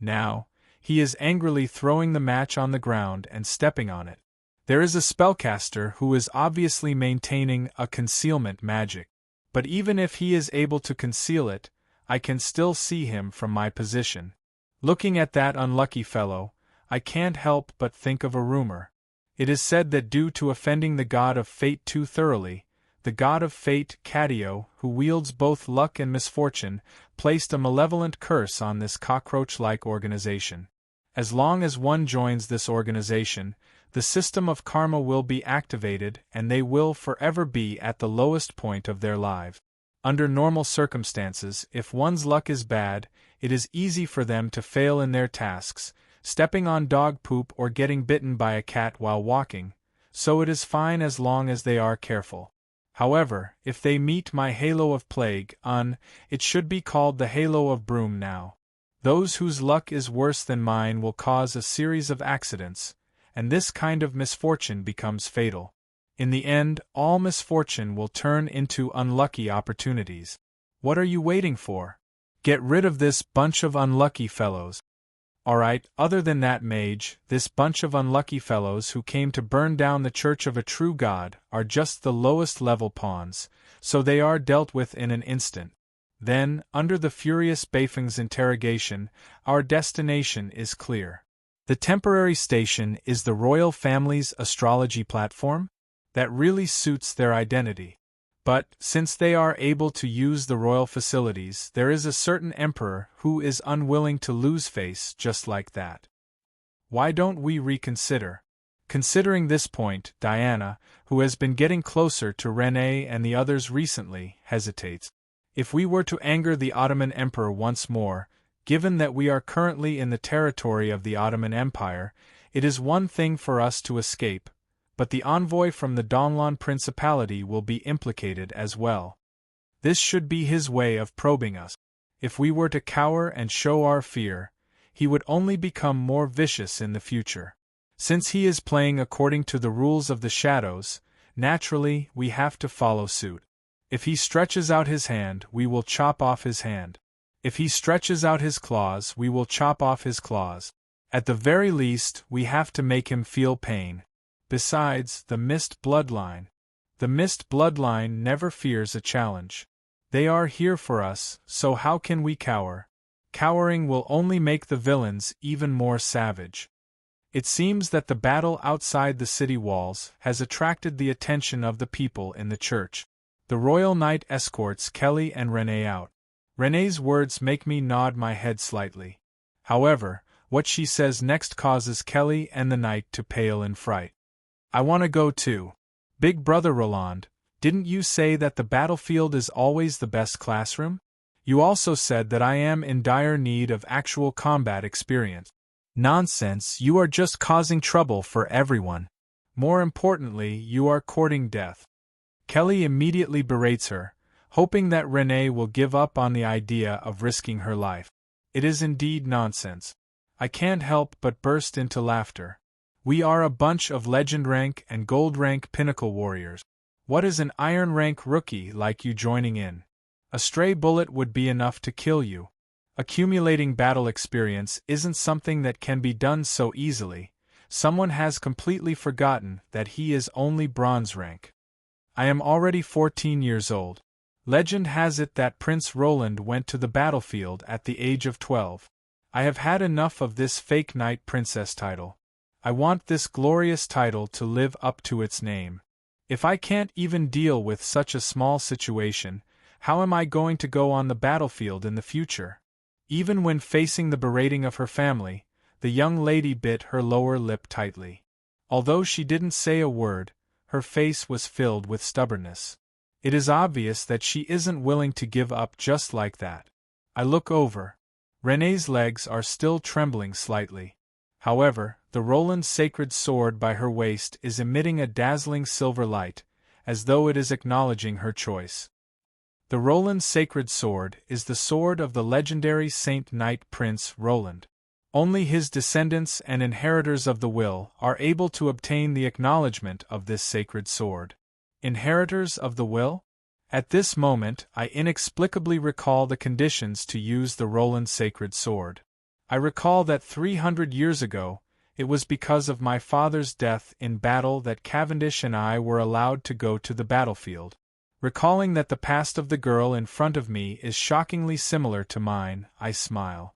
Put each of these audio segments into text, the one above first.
Now, he is angrily throwing the match on the ground and stepping on it. There is a spellcaster who is obviously maintaining a concealment magic. But even if he is able to conceal it, I can still see him from my position. Looking at that unlucky fellow, I can't help but think of a rumor. It is said that due to offending the god of fate too thoroughly, the god of fate, Cadio, who wields both luck and misfortune, placed a malevolent curse on this cockroach-like organization. As long as one joins this organization, the system of karma will be activated and they will forever be at the lowest point of their life. Under normal circumstances, if one's luck is bad, it is easy for them to fail in their tasks, stepping on dog poop or getting bitten by a cat while walking, so it is fine as long as they are careful. However, if they meet my halo of plague, it should be called the halo of broom now. Those whose luck is worse than mine will cause a series of accidents, and this kind of misfortune becomes fatal. In the end, all misfortune will turn into unlucky opportunities. What are you waiting for? Get rid of this bunch of unlucky fellows. Alright, other than that mage, this bunch of unlucky fellows who came to burn down the church of a true god are just the lowest level pawns, so they are dealt with in an instant. Then, under the furious Beifeng's interrogation, our destination is clear. The temporary station is the royal family's astrology platform? That really suits their identity. But, since they are able to use the royal facilities, there is a certain emperor who is unwilling to lose face just like that. Why don't we reconsider? Considering this point, Diana, who has been getting closer to Renée and the others recently, hesitates. If we were to anger the Ottoman Emperor once more, given that we are currently in the territory of the Ottoman Empire, it is one thing for us to escape, but the envoy from the Donlon Principality will be implicated as well. This should be his way of probing us. If we were to cower and show our fear, he would only become more vicious in the future. Since he is playing according to the rules of the shadows, naturally we have to follow suit. If he stretches out his hand, we will chop off his hand. If he stretches out his claws, we will chop off his claws. At the very least, we have to make him feel pain. Besides, the Mist bloodline. The Mist bloodline never fears a challenge. They are here for us, so how can we cower? Cowering will only make the villains even more savage. It seems that the battle outside the city walls has attracted the attention of the people in the church. The royal knight escorts Kelly and Renée out. Renée's words make me nod my head slightly. However, what she says next causes Kelly and the knight to pale in fright. I want to go too. Big brother Roland, didn't you say that the battlefield is always the best classroom? You also said that I am in dire need of actual combat experience. Nonsense, you are just causing trouble for everyone. More importantly, you are courting death. Kelly immediately berates her, hoping that Renée will give up on the idea of risking her life. It is indeed nonsense. I can't help but burst into laughter. We are a bunch of legend rank and gold rank pinnacle warriors. What is an iron rank rookie like you joining in? A stray bullet would be enough to kill you. Accumulating battle experience isn't something that can be done so easily. Someone has completely forgotten that he is only bronze rank. I am already 14 years old. Legend has it that Prince Roland went to the battlefield at the age of 12. I have had enough of this fake knight princess title. I want this glorious title to live up to its name. If I can't even deal with such a small situation, how am I going to go on the battlefield in the future? Even when facing the berating of her family, the young lady bit her lower lip tightly. Although she didn't say a word, her face was filled with stubbornness. It is obvious that she isn't willing to give up just like that. I look over. Renée's legs are still trembling slightly. However, the Roland sacred sword by her waist is emitting a dazzling silver light, as though it is acknowledging her choice. The Roland sacred sword is the sword of the legendary Saint Knight Prince Roland. Only his descendants and inheritors of the will are able to obtain the acknowledgement of this sacred sword. Inheritors of the will? At this moment, I inexplicably recall the conditions to use the Roland sacred sword. I recall that 300 years ago, it was because of my father's death in battle that Cavendish and I were allowed to go to the battlefield. Recalling that the past of the girl in front of me is shockingly similar to mine, I smile.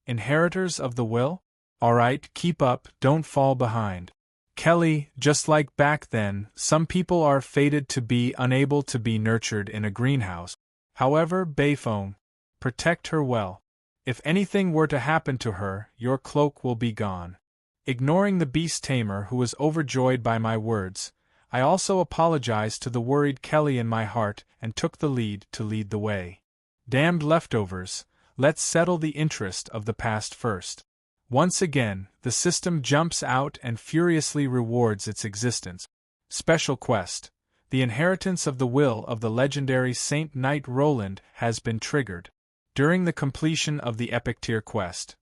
Inheritors of the will? Alright, keep up, don't fall behind. Kelly, just like back then, some people are fated to be unable to be nurtured in a greenhouse. However, Bayfong, protect her well. If anything were to happen to her, your cloak will be gone. Ignoring the beast tamer who was overjoyed by my words, I also apologized to the worried Kelly in my heart and took the lead to lead the way. Damned leftovers, let's settle the interest of the past first. Once again, the system jumps out and furiously rewards its existence. Special quest. The inheritance of the will of the legendary Saint Knight Roland has been triggered. During the completion of the epic tier quest,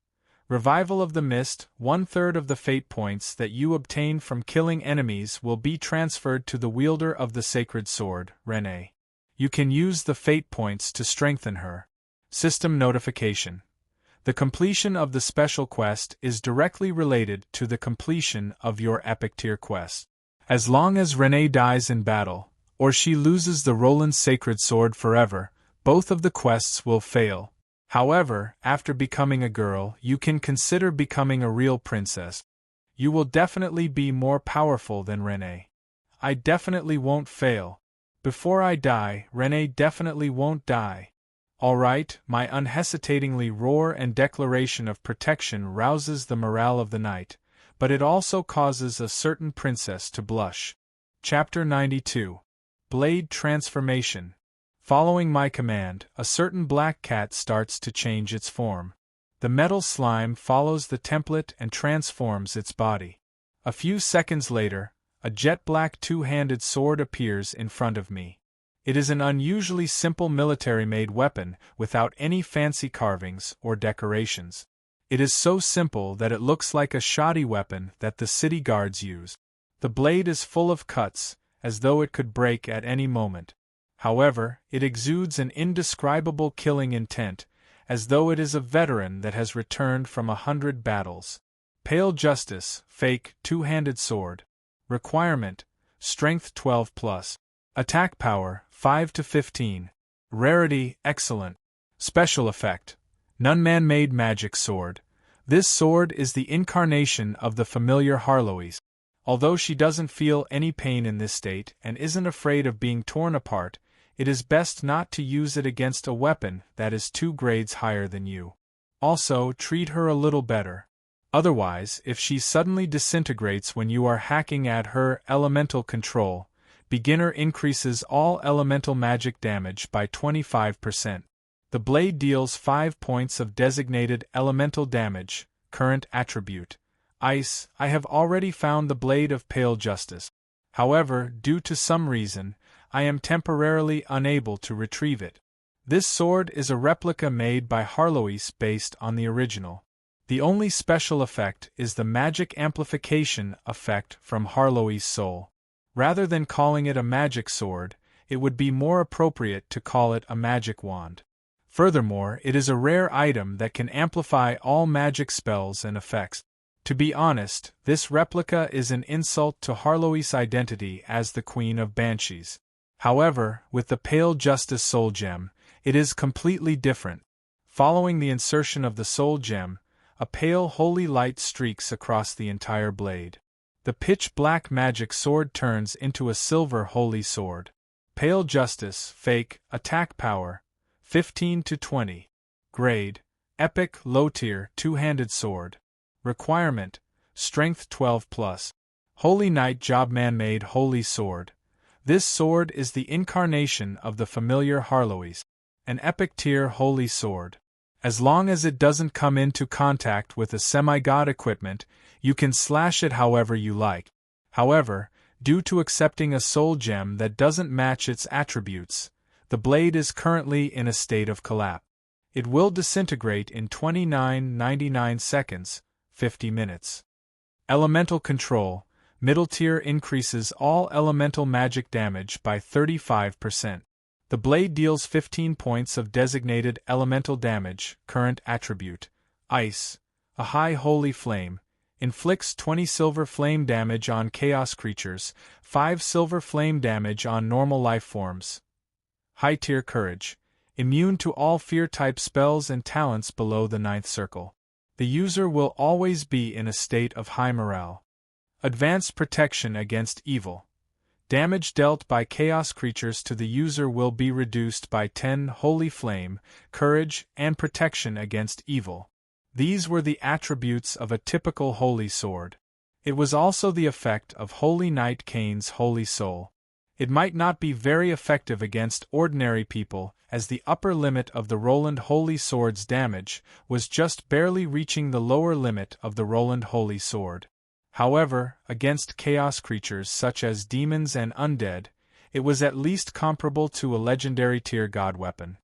Revival of the Mist, 1/3 of the fate points that you obtain from killing enemies will be transferred to the wielder of the sacred sword, Renee. You can use the fate points to strengthen her. System notification. The completion of the special quest is directly related to the completion of your epic tier quest. As long as Renee dies in battle, or she loses the Roland's sacred sword forever, both of the quests will fail. However, after becoming a girl, you can consider becoming a real princess. You will definitely be more powerful than Renee. I definitely won't fail. Before I die, Renee definitely won't die. Alright, my unhesitatingly roar and declaration of protection rouses the morale of the night, but it also causes a certain princess to blush. Chapter 92. Blade Transformation. Following my command, a certain black cat starts to change its form. The metal slime follows the template and transforms its body. A few seconds later, a jet-black two-handed sword appears in front of me. It is an unusually simple military-made weapon without any fancy carvings or decorations. It is so simple that it looks like a shoddy weapon that the city guards use. The blade is full of cuts, as though it could break at any moment. However, it exudes an indescribable killing intent, as though it is a veteran that has returned from 100 battles. Pale Justice, fake, two-handed sword. Requirement: Strength 12+. Attack power, 5 to 15. Rarity, excellent. Special effect: None man-made magic sword. This sword is the incarnation of the familiar Harloise. Although she doesn't feel any pain in this state and isn't afraid of being torn apart, it is best not to use it against a weapon that is 2 grades higher than you. Also, treat her a little better. Otherwise, if she suddenly disintegrates when you are hacking at her elemental control, beginner increases all elemental magic damage by 25%. The blade deals 5 points of designated elemental damage, current attribute. Ice. I have already found the blade of Pale Justice. However, due to some reason, I am temporarily unable to retrieve it. This sword is a replica made by Harloise based on the original. The only special effect is the magic amplification effect from Harloise's soul. Rather than calling it a magic sword, it would be more appropriate to call it a magic wand. Furthermore, it is a rare item that can amplify all magic spells and effects. To be honest, this replica is an insult to Harloise's identity as the Queen of Banshees. However, with the Pale Justice Soul Gem, it is completely different. Following the insertion of the Soul Gem, a pale holy light streaks across the entire blade. The pitch-black magic sword turns into a silver holy sword. Pale Justice, fake, attack power, 15 to 20. Grade: Epic, low tier, two-handed sword. Requirement: Strength 12+. Holy Knight Job man-made holy sword. This sword is the incarnation of the familiar Harloise, an epic tier holy sword. As long as it doesn't come into contact with a semi-god equipment, you can slash it however you like. However, due to accepting a soul gem that doesn't match its attributes, the blade is currently in a state of collapse. It will disintegrate in 29.99 seconds, 50 minutes. Elemental Control. Middle tier increases all elemental magic damage by 35%. The blade deals 15 points of designated elemental damage, current attribute. Ice. A high holy flame. Inflicts 20 silver flame damage on chaos creatures, 5 silver flame damage on normal life forms. High tier courage. Immune to all fear-type spells and talents below the 9th circle. The user will always be in a state of high morale. Advanced protection against evil. Damage dealt by chaos creatures to the user will be reduced by 10 holy flame, courage, and protection against evil. These were the attributes of a typical holy sword. It was also the effect of Holy Knight Kane's Holy Soul. It might not be very effective against ordinary people, as the upper limit of the Roland Holy Sword's damage was just barely reaching the lower limit of the Roland Holy Sword. However, against chaos creatures such as demons and undead, it was at least comparable to a legendary tier god weapon.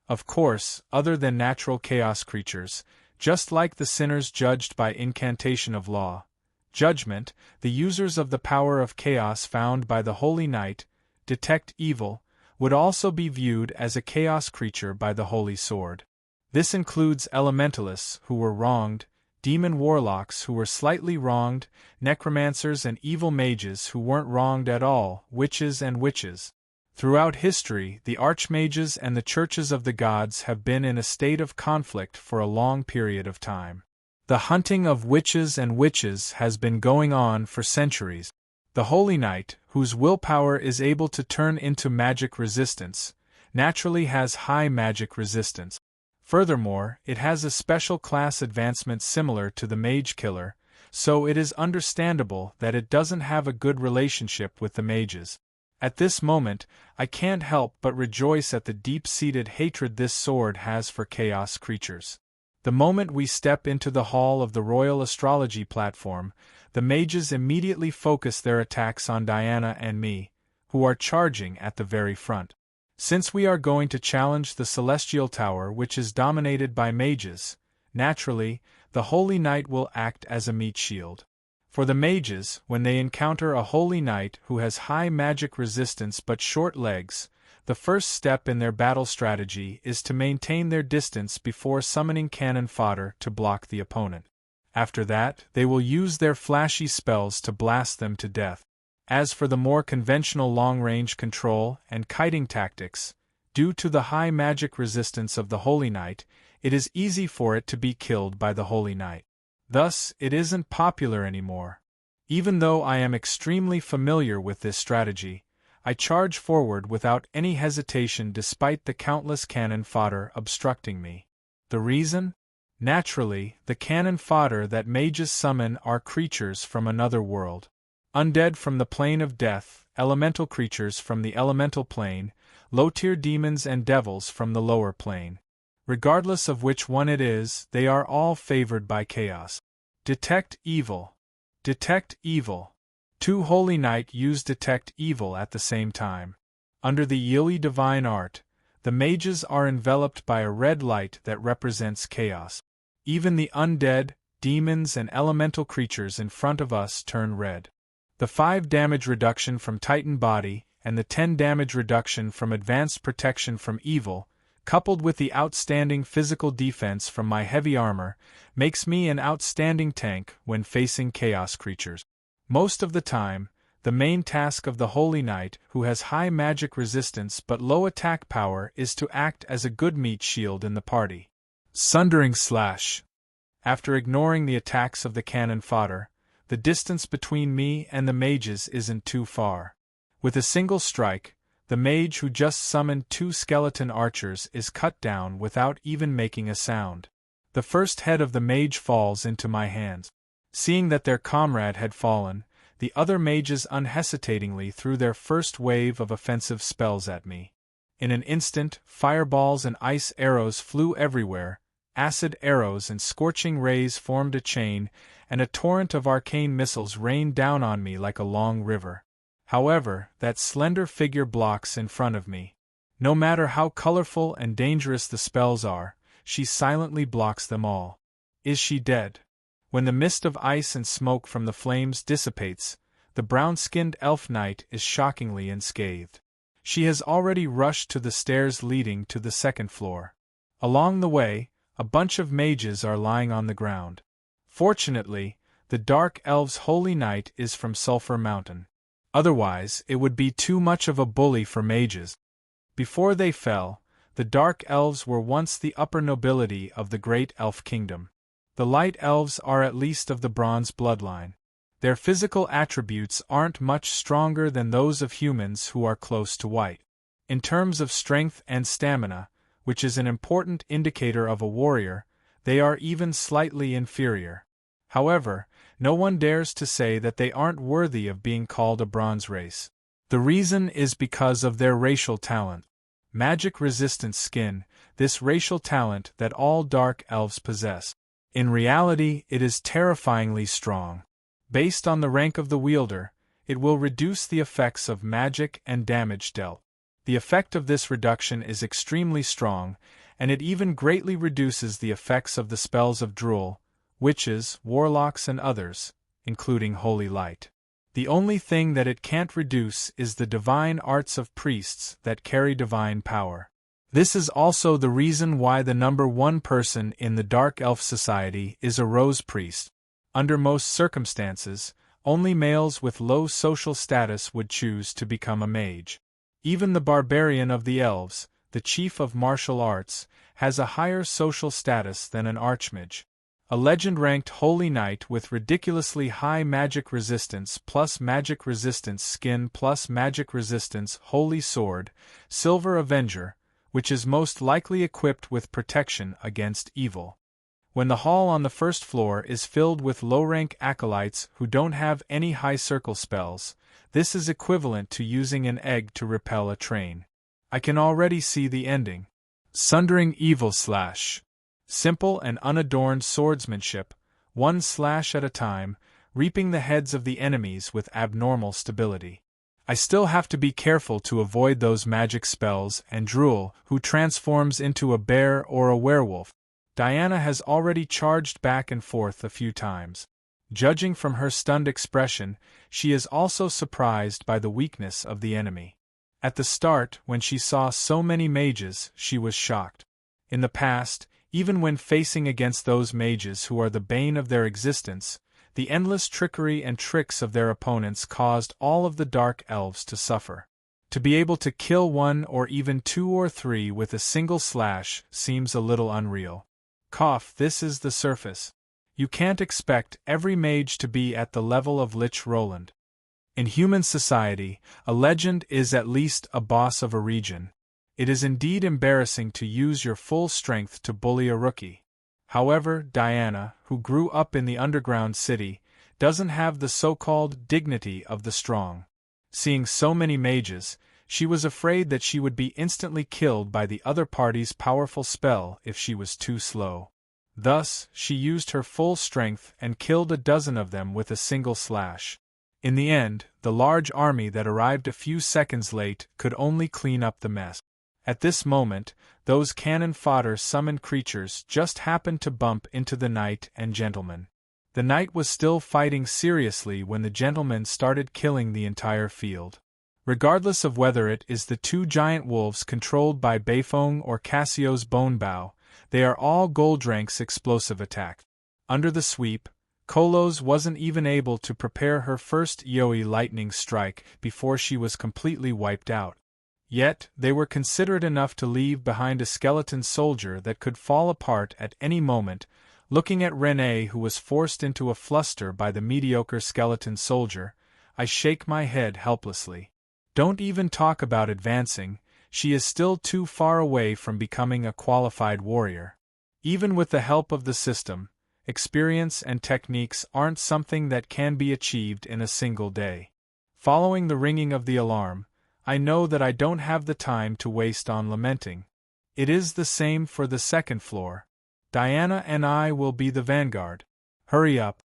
Of course, other than natural chaos creatures, just like the sinners judged by incantation of law, judgment, the users of the power of chaos found by the Holy Knight, detect evil, would also be viewed as a chaos creature by the Holy Sword. This includes elementalists who were wronged, demon warlocks who were slightly wronged, necromancers and evil mages who weren't wronged at all, witches and witches. Throughout history, the archmages and the churches of the gods have been in a state of conflict for a long period of time. The hunting of witches and witches has been going on for centuries. The Holy Knight, whose willpower is able to turn into magic resistance, naturally has high magic resistance. Furthermore, it has a special class advancement similar to the Mage Killer, so it is understandable that it doesn't have a good relationship with the mages. At this moment, I can't help but rejoice at the deep-seated hatred this sword has for chaos creatures. The moment we step into the hall of the Royal Astrology platform, the mages immediately focus their attacks on Diana and me, who are charging at the very front. Since we are going to challenge the Celestial Tower, which is dominated by mages, naturally, the Holy Knight will act as a meat shield. For the mages, when they encounter a Holy Knight who has high magic resistance but short legs, the first step in their battle strategy is to maintain their distance before summoning cannon fodder to block the opponent. After that, they will use their flashy spells to blast them to death. As for the more conventional long-range control and kiting tactics, due to the high magic resistance of the Holy Knight, it is easy for it to be killed by the Holy Knight. Thus, it isn't popular anymore. Even though I am extremely familiar with this strategy, I charge forward without any hesitation despite the countless cannon fodder obstructing me. The reason? Naturally, the cannon fodder that mages summon are creatures from another world. Undead from the plane of death, elemental creatures from the elemental plane, low-tier demons and devils from the lower plane. Regardless of which one it is, they are all favored by chaos. Detect evil. Detect evil. 2 Holy Knight use detect evil at the same time. Under the Yili divine art, the mages are enveloped by a red light that represents chaos. Even the undead, demons and elemental creatures in front of us turn red. The 5 damage reduction from Titan Body and the 10 damage reduction from Advanced Protection from Evil, coupled with the outstanding physical defense from my heavy armor, makes me an outstanding tank when facing chaos creatures. Most of the time, the main task of the Holy Knight, who has high magic resistance but low attack power, is to act as a good meat shield in the party. Sundering Slash. After ignoring the attacks of the cannon fodder, the distance between me and the mages isn't too far. With a single strike, the mage who just summoned 2 skeleton archers is cut down without even making a sound. The first head of the mage falls into my hands. Seeing that their comrade had fallen, the other mages unhesitatingly threw their first wave of offensive spells at me. In an instant, fireballs and ice arrows flew everywhere, acid arrows and scorching rays formed a chain, and a torrent of arcane missiles rained down on me like a long river. However, that slender figure blocks in front of me. No matter how colorful and dangerous the spells are, she silently blocks them all. Is she dead? When the mist of ice and smoke from the flames dissipates, the brown-skinned elf knight is shockingly unscathed. She has already rushed to the stairs leading to the second floor. Along the way, a bunch of mages are lying on the ground. Fortunately, the Dark Elves' holy knight is from Sulphur Mountain. Otherwise, it would be too much of a bully for mages. Before they fell, the Dark Elves were once the upper nobility of the great elf kingdom. The Light Elves are at least of the bronze bloodline. Their physical attributes aren't much stronger than those of humans who are close to white. In terms of strength and stamina, which is an important indicator of a warrior, they are even slightly inferior. However, no one dares to say that they aren't worthy of being called a bronze race. The reason is because of their racial talent. Magic-resistant skin, this racial talent that all Dark Elves possess. In reality, it is terrifyingly strong. Based on the rank of the wielder, it will reduce the effects of magic and damage dealt. The effect of this reduction is extremely strong, and it even greatly reduces the effects of the spells of Drool, witches, warlocks and others, including Holy Light. The only thing that it can't reduce is the divine arts of priests that carry divine power. This is also the reason why the number one person in the Dark Elf Society is a Rose Priest. Under most circumstances, only males with low social status would choose to become a mage. Even the Barbarian of the Elves, the chief of martial arts, has a higher social status than an Archmage. A legend-ranked Holy Knight with ridiculously high magic resistance plus magic resistance skin plus magic resistance Holy Sword, Silver Avenger, which is most likely equipped with protection against evil. When the hall on the first floor is filled with low-rank acolytes who don't have any high circle spells, this is equivalent to using an egg to repel a train. I can already see the ending. Sundering Evil Slash. Simple and unadorned swordsmanship, one slash at a time, reaping the heads of the enemies with abnormal stability. I still have to be careful to avoid those magic spells and Drool, who transforms into a bear or a werewolf. Diana has already charged back and forth a few times. Judging from her stunned expression, she is also surprised by the weakness of the enemy. At the start, when she saw so many mages, she was shocked. In the past, even when facing against those mages who are the bane of their existence, the endless trickery and tricks of their opponents caused all of the Dark Elves to suffer. To be able to kill one or even two or three with a single slash seems a little unreal. This is the surface. You can't expect every mage to be at the level of Lich Roland. In human society, a legend is at least a boss of a region. It is indeed embarrassing to use your full strength to bully a rookie. However, Diana, who grew up in the underground city, doesn't have the so-called dignity of the strong. Seeing so many mages, she was afraid that she would be instantly killed by the other party's powerful spell if she was too slow. Thus, she used her full strength and killed a dozen of them with a single slash. In the end, the large army that arrived a few seconds late could only clean up the mess. At this moment, those cannon fodder summoned creatures just happened to bump into the knight and gentleman. The knight was still fighting seriously when the gentleman started killing the entire field. Regardless of whether it is the two giant wolves controlled by Beifong or Cassio's Bonebow, they are all Goldrank's explosive attack. Under the sweep, Kolos wasn't even able to prepare her first Yoi lightning strike before she was completely wiped out. Yet, they were considerate enough to leave behind a skeleton soldier that could fall apart at any moment. Looking at Renée, who was forced into a fluster by the mediocre skeleton soldier, I shake my head helplessly. Don't even talk about advancing, she is still too far away from becoming a qualified warrior. Even with the help of the system, experience and techniques aren't something that can be achieved in a single day. Following the ringing of the alarm, I know that I don't have the time to waste on lamenting. It is the same for the second floor. Diana and I will be the vanguard. Hurry up.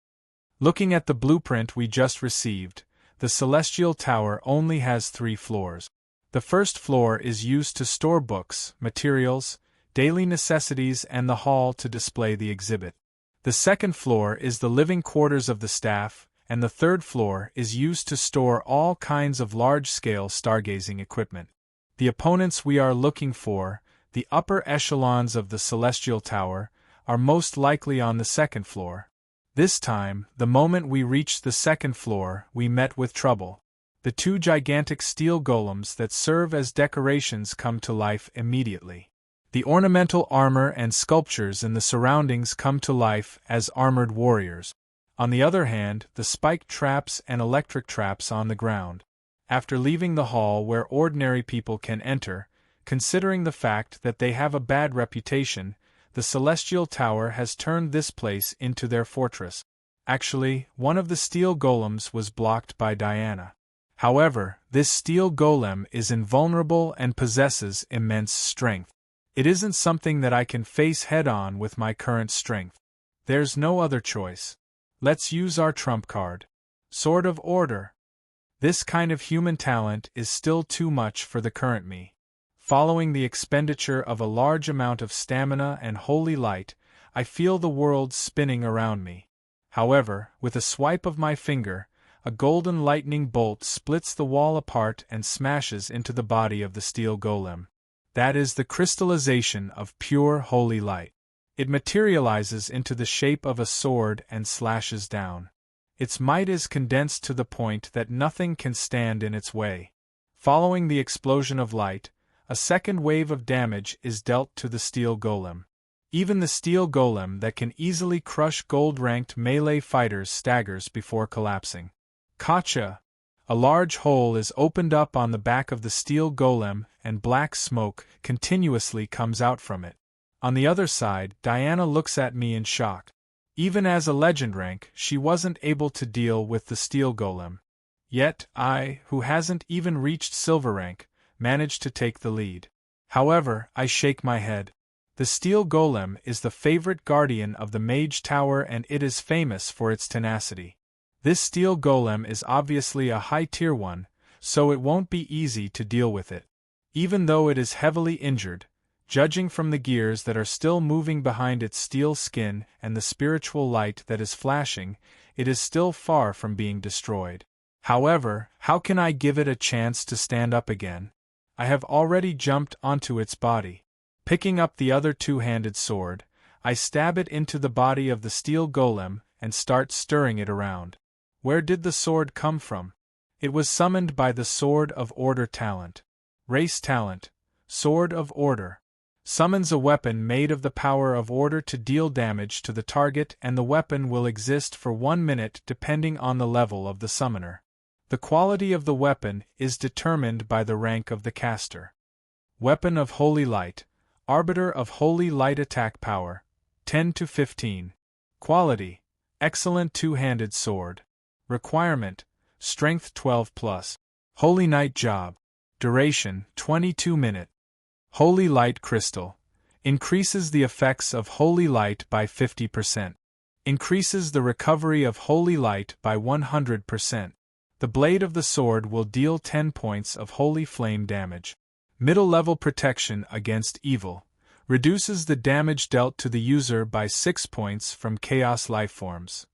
Looking at the blueprint we just received, the Celestial Tower only has 3 floors. The first floor is used to store books, materials, daily necessities and the hall to display the exhibit. The second floor is the living quarters of the staff, and the third floor is used to store all kinds of large-scale stargazing equipment. The opponents we are looking for, the upper echelons of the Celestial Tower, are most likely on the second floor. This time, the moment we reached the second floor, we met with trouble. The two gigantic steel golems that serve as decorations come to life immediately. The ornamental armor and sculptures in the surroundings come to life as armored warriors. On the other hand, the spiked traps and electric traps on the ground. After leaving the hall where ordinary people can enter, considering the fact that they have a bad reputation, the Celestial Tower has turned this place into their fortress. Actually, one of the steel golems was blocked by Diana. However, this steel golem is invulnerable and possesses immense strength. It isn't something that I can face head-on with my current strength. There's no other choice. Let's use our trump card. Sword of Order. This kind of human talent is still too much for the current me. Following the expenditure of a large amount of stamina and holy light, I feel the world spinning around me. However, with a swipe of my finger, a golden lightning bolt splits the wall apart and smashes into the body of the steel golem. That is the crystallization of pure holy light. It materializes into the shape of a sword and slashes down. Its might is condensed to the point that nothing can stand in its way. Following the explosion of light, a second wave of damage is dealt to the steel golem. Even the steel golem that can easily crush gold-ranked melee fighters staggers before collapsing. Gotcha! A large hole is opened up on the back of the steel golem and black smoke continuously comes out from it. On the other side, Diana looks at me in shock. Even as a legend rank, she wasn't able to deal with the steel golem. Yet, I, who hasn't even reached silver rank, managed to take the lead. However, I shake my head. The steel golem is the favorite guardian of the Mage Tower and it is famous for its tenacity. This steel golem is obviously a high-tier one, so it won't be easy to deal with it. Even though it is heavily injured, judging from the gears that are still moving behind its steel skin and the spiritual light that is flashing, it is still far from being destroyed. However, how can I give it a chance to stand up again? I have already jumped onto its body. Picking up the other two-handed sword, I stab it into the body of the steel golem and start stirring it around. Where did the sword come from? It was summoned by the Sword of Order talent. Race talent, Sword of Order. Summons a weapon made of the power of order to deal damage to the target and the weapon will exist for 1 minute depending on the level of the summoner. The quality of the weapon is determined by the rank of the caster. Weapon of Holy Light, Arbiter of Holy Light attack power, 10 to 15. Quality, excellent two-handed sword. Requirement, strength 12+. Holy Night job. Duration, 22 minutes. Holy Light crystal. Increases the effects of Holy Light by 50%. Increases the recovery of Holy Light by 100%. The blade of the sword will deal 10 points of Holy Flame damage. Middle-level protection against evil. Reduces the damage dealt to the user by 6 points from Chaos Lifeforms.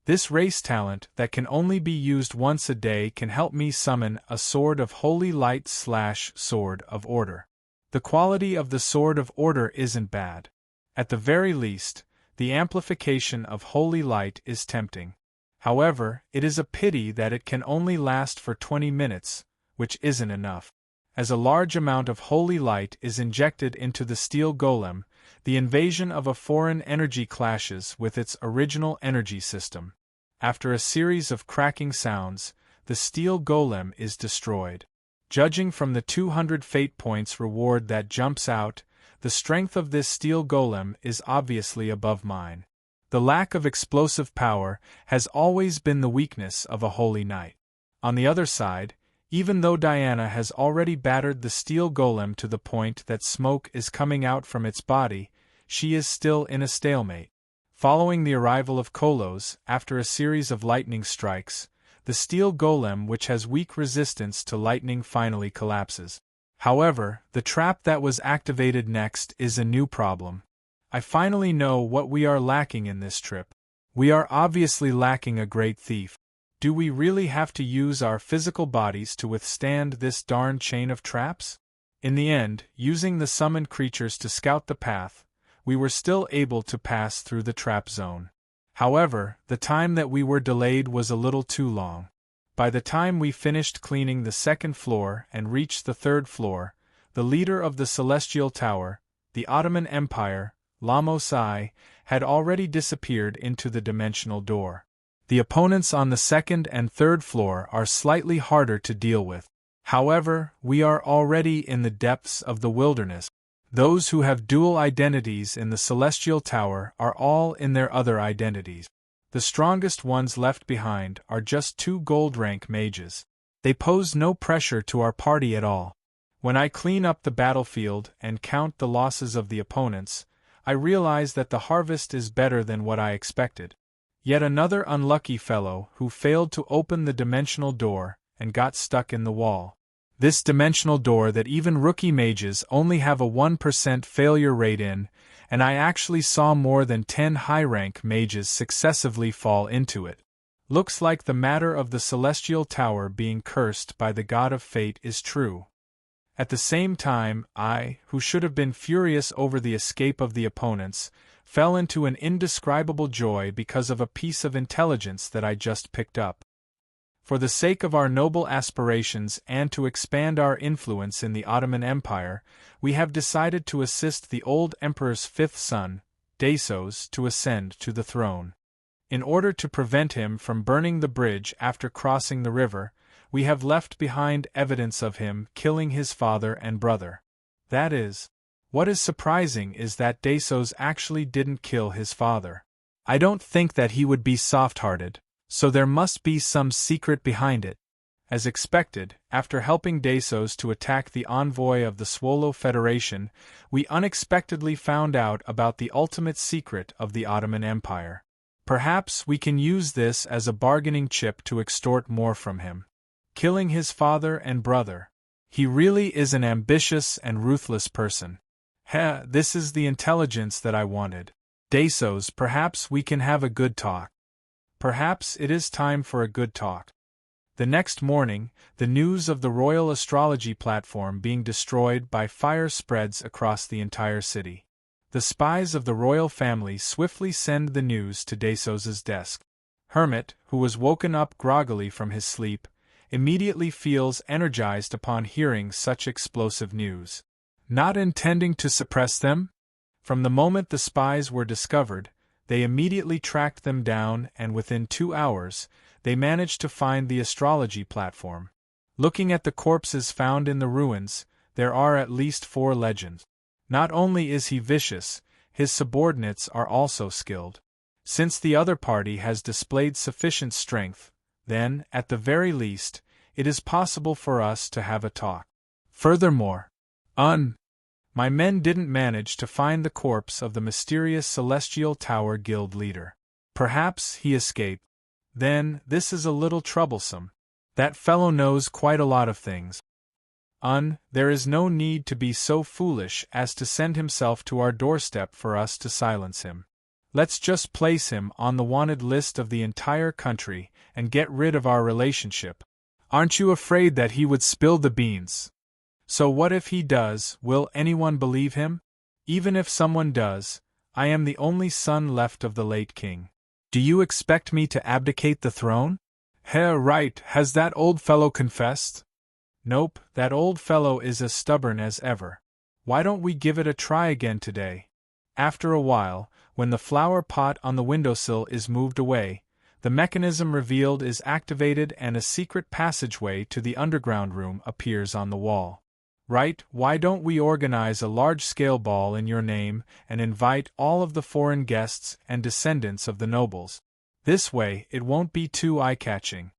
This race talent that can only be used once a day can help me summon a Sword of Holy Light / Sword of Order. The quality of the Sword of Order isn't bad. At the very least, the amplification of Holy Light is tempting. However, it is a pity that it can only last for 20 minutes, which isn't enough. As a large amount of Holy Light is injected into the steel golem, the invasion of a foreign energy clashes with its original energy system. After a series of cracking sounds, the steel golem is destroyed. Judging from the 200 fate points reward that jumps out, the strength of this steel golem is obviously above mine. The lack of explosive power has always been the weakness of a Holy Knight. On the other side, even though Diana has already battered the steel golem to the point that smoke is coming out from its body, she is still in a stalemate. Following the arrival of Kolos, after a series of lightning strikes, the steel golem which has weak resistance to lightning finally collapses. However, the trap that was activated next is a new problem. I finally know what we are lacking in this trip. We are obviously lacking a great thief. Do we really have to use our physical bodies to withstand this darn chain of traps? In the end, using the summoned creatures to scout the path, we were still able to pass through the trap zone. However, the time that we were delayed was a little too long. By the time we finished cleaning the second floor and reached the third floor, the leader of the Celestial Tower, the Ottoman Empire, Lamos I, had already disappeared into the dimensional door. The opponents on the second and third floor are slightly harder to deal with. However, we are already in the depths of the wilderness. Those who have dual identities in the Celestial Tower are all in their other identities. The strongest ones left behind are just 2 gold rank mages. They pose no pressure to our party at all. When I clean up the battlefield and count the losses of the opponents, I realize that the harvest is better than what I expected. Yet another unlucky fellow who failed to open the dimensional door and got stuck in the wall. This dimensional door that even rookie mages only have a 1% failure rate in, and I actually saw more than 10 high-rank mages successively fall into it. Looks like the matter of the Celestial Tower being cursed by the god of fate is true. At the same time, I, who should have been furious over the escape of the opponents, fell into an indescribable joy because of a piece of intelligence that I just picked up. For the sake of our noble aspirations and to expand our influence in the Ottoman Empire, we have decided to assist the old emperor's 5th son, Dasos, to ascend to the throne. In order to prevent him from burning the bridge after crossing the river, we have left behind evidence of him killing his father and brother. That is, what is surprising is that Dasos actually didn't kill his father. I don't think that he would be soft-hearted, so there must be some secret behind it. As expected, after helping Dasos to attack the envoy of the Swallow Federation, we unexpectedly found out about the ultimate secret of the Ottoman Empire. Perhaps we can use this as a bargaining chip to extort more from him. Killing his father and brother. He really is an ambitious and ruthless person. This is the intelligence that I wanted. Dasos, perhaps we can have a good talk. Perhaps it is time for a good talk. The next morning, the news of the royal astrology platform being destroyed by fire spreads across the entire city. The spies of the royal family swiftly send the news to Dasos's desk. Hermit, who was woken up groggily from his sleep, immediately feels energized upon hearing such explosive news. Not intending to suppress them? From the moment the spies were discovered, they immediately tracked them down and within 2 hours, they managed to find the astrology platform. Looking at the corpses found in the ruins, there are at least 4 legends. Not only is he vicious, his subordinates are also skilled. Since the other party has displayed sufficient strength, then, at the very least, it is possible for us to have a talk. Furthermore, my men didn't manage to find the corpse of the mysterious Celestial Tower Guild leader. Perhaps he escaped. Then, this is a little troublesome. That fellow knows quite a lot of things. There is no need to be so foolish as to send himself to our doorstep for us to silence him. Let's just place him on the wanted list of the entire country and get rid of our relationship. Aren't you afraid that he would spill the beans? So what if he does? Will anyone believe him? Even if someone does, I am the only son left of the late king. Do you expect me to abdicate the throne? Right, has that old fellow confessed? Nope, that old fellow is as stubborn as ever. Why don't we give it a try again today? After a while, when the flower pot on the windowsill is moved away, the mechanism revealed is activated and a secret passageway to the underground room appears on the wall. Right, why don't we organize a large-scale ball in your name and invite all of the foreign guests and descendants of the nobles? This way, it won't be too eye-catching.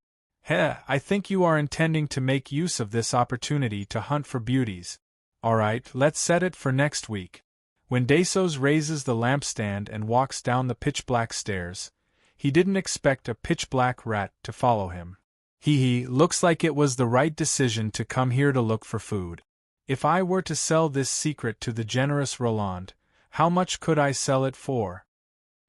I think you are intending to make use of this opportunity to hunt for beauties. Alright, let's set it for next week. When Dasos raises the lampstand and walks down the pitch-black stairs, he didn't expect a pitch-black rat to follow him. Looks like it was the right decision to come here to look for food. If I were to sell this secret to the generous Roland, how much could I sell it for?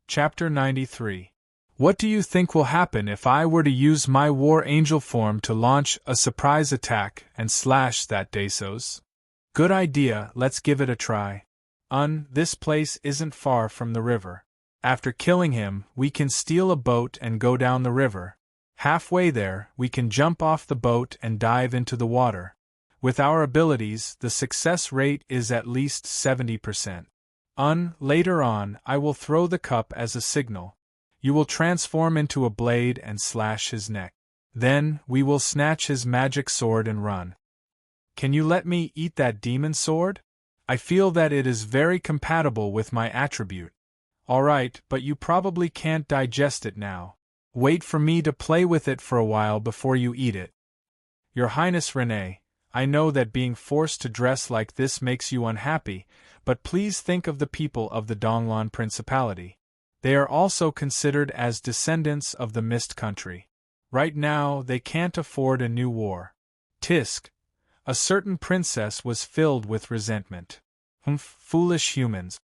Chapter 93. What do you think will happen if I were to use my War Angel form to launch a surprise attack and slash that Dasos? Good idea, let's give it a try. This place isn't far from the river. After killing him, we can steal a boat and go down the river. Halfway there, we can jump off the boat and dive into the water. With our abilities, the success rate is at least 70%. Later on, I will throw the cup as a signal. You will transform into a blade and slash his neck. Then, we will snatch his magic sword and run. Can you let me eat that demon sword? I feel that it is very compatible with my attribute. Alright, but you probably can't digest it now. Wait for me to play with it for a while before you eat it. Your Highness Renee, I know that being forced to dress like this makes you unhappy, but please think of the people of the Donglan Principality. They are also considered as descendants of the Mist Country. Right now, they can't afford a new war. Tisk. A certain princess was filled with resentment. Foolish humans.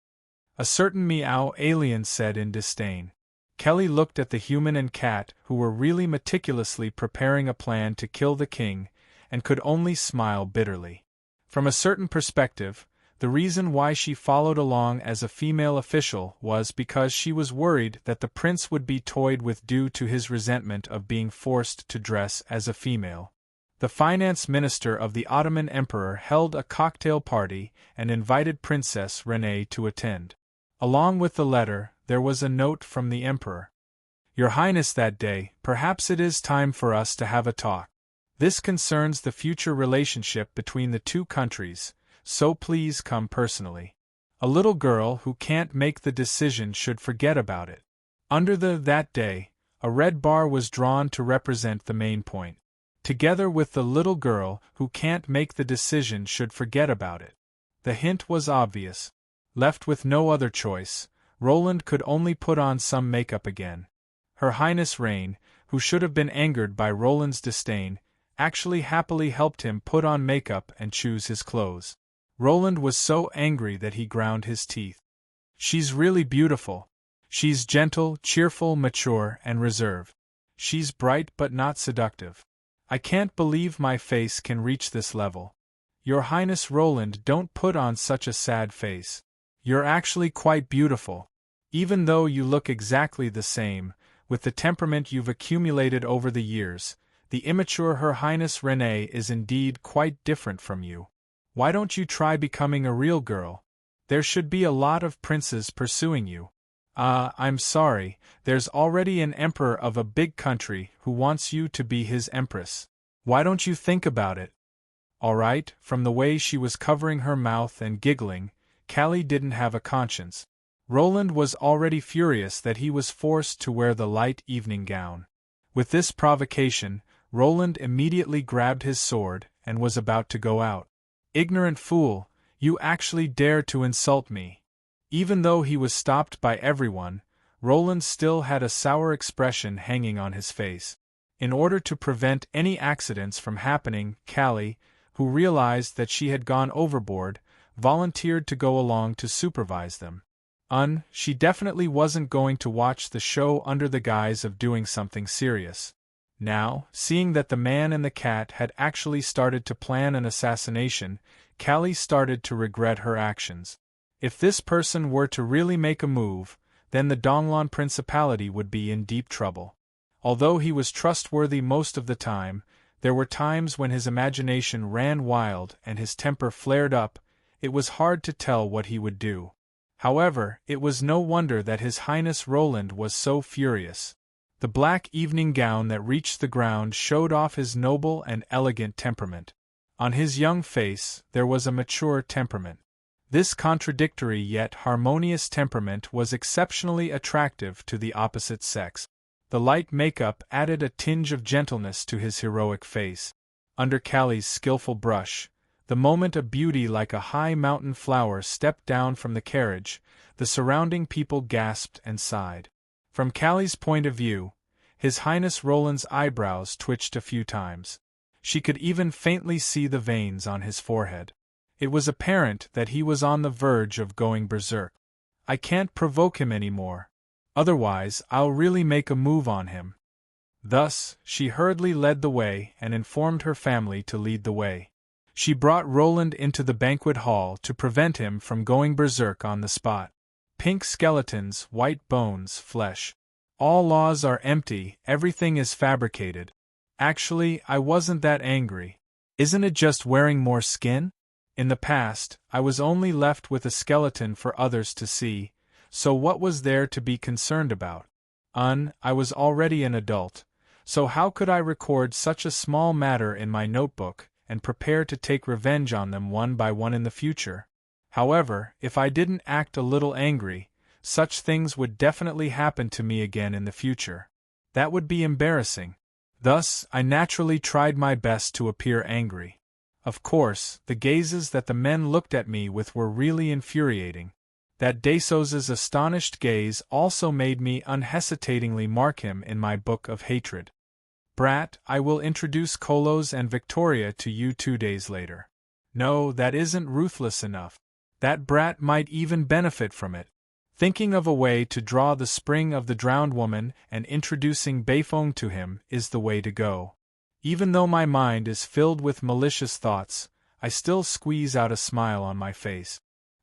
A certain meow alien said in disdain. Kelly looked at the human and cat who were really meticulously preparing a plan to kill the king, and could only smile bitterly. From a certain perspective, the reason why she followed along as a female official was because she was worried that the prince would be toyed with due to his resentment of being forced to dress as a female. The finance minister of the Ottoman Emperor held a cocktail party and invited Princess Renee to attend. Along with the letter, there was a note from the Emperor. Your Highness, that day, perhaps it is time for us to have a talk. This concerns the future relationship between the two countries, so please come personally. A little girl who can't make the decision should forget about it. Under that day, a red bar was drawn to represent the main point. Together with the little girl who can't make the decision should forget about it. The hint was obvious. Left with no other choice, Roland could only put on some makeup again. Her Highness Rain, who should have been angered by Roland's disdain, actually happily helped him put on makeup and choose his clothes. Roland was so angry that he ground his teeth. She's really beautiful. She's gentle, cheerful, mature, and reserved. She's bright but not seductive. I can't believe my face can reach this level. Your Highness Roland, don't put on such a sad face. You're actually quite beautiful. Even though you look exactly the same, with the temperament you've accumulated over the years, the immature Her Highness Renee is indeed quite different from you. Why don't you try becoming a real girl? There should be a lot of princes pursuing you. I'm sorry, there's already an emperor of a big country who wants you to be his empress. Why don't you think about it? Alright, from the way she was covering her mouth and giggling, Callie didn't have a conscience. Roland was already furious that he was forced to wear the light evening gown. With this provocation, Roland immediately grabbed his sword and was about to go out. Ignorant fool, you actually dare to insult me. Even though he was stopped by everyone, Roland still had a sour expression hanging on his face. In order to prevent any accidents from happening, Callie, who realized that she had gone overboard, volunteered to go along to supervise them. She definitely wasn't going to watch the show under the guise of doing something serious. Now, seeing that the man and the cat had actually started to plan an assassination, Callie started to regret her actions. If this person were to really make a move, then the Donglan Principality would be in deep trouble. Although he was trustworthy most of the time, there were times when his imagination ran wild and his temper flared up. It was hard to tell what he would do. However, it was no wonder that His Highness Roland was so furious. The black evening gown that reached the ground showed off his noble and elegant temperament. On his young face, there was a mature temperament. This contradictory yet harmonious temperament was exceptionally attractive to the opposite sex. The light makeup added a tinge of gentleness to his heroic face. Under Callie's skillful brush, the moment a beauty like a high mountain flower stepped down from the carriage, the surrounding people gasped and sighed. From Callie's point of view, His Highness Roland's eyebrows twitched a few times. She could even faintly see the veins on his forehead. It was apparent that he was on the verge of going berserk. I can't provoke him anymore. Otherwise, I'll really make a move on him. Thus, she hurriedly led the way and informed her family to lead the way. She brought Roland into the banquet hall to prevent him from going berserk on the spot. pink skeletons, white bones, flesh. All laws are empty, everything is fabricated. Actually, I wasn't that angry. Isn't it just wearing more skin? In the past, I was only left with a skeleton for others to see, so what was there to be concerned about? I was already an adult, so how could I record such a small matter in my notebook and prepare to take revenge on them one by one in the future? However, if I didn't act a little angry, such things would definitely happen to me again in the future. That would be embarrassing. Thus, I naturally tried my best to appear angry. Of course, the gazes that the men looked at me with were really infuriating. That Dasos's astonished gaze also made me unhesitatingly mark him in my book of hatred. Brat, I will introduce Kolos and Victoria to you 2 days later. No, that isn't ruthless enough. That brat might even benefit from it. Thinking of a way to draw the spring of the drowned woman and introducing Beifong to him is the way to go. Even though my mind is filled with malicious thoughts, I still squeeze out a smile on my face.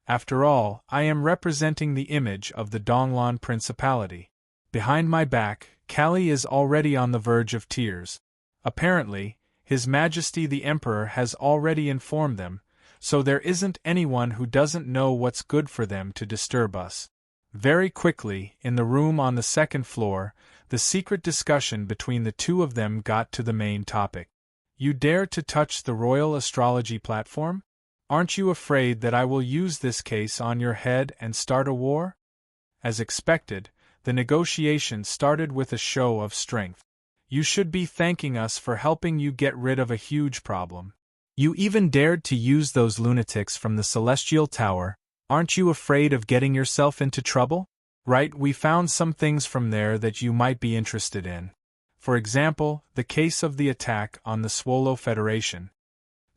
After all, I am representing the image of the Donglan Principality. Behind my back, Kali is already on the verge of tears. Apparently, His Majesty the Emperor has already informed them, so there isn't anyone who doesn't know what's good for them to disturb us. Very quickly, in the room on the second floor, the secret discussion between the two of them got to the main topic. You dare to touch the royal astrology platform? Aren't you afraid that I will use this case on your head and start a war? As expected, the negotiation started with a show of strength. You should be thanking us for helping you get rid of a huge problem. You even dared to use those lunatics from the Celestial Tower. Aren't you afraid of getting yourself into trouble? Right, we found some things from there that you might be interested in. For example, the case of the attack on the Swallow Federation.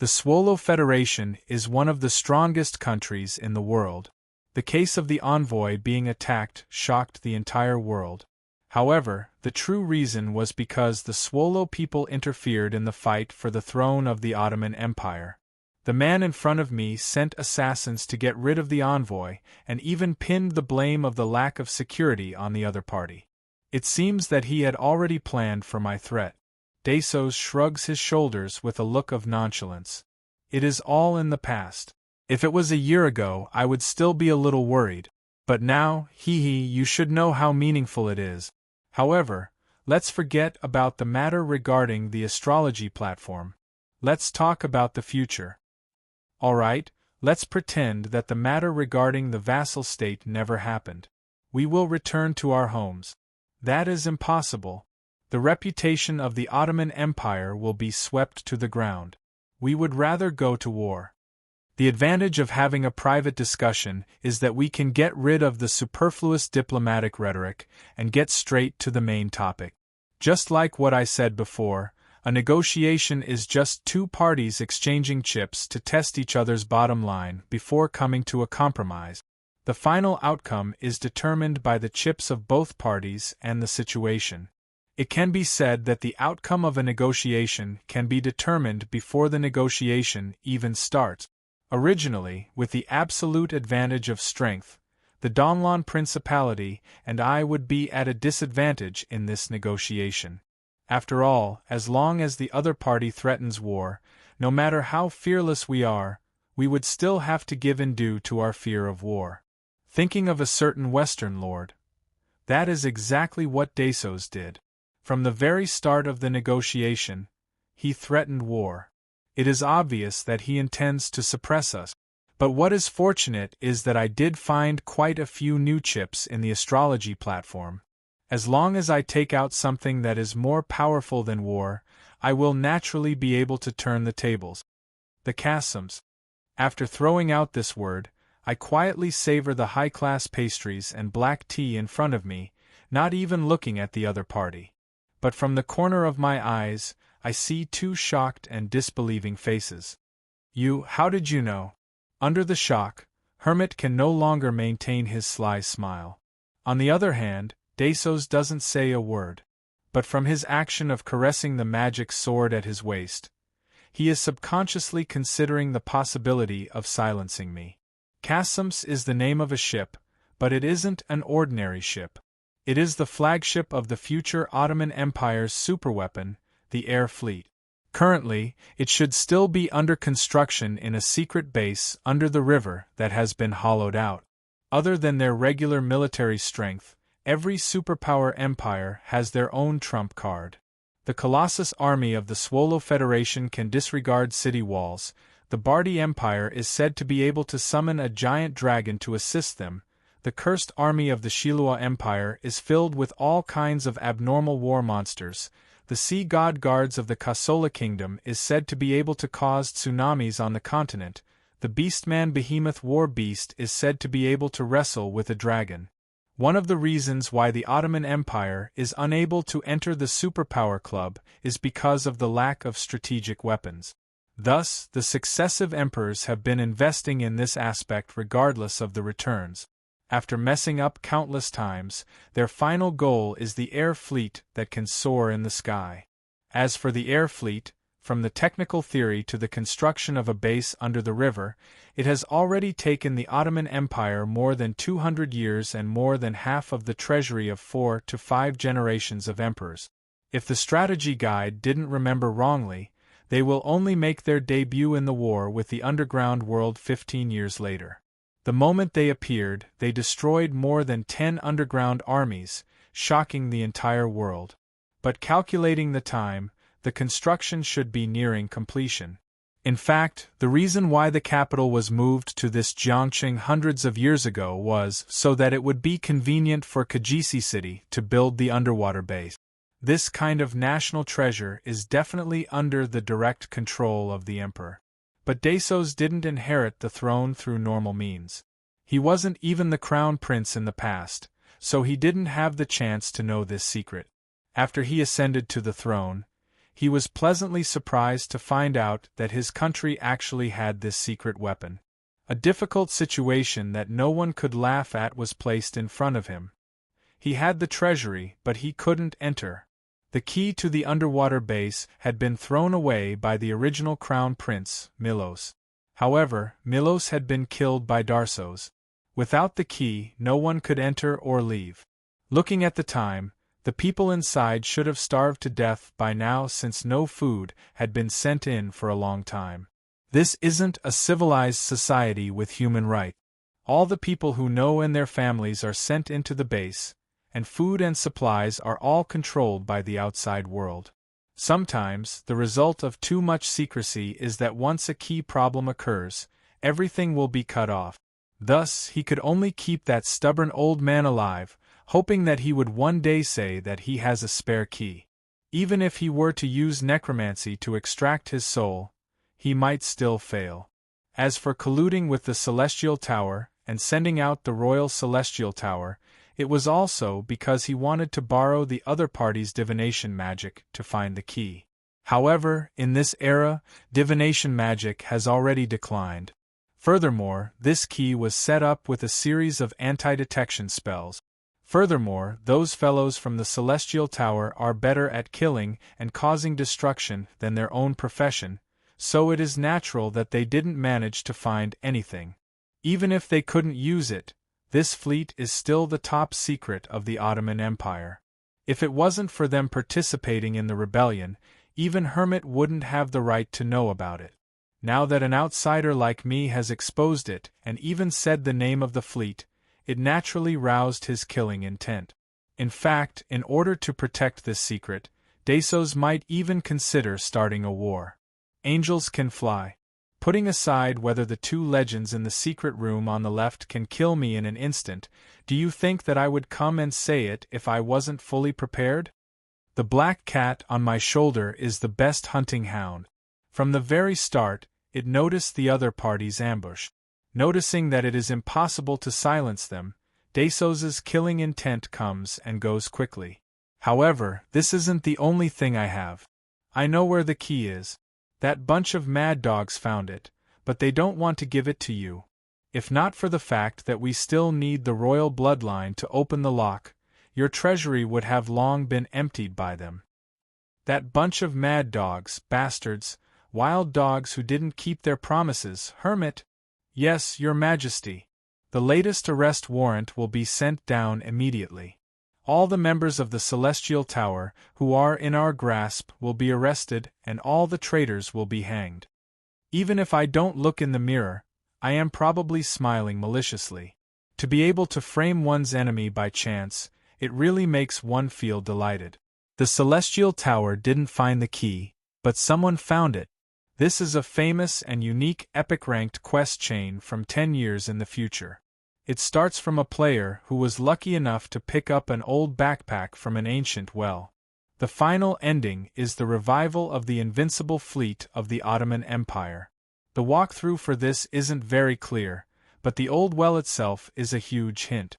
The Swallow Federation is one of the strongest countries in the world. The case of the envoy being attacked shocked the entire world. However, the true reason was because the Swallow people interfered in the fight for the throne of the Ottoman Empire. The man in front of me sent assassins to get rid of the envoy, and even pinned the blame of the lack of security on the other party. It seems that he had already planned for my threat. Dasos shrugs his shoulders with a look of nonchalance. It is all in the past. If it was a year ago, I would still be a little worried. But now, you should know how meaningful it is. However, let's forget about the matter regarding the astrology platform. Let's talk about the future. Alright, let's pretend that the matter regarding the vassal state never happened. We will return to our homes. That is impossible. The reputation of the Ottoman Empire will be swept to the ground. We would rather go to war. The advantage of having a private discussion is that we can get rid of the superfluous diplomatic rhetoric and get straight to the main topic. Just like what I said before, a negotiation is just two parties exchanging chips to test each other's bottom line before coming to a compromise. The final outcome is determined by the chips of both parties and the situation. It can be said that the outcome of a negotiation can be determined before the negotiation even starts. Originally, with the absolute advantage of strength, the Donglan Principality and I would be at a disadvantage in this negotiation. After all, as long as the other party threatens war, no matter how fearless we are, we would still have to give in due to our fear of war. Thinking of a certain Western lord. That is exactly what Dasos did. From the very start of the negotiation, he threatened war. It is obvious that he intends to suppress us. But what is fortunate is that I did find quite a few new chips in the astrology platform. As long as I take out something that is more powerful than war, I will naturally be able to turn the tables. The Kasums. After throwing out this word, I quietly savor the high-class pastries and black tea in front of me, not even looking at the other party. But from the corner of my eyes, I see two shocked and disbelieving faces. How did you know? Under the shock, Hermit can no longer maintain his sly smile. On the other hand, Dasos doesn't say a word. But from his action of caressing the magic sword at his waist, he is subconsciously considering the possibility of silencing me. Kasums is the name of a ship, but it isn't an ordinary ship. It is the flagship of the future Ottoman Empire's superweapon, the air fleet. Currently, it should still be under construction in a secret base under the river that has been hollowed out. Other than their regular military strength, every superpower empire has their own trump card. The Colossus army of the Swolo Federation can disregard city walls. The Bardi Empire is said to be able to summon a giant dragon to assist them. The cursed army of the Shilua Empire is filled with all kinds of abnormal war monsters. The sea god guards of the Kasola Kingdom is said to be able to cause tsunamis on the continent. The Beastman Behemoth War Beast is said to be able to wrestle with a dragon. One of the reasons why the Ottoman Empire is unable to enter the Superpower Club is because of the lack of strategic weapons. Thus, the successive emperors have been investing in this aspect regardless of the returns. After messing up countless times, their final goal is the air fleet that can soar in the sky. As for the air fleet, from the technical theory to the construction of a base under the river, it has already taken the Ottoman Empire more than 200 years and more than half of the treasury of 4 to 5 generations of emperors. If the strategy guide didn't remember wrongly, they will only make their debut in the war with the underground world 15 years later. The moment they appeared, they destroyed more than 10 underground armies, shocking the entire world. But calculating the time, the construction should be nearing completion. In fact, the reason why the capital was moved to this Jiangqing hundreds of years ago was so that it would be convenient for Kajisi City to build the underwater base. This kind of national treasure is definitely under the direct control of the emperor. But Dasos didn't inherit the throne through normal means. He wasn't even the crown prince in the past, so he didn't have the chance to know this secret. After he ascended to the throne, he was pleasantly surprised to find out that his country actually had this secret weapon. A difficult situation that no one could laugh at was placed in front of him. He had the treasury, but he couldn't enter. The key to the underwater base had been thrown away by the original crown prince, Milos. However, Milos had been killed by Darsos. Without the key, no one could enter or leave. Looking at the time, the people inside should have starved to death by now since no food had been sent in for a long time. This isn't a civilized society with human rights. All the people who know and their families are sent into the base, and food and supplies are all controlled by the outside world. Sometimes, the result of too much secrecy is that once a key problem occurs, everything will be cut off. Thus, he could only keep that stubborn old man alive, hoping that he would one day say that he has a spare key. Even if he were to use necromancy to extract his soul, he might still fail. As for colluding with the Celestial Tower and sending out the Royal Celestial Tower, it was also because he wanted to borrow the other party's divination magic to find the key. However, in this era, divination magic has already declined. Furthermore, this key was set up with a series of anti-detection spells. Furthermore, those fellows from the Celestial Tower are better at killing and causing destruction than their own profession, so it is natural that they didn't manage to find anything. Even if they couldn't use it, this fleet is still the top secret of the Ottoman Empire. If it wasn't for them participating in the rebellion, even Hermit wouldn't have the right to know about it. Now that an outsider like me has exposed it and even said the name of the fleet, it naturally roused his killing intent. In fact, in order to protect this secret, Dasos might even consider starting a war. Angels can fly. Putting aside whether the two legends in the secret room on the left can kill me in an instant, do you think that I would come and say it if I wasn't fully prepared? The black cat on my shoulder is the best hunting hound. From the very start, it noticed the other party's ambush. Noticing that it is impossible to silence them, Dasos's killing intent comes and goes quickly. However, this isn't the only thing I have. I know where the key is. That bunch of mad dogs found it, but they don't want to give it to you. If not for the fact that we still need the royal bloodline to open the lock, your treasury would have long been emptied by them. That bunch of mad dogs, bastards, wild dogs who didn't keep their promises, Hermit. Yes, your majesty. The latest arrest warrant will be sent down immediately. All the members of the Celestial Tower who are in our grasp will be arrested, and all the traitors will be hanged. Even if I don't look in the mirror, I am probably smiling maliciously. To be able to frame one's enemy by chance, it really makes one feel delighted. The Celestial Tower didn't find the key, but someone found it. This is a famous and unique epic-ranked quest chain from 10 years in the future. It starts from a player who was lucky enough to pick up an old backpack from an ancient well. The final ending is the revival of the invincible fleet of the Ottoman Empire. The walkthrough for this isn't very clear, but the old well itself is a huge hint.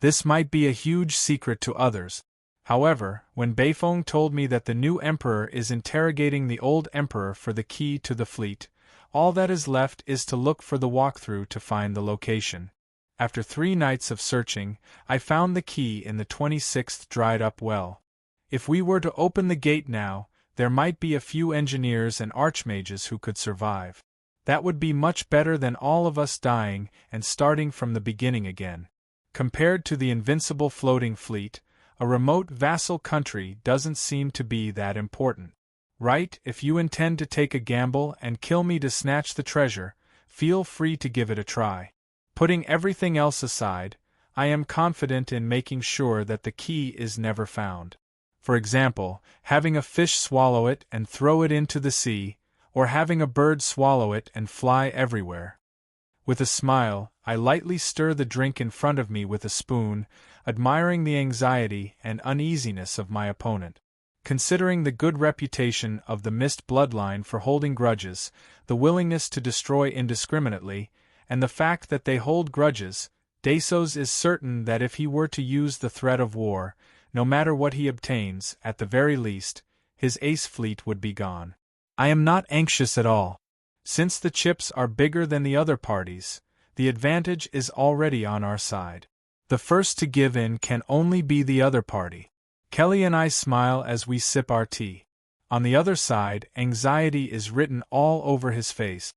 This might be a huge secret to others. However, when Beifong told me that the new emperor is interrogating the old emperor for the key to the fleet, all that is left is to look for the walkthrough to find the location. After 3 nights of searching, I found the key in the 26th dried-up well. If we were to open the gate now, there might be a few engineers and archmages who could survive. That would be much better than all of us dying and starting from the beginning again. Compared to the invincible floating fleet, a remote vassal country doesn't seem to be that important. Right, if you intend to take a gamble and kill me to snatch the treasure, feel free to give it a try. Putting everything else aside, I am confident in making sure that the key is never found. For example, having a fish swallow it and throw it into the sea, or having a bird swallow it and fly everywhere. With a smile, I lightly stir the drink in front of me with a spoon, admiring the anxiety and uneasiness of my opponent. Considering the good reputation of the Mist bloodline for holding grudges, the willingness to destroy indiscriminately, and the fact that they hold grudges, Dasos is certain that if he were to use the threat of war, no matter what he obtains, at the very least, his ace fleet would be gone. I am not anxious at all. Since the chips are bigger than the other parties, the advantage is already on our side. The first to give in can only be the other party. Kelly and I smile as we sip our tea. On the other side, anxiety is written all over his face.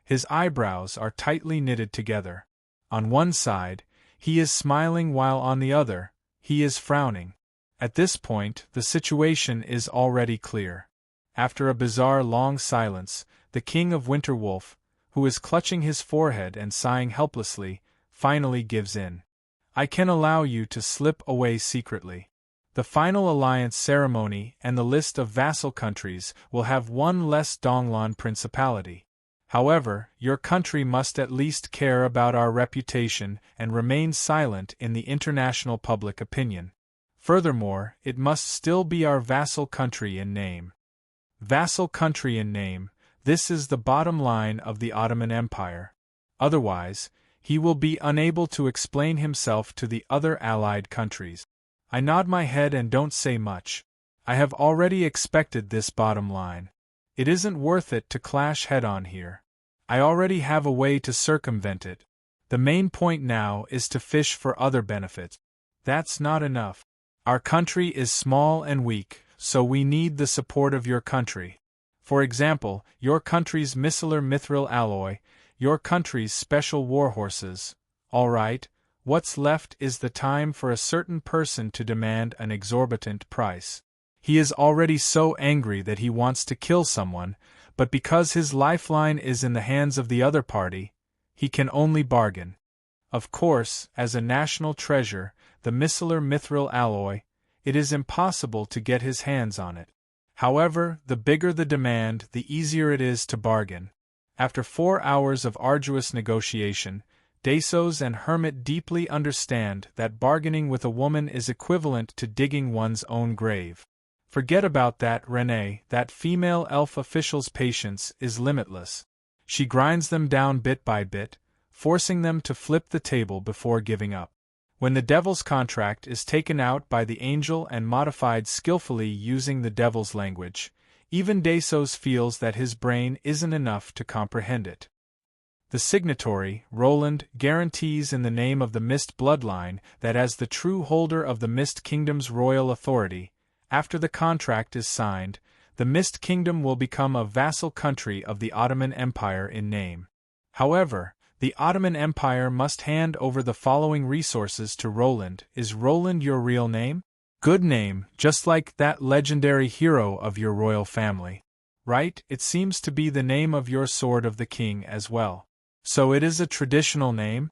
His eyebrows are tightly knitted together. On one side, he is smiling while on the other, he is frowning. At this point, the situation is already clear. After a bizarre long silence, the King of Winterwolf, who is clutching his forehead and sighing helplessly, finally gives in. I can allow you to slip away secretly. The final alliance ceremony and the list of vassal countries will have one less Donglan principality. However, your country must at least care about our reputation and remain silent in the international public opinion. Furthermore, it must still be our vassal country in name. Vassal country in name, this is the bottom line of the Ottoman Empire. Otherwise, he will be unable to explain himself to the other allied countries. I nod my head and don't say much. I have already expected this bottom line. It isn't worth it to clash head-on here. I already have a way to circumvent it. The main point now is to fish for other benefits. That's not enough. Our country is small and weak, so we need the support of your country. For example, your country's micellar mithril alloy, your country's special warhorses. All right, what's left is the time for a certain person to demand an exorbitant price. He is already so angry that he wants to kill someone, but because his lifeline is in the hands of the other party, he can only bargain. Of course, as a national treasure, the micellar mithril alloy, it is impossible to get his hands on it. However, the bigger the demand, the easier it is to bargain. After 4 hours of arduous negotiation, Dasos and Hermit deeply understand that bargaining with a woman is equivalent to digging one's own grave. Forget about that, Renee, that female elf official's patience is limitless. She grinds them down bit by bit, forcing them to flip the table before giving up. When the devil's contract is taken out by the angel and modified skillfully using the devil's language, even Dasos feels that his brain isn't enough to comprehend it. The signatory, Roland, guarantees in the name of the Mist bloodline that as the true holder of the Mist Kingdom's royal authority, after the contract is signed, the Mist Kingdom will become a vassal country of the Ottoman Empire in name. However, The Ottoman Empire must hand over the following resources to Roland. Is Roland your real name? Good name, just like that legendary hero of your royal family. Right, it seems to be the name of your sword of the king as well. So it is a traditional name?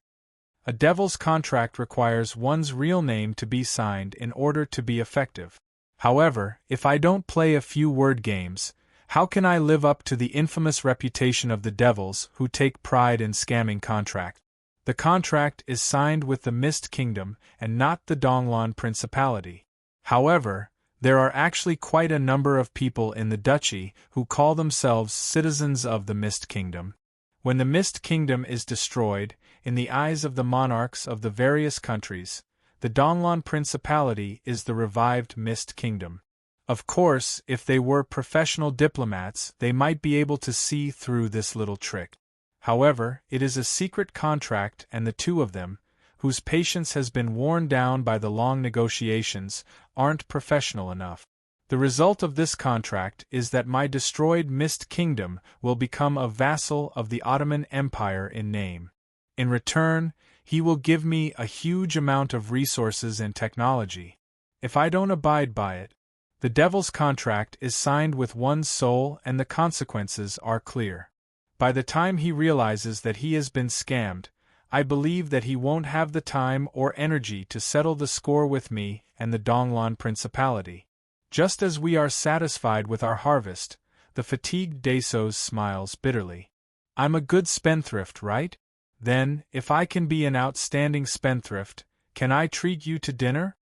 A devil's contract requires one's real name to be signed in order to be effective. However, if I don't play a few word games, how can I live up to the infamous reputation of the devils who take pride in scamming contracts? The contract is signed with the Mist Kingdom and not the Donglan Principality. However, there are actually quite a number of people in the duchy who call themselves citizens of the Mist Kingdom. When the Mist Kingdom is destroyed, in the eyes of the monarchs of the various countries, the Donglan Principality is the revived Mist Kingdom. Of course, if they were professional diplomats, they might be able to see through this little trick. However, it is a secret contract, and the two of them, whose patience has been worn down by the long negotiations, aren't professional enough. The result of this contract is that my destroyed Mist Kingdom will become a vassal of the Ottoman Empire in name. In return, he will give me a huge amount of resources and technology. If I don't abide by it, the devil's contract is signed with one's soul and the consequences are clear. By the time he realizes that he has been scammed, I believe that he won't have the time or energy to settle the score with me and the Donglan Principality. Just as we are satisfied with our harvest, the fatigued Desos smiles bitterly. I'm a good spendthrift, right? Then, if I can be an outstanding spendthrift, can I treat you to dinner?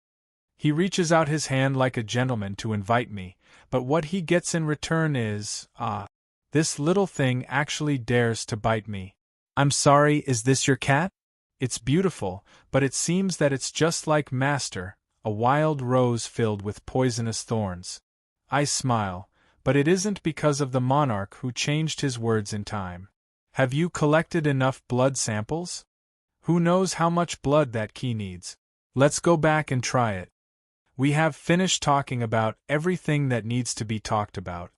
He reaches out his hand like a gentleman to invite me, but what he gets in return is, this little thing actually dares to bite me. I'm sorry, is this your cat? It's beautiful, but it seems that it's just like Master, a wild rose filled with poisonous thorns. I smile, but it isn't because of the monarch who changed his words in time. Have you collected enough blood samples? Who knows how much blood that key needs? Let's go back and try it. We have finished talking about everything that needs to be talked about.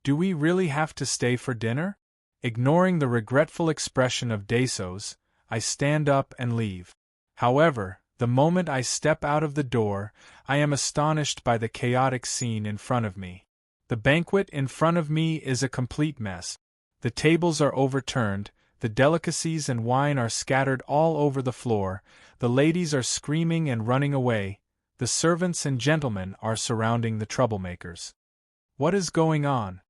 Do we really have to stay for dinner? Ignoring the regretful expression of Desos, I stand up and leave. However, the moment I step out of the door, I am astonished by the chaotic scene in front of me. The banquet in front of me is a complete mess. The tables are overturned, the delicacies and wine are scattered all over the floor, the ladies are screaming and running away, the servants and gentlemen are surrounding the troublemakers. What is going on?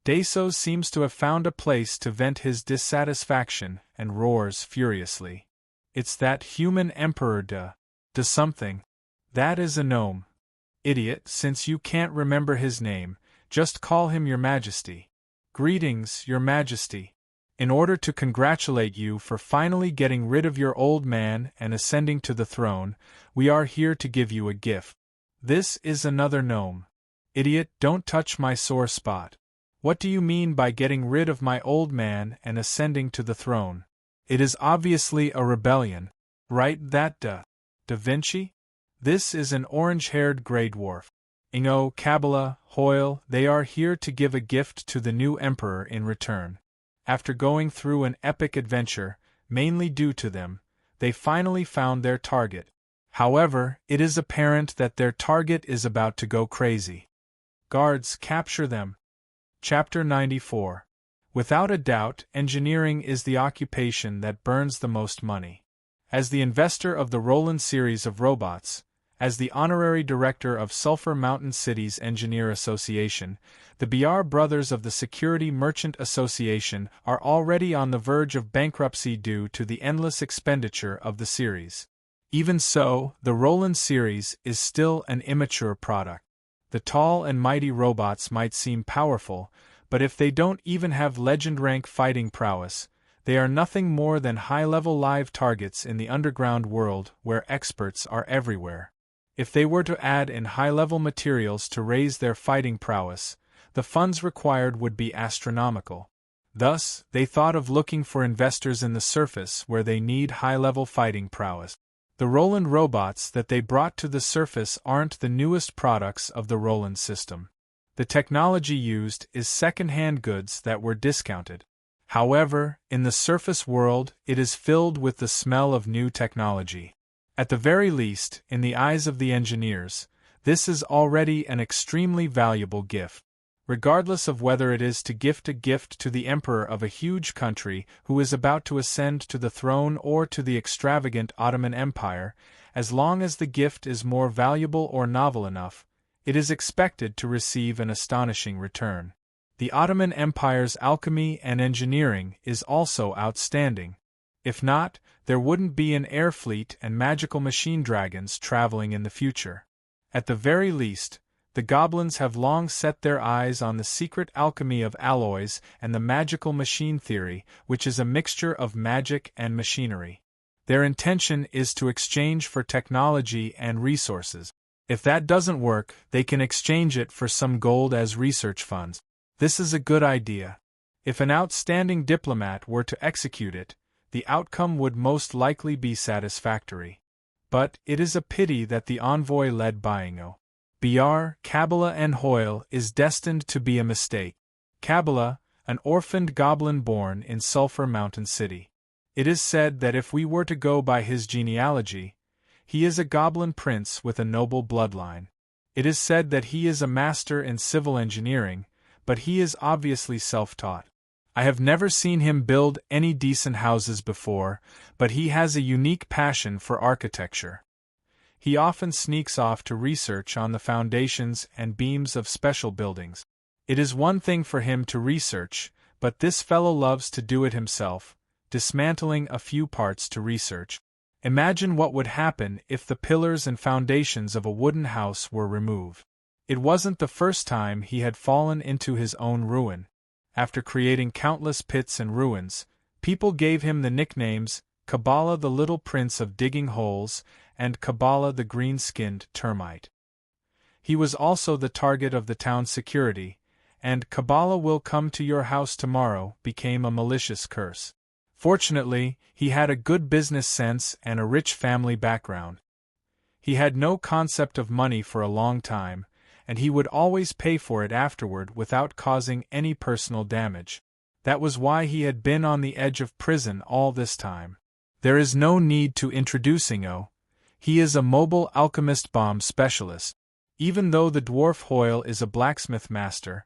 Desos seems to have found a place to vent his dissatisfaction and roars furiously. It's that human emperor de something. That is a gnome. Idiot, since you can't remember his name, just call him Your Majesty. Greetings, Your Majesty. In order to congratulate you for finally getting rid of your old man and ascending to the throne, we are here to give you a gift. This is another gnome. Idiot, don't touch my sore spot. What do you mean by getting rid of my old man and ascending to the throne? It is obviously a rebellion. Right, that Da Vinci? This is an orange-haired grey dwarf. Ingo, Kabbalah, Hoyle, they are here to give a gift to the new emperor in return. After going through an epic adventure, mainly due to them, they finally found their target. However, it is apparent that their target is about to go crazy. Guards, capture them. Chapter 94. Without a doubt, engineering is the occupation that burns the most money. As the investor of the Roland series of robots, as the honorary director of Sulphur Mountain Cities Engineer Association, the BR brothers of the Security Merchant Association are already on the verge of bankruptcy due to the endless expenditure of the series. Even so, the Roland series is still an immature product. The tall and mighty robots might seem powerful, but if they don't even have legend-rank fighting prowess, they are nothing more than high-level live targets in the underground world where experts are everywhere. If they were to add in high-level materials to raise their fighting prowess, the funds required would be astronomical. Thus, they thought of looking for investors in the surface where they need high-level fighting prowess. The Roland robots that they brought to the surface aren't the newest products of the Roland system. The technology used is second-hand goods that were discounted. However, in the surface world, it is filled with the smell of new technology. At the very least, in the eyes of the engineers, this is already an extremely valuable gift. Regardless of whether it is to gift a gift to the emperor of a huge country who is about to ascend to the throne or to the extravagant Ottoman Empire, as long as the gift is more valuable or novel enough, it is expected to receive an astonishing return. The Ottoman Empire's alchemy and engineering is also outstanding. If not, there wouldn't be an air fleet and magical machine dragons traveling in the future. At the very least, the goblins have long set their eyes on the secret alchemy of alloys and the magical machine theory, which is a mixture of magic and machinery. Their intention is to exchange for technology and resources. If that doesn't work, they can exchange it for some gold as research funds. This is a good idea. If an outstanding diplomat were to execute it, the outcome would most likely be satisfactory. But it is a pity that the envoy led by Ingo, Br, Kabbalah and Hoyle is destined to be a mistake. Kabbalah, an orphaned goblin born in Sulphur Mountain City. It is said that if we were to go by his genealogy, he is a goblin prince with a noble bloodline. It is said that he is a master in civil engineering, but he is obviously self-taught. I have never seen him build any decent houses before, but he has a unique passion for architecture. He often sneaks off to research on the foundations and beams of special buildings. It is one thing for him to research, but this fellow loves to do it himself, dismantling a few parts to research. Imagine what would happen if the pillars and foundations of a wooden house were removed. It wasn't the first time he had fallen into his own ruin. After creating countless pits and ruins, people gave him the nicknames Kabbalah the Little Prince of Digging Holes and Kabbalah the Green-Skinned Termite. He was also the target of the town's security, and Kabbalah will come to your house tomorrow became a malicious curse. Fortunately, he had a good business sense and a rich family background. He had no concept of money for a long time, and he would always pay for it afterward without causing any personal damage. That was why he had been on the edge of prison all this time. There is no need to introduce Ingo. He is a mobile alchemist bomb specialist. Even though the dwarf Hoyle is a blacksmith master,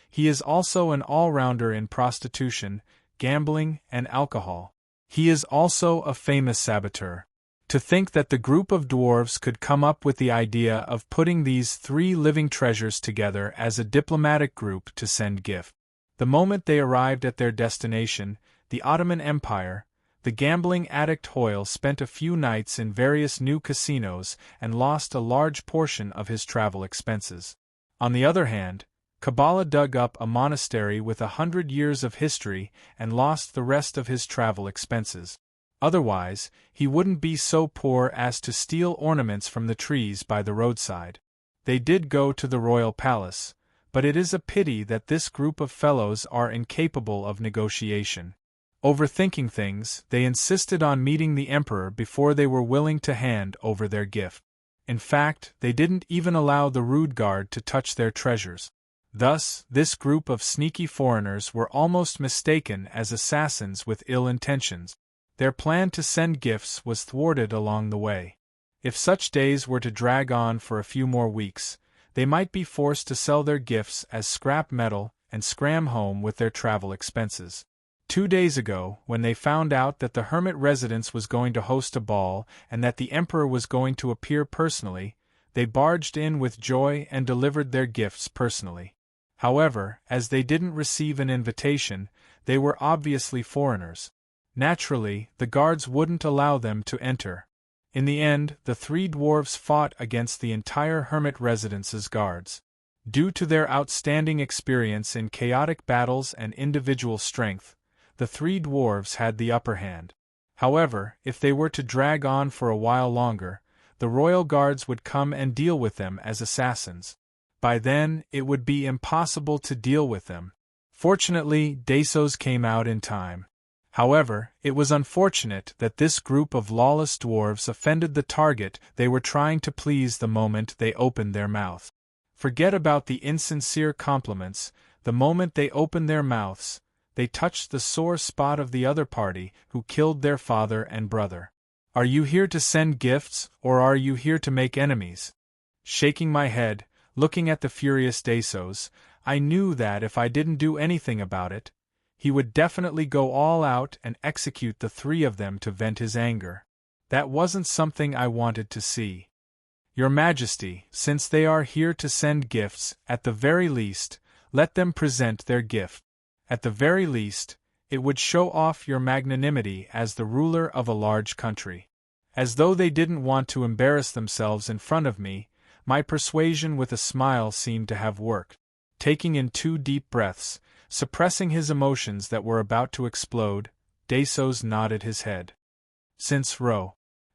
he is also an all-rounder in prostitution, gambling, and alcohol. He is also a famous saboteur. To think that the group of dwarves could come up with the idea of putting these three living treasures together as a diplomatic group to send gift. The moment they arrived at their destination, the Ottoman Empire, the gambling addict Hoyle spent a few nights in various new casinos and lost a large portion of his travel expenses. On the other hand, Kabbalah dug up a monastery with 100 years of history and lost the rest of his travel expenses. Otherwise, he wouldn't be so poor as to steal ornaments from the trees by the roadside. They did go to the royal palace, but it is a pity that this group of fellows are incapable of negotiation. Overthinking things, they insisted on meeting the emperor before they were willing to hand over their gift. In fact, they didn't even allow the rude guard to touch their treasures. Thus, this group of sneaky foreigners were almost mistaken as assassins with ill intentions. Their plan to send gifts was thwarted along the way. If such days were to drag on for a few more weeks, they might be forced to sell their gifts as scrap metal and scram home with their travel expenses. 2 days ago, when they found out that the hermit residence was going to host a ball and that the emperor was going to appear personally, they barged in with joy and delivered their gifts personally. However, as they didn't receive an invitation, they were obviously foreigners. Naturally, the guards wouldn't allow them to enter. In the end, the three dwarves fought against the entire hermit residence's guards. Due to their outstanding experience in chaotic battles and individual strength, the three dwarves had the upper hand. However, if they were to drag on for a while longer, the royal guards would come and deal with them as assassins. By then, it would be impossible to deal with them. Fortunately, Dasos came out in time. However, it was unfortunate that this group of lawless dwarves offended the target they were trying to please the moment they opened their mouths. Forget about the insincere compliments, the moment they opened their mouths, they touched the sore spot of the other party who killed their father and brother. Are you here to send gifts, or are you here to make enemies? Shaking my head, looking at the furious Dasos, I knew that if I didn't do anything about it, he would definitely go all out and execute the three of them to vent his anger. That wasn't something I wanted to see. Your Majesty, since they are here to send gifts, at the very least, let them present their gift. At the very least, it would show off your magnanimity as the ruler of a large country. As though they didn't want to embarrass themselves in front of me, my persuasion with a smile seemed to have worked. Taking in 2 deep breaths, suppressing his emotions that were about to explode, Dasos nodded his head. Since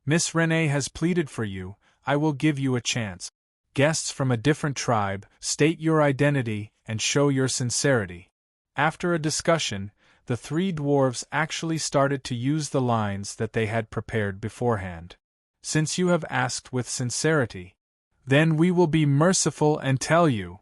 Miss Renee has pleaded for you, I will give you a chance. Guests from a different tribe, state your identity and show your sincerity. After a discussion, the 3 dwarves actually started to use the lines that they had prepared beforehand. Since you have asked with sincerity, then we will be merciful and tell you.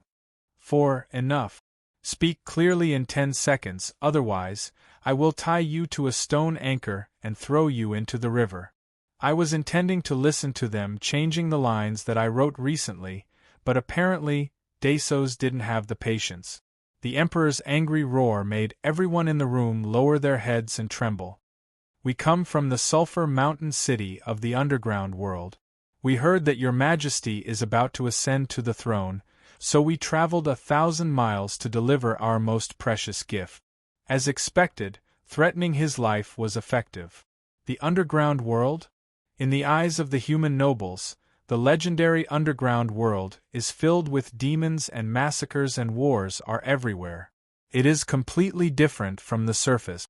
For, enough. Speak clearly in 10 seconds, otherwise, I will tie you to a stone anchor and throw you into the river. I was intending to listen to them changing the lines that I wrote recently, but apparently, Dasos didn't have the patience. The Emperor's angry roar made everyone in the room lower their heads and tremble. We come from the Sulphur Mountain City of the underground world. We heard that your Majesty is about to ascend to the throne, so we traveled 1,000 miles to deliver our most precious gift. As expected, threatening his life was effective. The underground world? In the eyes of the human nobles, the legendary underground world is filled with demons and massacres and wars are everywhere. It is completely different from the surface.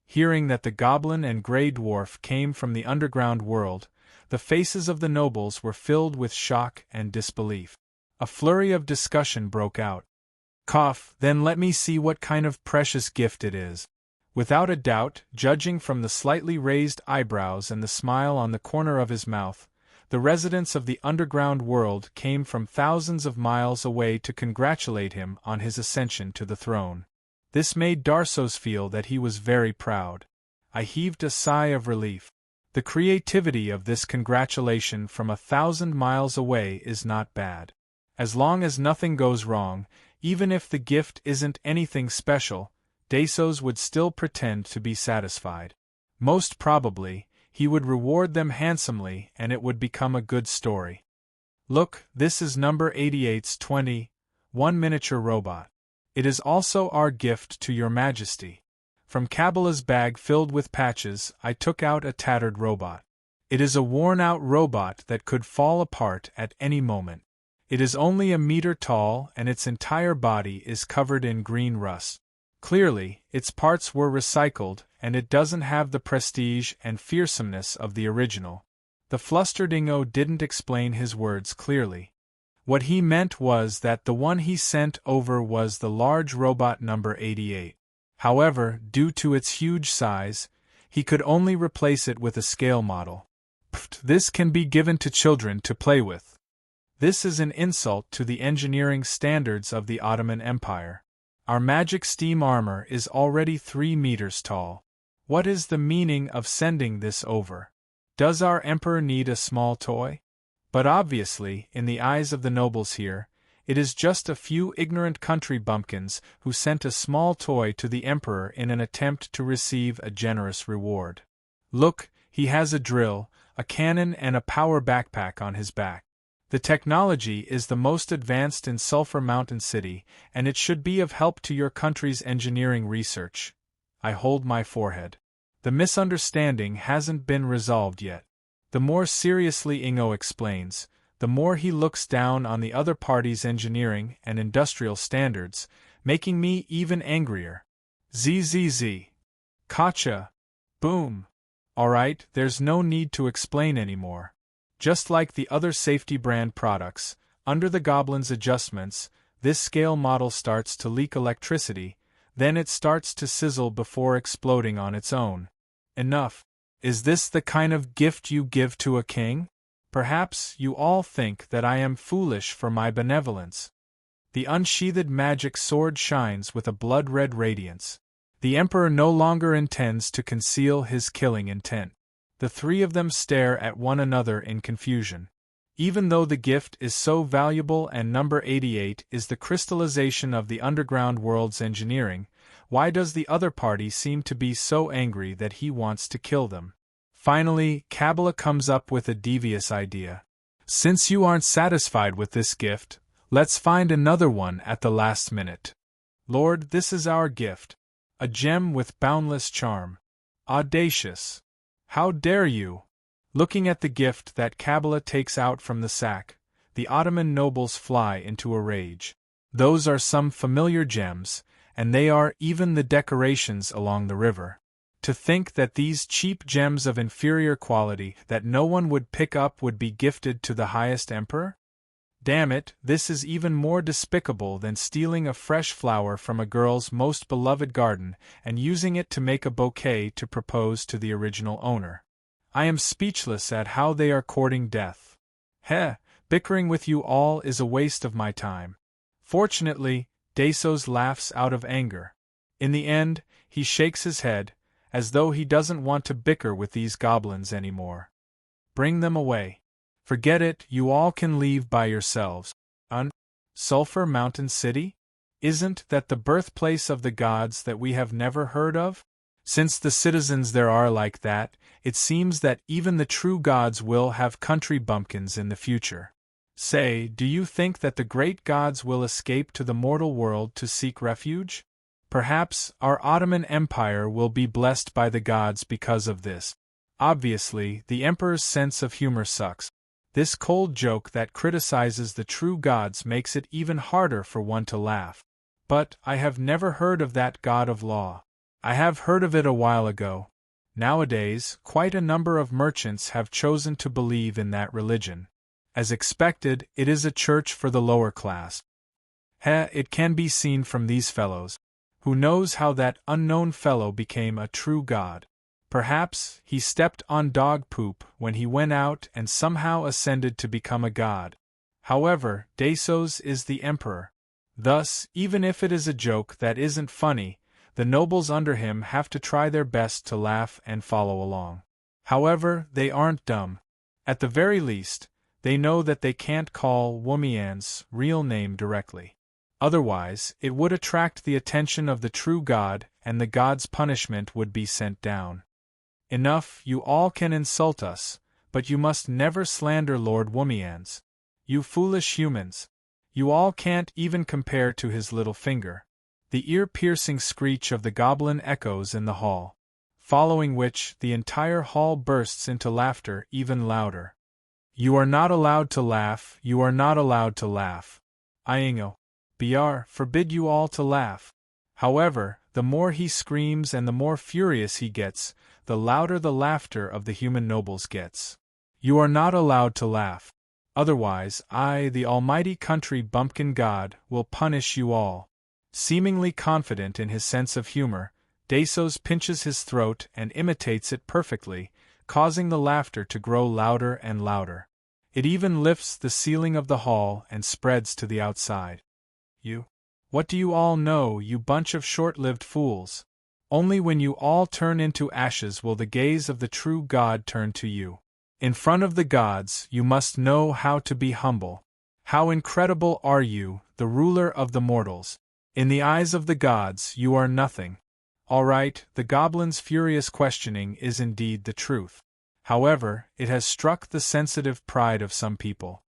Hearing that the goblin and grey dwarf came from the underground world, the faces of the nobles were filled with shock and disbelief. A flurry of discussion broke out. Cough, then let me see what kind of precious gift it is. Without a doubt, judging from the slightly raised eyebrows and the smile on the corner of his mouth, the residents of the underground world came from thousands of miles away to congratulate him on his ascension to the throne. This made Dasos feel that he was very proud. I heaved a sigh of relief. The creativity of this congratulation from 1,000 miles away is not bad. As long as nothing goes wrong, even if the gift isn't anything special, Dasos would still pretend to be satisfied. Most probably, he would reward them handsomely and it would become a good story. Look, this is number 88's 1 miniature robot. It is also our gift to your Majesty. From Kabbalah's bag filled with patches, I took out a tattered robot. It is a worn-out robot that could fall apart at any moment. It is only a meter tall and its entire body is covered in green rust. Clearly, its parts were recycled, and it doesn't have the prestige and fearsomeness of the original. The flustered Ingo didn't explain his words clearly. What he meant was that the one he sent over was the large robot number 88. However, due to its huge size, he could only replace it with a scale model. This can be given to children to play with. This is an insult to the engineering standards of the Ottoman Empire. Our magic steam armor is already 3 meters tall. What is the meaning of sending this over? Does our emperor need a small toy? But obviously, in the eyes of the nobles here, it is just a few ignorant country bumpkins who sent a small toy to the emperor in an attempt to receive a generous reward. Look, he has a drill, a cannon and a power backpack on his back. The technology is the most advanced in Sulphur Mountain City, and it should be of help to your country's engineering research. I hold my forehead. The misunderstanding hasn't been resolved yet. The more seriously Ingo explains, the more he looks down on the other party's engineering and industrial standards, making me even angrier. ZZZ. Gotcha. Boom. Alright, there's no need to explain anymore. Just like the other safety brand products, under the Goblin's adjustments, this scale model starts to leak electricity, then it starts to sizzle before exploding on its own. Enough. Is this the kind of gift you give to a king? Perhaps you all think that I am foolish for my benevolence. The unsheathed magic sword shines with a blood-red radiance. The Emperor no longer intends to conceal his killing intent. The three of them stare at one another in confusion. Even though the gift is so valuable and number 88 is the crystallization of the underground world's engineering, why does the other party seem to be so angry that he wants to kill them? Finally, Kabbalah comes up with a devious idea. Since you aren't satisfied with this gift, let's find another one at the last minute. Lord, this is our gift. A gem with boundless charm. Audacious. How dare you? Looking at the gift that Kabbalah takes out from the sack, the Ottoman nobles fly into a rage. Those are some familiar gems, and they are even the decorations along the river. To think that these cheap gems of inferior quality that no one would pick up would be gifted to the highest emperor? Damn it, this is even more despicable than stealing a fresh flower from a girl's most beloved garden and using it to make a bouquet to propose to the original owner. I am speechless at how they are courting death. Heh, bickering with you all is a waste of my time. Fortunately, Desos laughs out of anger. In the end, he shakes his head, as though he doesn't want to bicker with these goblins anymore. Bring them away. Forget it, you all can leave by yourselves. Sulphur Mountain City? Isn't that the birthplace of the gods that we have never heard of? Since the citizens there are like that, it seems that even the true gods will have country bumpkins in the future. Say, do you think that the great gods will escape to the mortal world to seek refuge? Perhaps our Ottoman Empire will be blessed by the gods because of this. Obviously, the Emperor's sense of humor sucks. This cold joke that criticizes the true gods makes it even harder for one to laugh. But I have never heard of that god of law. I have heard of it a while ago. Nowadays, quite a number of merchants have chosen to believe in that religion. As expected, it is a church for the lower class. It can be seen from these fellows. Who knows how that unknown fellow became a true god? Perhaps he stepped on dog poop when he went out and somehow ascended to become a god. However, Desos is the emperor. Thus, even if it is a joke that isn't funny, the nobles under him have to try their best to laugh and follow along. However, they aren't dumb. At the very least, they know that they can't call Womian's real name directly. Otherwise, it would attract the attention of the true god, and the god's punishment would be sent down. Enough, you all can insult us, but you must never slander Lord Womian's. You foolish humans. You all can't even compare to his little finger. The ear-piercing screech of the goblin echoes in the hall, following which the entire hall bursts into laughter even louder. You are not allowed to laugh, you are not allowed to laugh. Aingo. Br, forbid you all to laugh. However, the more he screams and the more furious he gets, the louder the laughter of the human nobles gets. You are not allowed to laugh. Otherwise, I, the almighty country bumpkin god, will punish you all. Seemingly confident in his sense of humor, Desos pinches his throat and imitates it perfectly, causing the laughter to grow louder and louder. It even lifts the ceiling of the hall and spreads to the outside. You? What do you all know, you bunch of short-lived fools? Only when you all turn into ashes will the gaze of the true God turn to you. In front of the gods, you must know how to be humble. How incredible are you, the ruler of the mortals. In the eyes of the gods, you are nothing. All right, the goblin's furious questioning is indeed the truth. However, it has struck the sensitive pride of some people.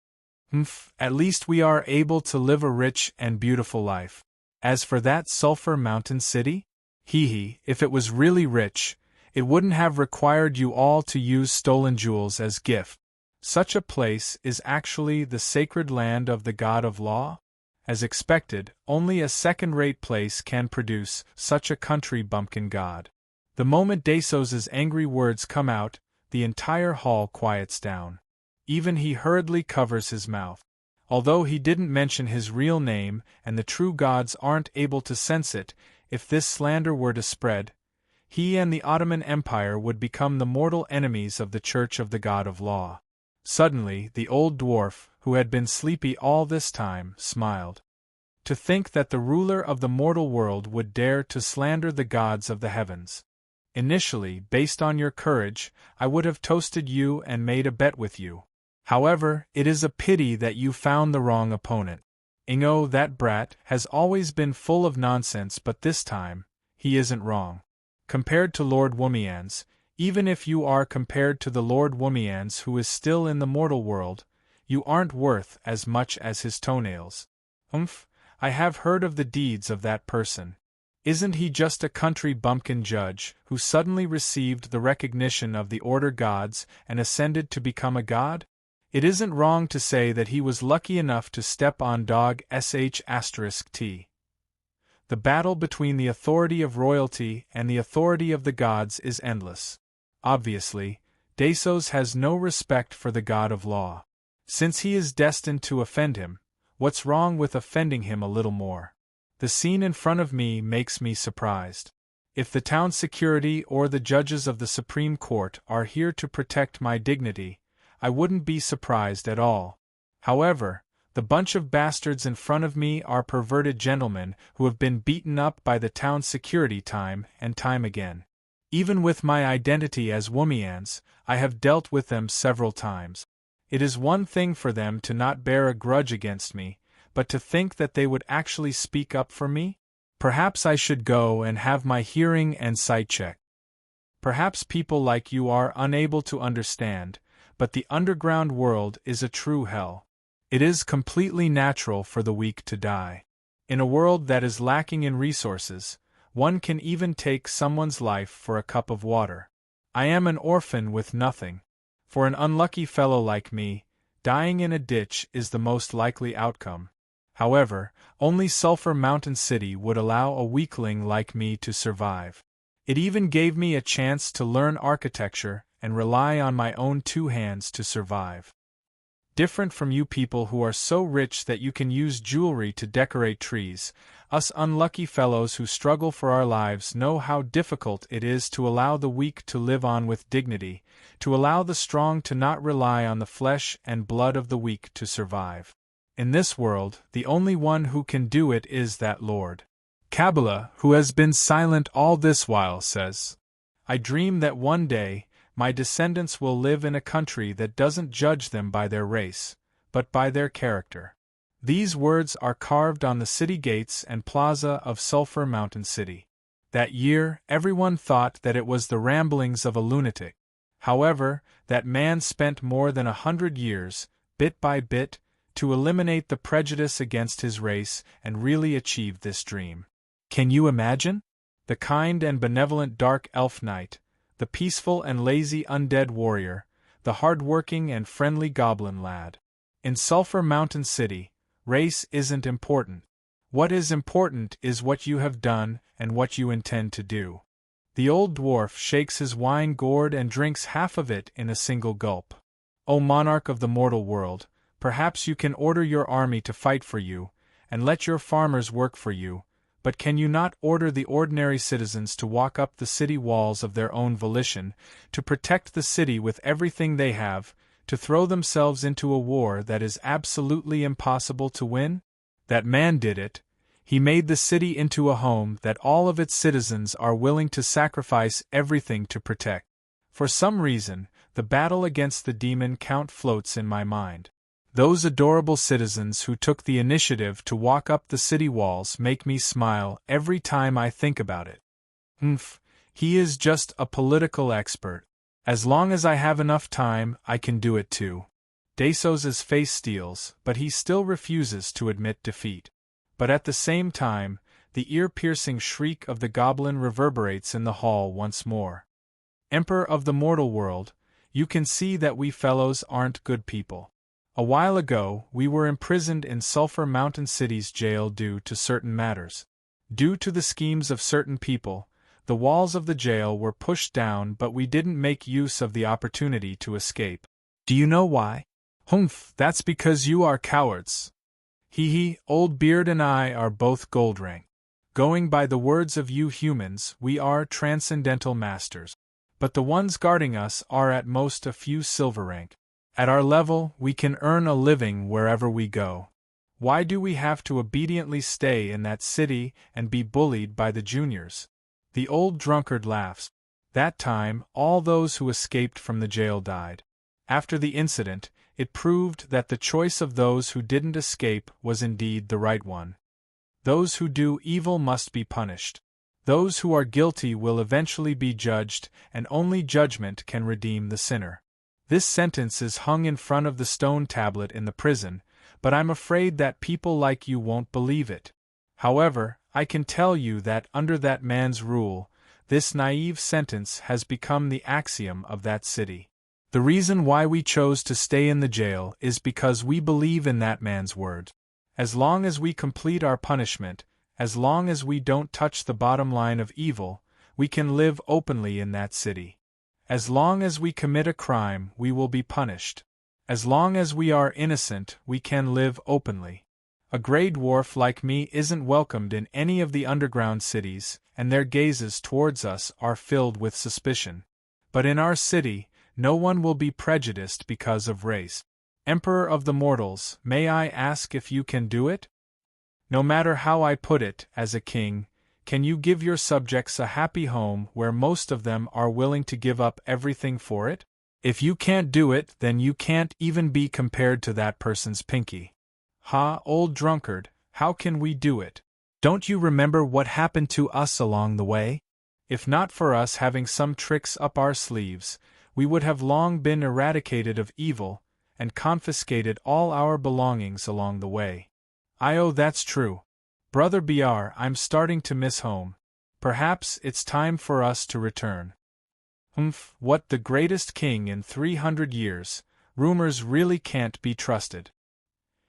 At least we are able to live a rich and beautiful life. As for that Sulphur Mountain City? If it was really rich, it wouldn't have required you all to use stolen jewels as gift. Such a place is actually the sacred land of the god of law? As expected, only a second-rate place can produce such a country bumpkin god. The moment Desos' angry words come out, the entire hall quiets down. Even he hurriedly covers his mouth. Although he didn't mention his real name and the true gods aren't able to sense it, if this slander were to spread, he and the Ottoman Empire would become the mortal enemies of the Church of the God of Law. Suddenly, the old dwarf, who had been sleepy all this time, smiled. To think that the ruler of the mortal world would dare to slander the gods of the heavens. Initially, based on your courage, I would have toasted you and made a bet with you. However, it is a pity that you found the wrong opponent. Ingo, that brat, has always been full of nonsense, but this time, he isn't wrong. Compared to Lord Womians, even if you are compared to the Lord Womians who is still in the mortal world, you aren't worth as much as his toenails. I have heard of the deeds of that person. Isn't he just a country bumpkin judge who suddenly received the recognition of the Order gods and ascended to become a god? It isn't wrong to say that he was lucky enough to step on dog sh*t. The battle between the authority of royalty and the authority of the gods is endless. Obviously, Dasos has no respect for the god of law. Since he is destined to offend him, what's wrong with offending him a little more? The scene in front of me makes me surprised. If the town security or the judges of the Supreme Court are here to protect my dignity, I wouldn't be surprised at all. However, the bunch of bastards in front of me are perverted gentlemen who have been beaten up by the town security time and time again. Even with my identity as Womians, I have dealt with them several times. It is one thing for them to not bear a grudge against me, but to think that they would actually speak up for me? Perhaps I should go and have my hearing and sight checked. Perhaps people like you are unable to understand, but the underground world is a true hell. It is completely natural for the weak to die. In a world that is lacking in resources, one can even take someone's life for a cup of water. I am an orphan with nothing. For an unlucky fellow like me, dying in a ditch is the most likely outcome. However, only Sulphur Mountain City would allow a weakling like me to survive. It even gave me a chance to learn architecture and rely on my own two hands to survive. Different from you people who are so rich that you can use jewelry to decorate trees, us unlucky fellows who struggle for our lives know how difficult it is to allow the weak to live on with dignity, to allow the strong to not rely on the flesh and blood of the weak to survive. In this world, the only one who can do it is that Lord. Kabbalah, who has been silent all this while, says, I dream that one day, my descendants will live in a country that doesn't judge them by their race, but by their character. These words are carved on the city gates and plaza of Sulphur Mountain City. That year, everyone thought that it was the ramblings of a lunatic. However, that man spent more than 100 years, bit by bit, to eliminate the prejudice against his race and really achieved this dream. Can you imagine? The kind and benevolent dark elf knight, the peaceful and lazy undead warrior, the hard-working and friendly goblin lad. In Sulphur Mountain City, race isn't important. What is important is what you have done and what you intend to do. The old dwarf shakes his wine gourd and drinks half of it in a single gulp. O monarch of the mortal world, perhaps you can order your army to fight for you, and let your farmers work for you, but can you not order the ordinary citizens to walk up the city walls of their own volition, to protect the city with everything they have, to throw themselves into a war that is absolutely impossible to win? That man did it. He made the city into a home that all of its citizens are willing to sacrifice everything to protect. For some reason, the battle against the demon count floats in my mind. Those adorable citizens who took the initiative to walk up the city walls make me smile every time I think about it. He is just a political expert. As long as I have enough time, I can do it too. Dasos's face steels, but he still refuses to admit defeat. But at the same time, the ear-piercing shriek of the goblin reverberates in the hall once more. Emperor of the mortal world, you can see that we fellows aren't good people. A while ago, we were imprisoned in Sulphur Mountain City's jail due to certain matters. Due to the schemes of certain people, the walls of the jail were pushed down, but we didn't make use of the opportunity to escape. Do you know why? That's because you are cowards. Old Beard and I are both gold rank. Going by the words of you humans, we are transcendental masters. But the ones guarding us are at most a few silver rank. At our level, we can earn a living wherever we go. Why do we have to obediently stay in that city and be bullied by the juniors? The old drunkard laughs. That time, all those who escaped from the jail died. After the incident, it proved that the choice of those who didn't escape was indeed the right one. Those who do evil must be punished. Those who are guilty will eventually be judged, and only judgment can redeem the sinner. This sentence is hung in front of the stone tablet in the prison, but I'm afraid that people like you won't believe it. However, I can tell you that under that man's rule, this naive sentence has become the axiom of that city. The reason why we chose to stay in the jail is because we believe in that man's word. As long as we complete our punishment, as long as we don't touch the bottom line of evil, we can live openly in that city. As long as we commit a crime, we will be punished. As long as we are innocent, we can live openly. A grey dwarf like me isn't welcomed in any of the underground cities, and their gazes towards us are filled with suspicion. But in our city, no one will be prejudiced because of race. Emperor of the mortals, may I ask if you can do it? No matter how I put it, as a king, can you give your subjects a happy home where most of them are willing to give up everything for it? If you can't do it, then you can't even be compared to that person's pinky. Ha, old drunkard, how can we do it? Don't you remember what happened to us along the way? If not for us having some tricks up our sleeves, we would have long been eradicated of evil, and confiscated all our belongings along the way. Oh, that's true. Brother BR, I'm starting to miss home. Perhaps it's time for us to return. What the greatest king in 300 years, rumors really can't be trusted.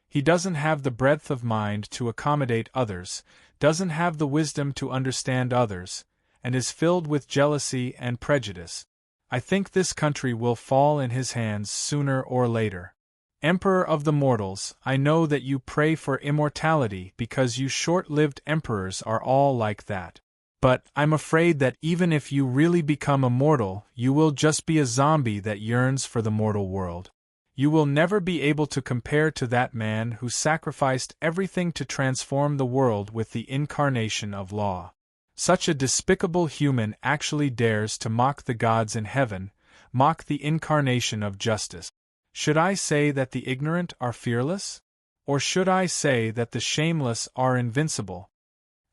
He doesn't have the breadth of mind to accommodate others, doesn't have the wisdom to understand others, and is filled with jealousy and prejudice. I think this country will fall in his hands sooner or later. Emperor of the mortals, I know that you pray for immortality because you short-lived emperors are all like that. But I'm afraid that even if you really become immortal, you will just be a zombie that yearns for the mortal world. You will never be able to compare to that man who sacrificed everything to transform the world with the incarnation of law. Such a despicable human actually dares to mock the gods in heaven, mock the incarnation of justice. Should I say that the ignorant are fearless? Or should I say that the shameless are invincible?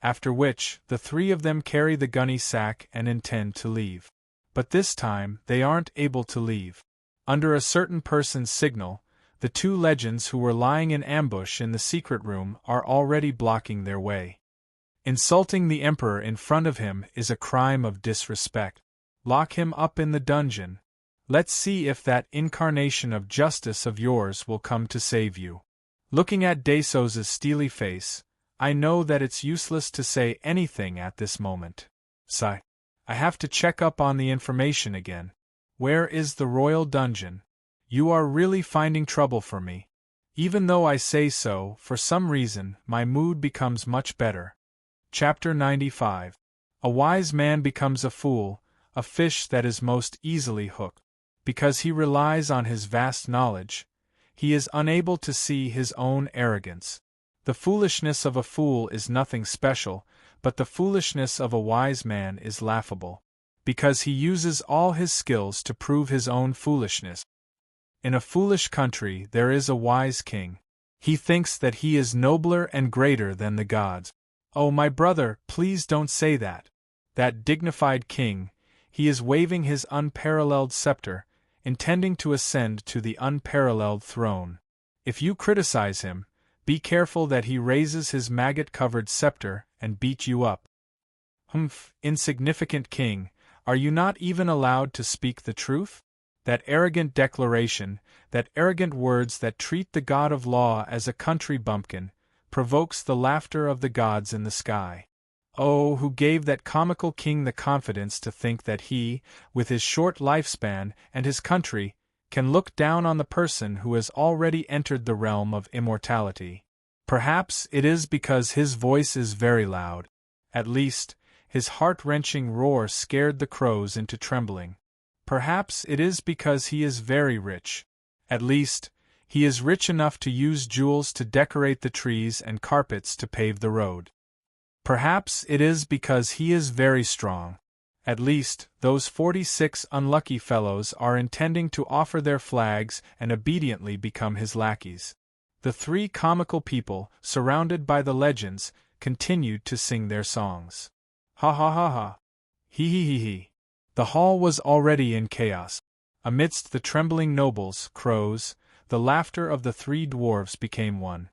After which, the three of them carry the gunny sack and intend to leave. But this time, they aren't able to leave. Under a certain person's signal, the two legends who were lying in ambush in the secret room are already blocking their way. Insulting the emperor in front of him is a crime of disrespect. Lock him up in the dungeon. Let's see if that incarnation of justice of yours will come to save you. Looking at Desos's steely face, I know that it's useless to say anything at this moment. Sigh. I have to check up on the information again. Where is the royal dungeon? You are really finding trouble for me. Even though I say so, for some reason, my mood becomes much better. Chapter 95. A wise man becomes a fool, a fish that is most easily hooked. Because he relies on his vast knowledge, he is unable to see his own arrogance. The foolishness of a fool is nothing special, but the foolishness of a wise man is laughable, because he uses all his skills to prove his own foolishness. In a foolish country there is a wise king. He thinks that he is nobler and greater than the gods. Oh, my brother, please don't say that. That dignified king, he is waving his unparalleled scepter, intending to ascend to the unparalleled throne. If you criticize him, be careful that he raises his maggot-covered scepter and beat you up. Insignificant king, are you not even allowed to speak the truth? That arrogant declaration, that arrogant words that treat the god of law as a country bumpkin, provokes the laughter of the gods in the sky. Oh, who gave that comical king the confidence to think that he, with his short lifespan and his country, can look down on the person who has already entered the realm of immortality? Perhaps it is because his voice is very loud. At least, his heart-wrenching roar scared the crows into trembling. Perhaps it is because he is very rich. At least, He is rich enough to use jewels to decorate the trees and carpets to pave the road. Perhaps it is because he is very strong. At least, those 46 unlucky fellows are intending to offer their flags and obediently become his lackeys. The three comical people, surrounded by the legends, continued to sing their songs. Ha ha ha ha. He he he he. The hall was already in chaos. Amidst the trembling nobles, crows, the laughter of the three dwarves became one.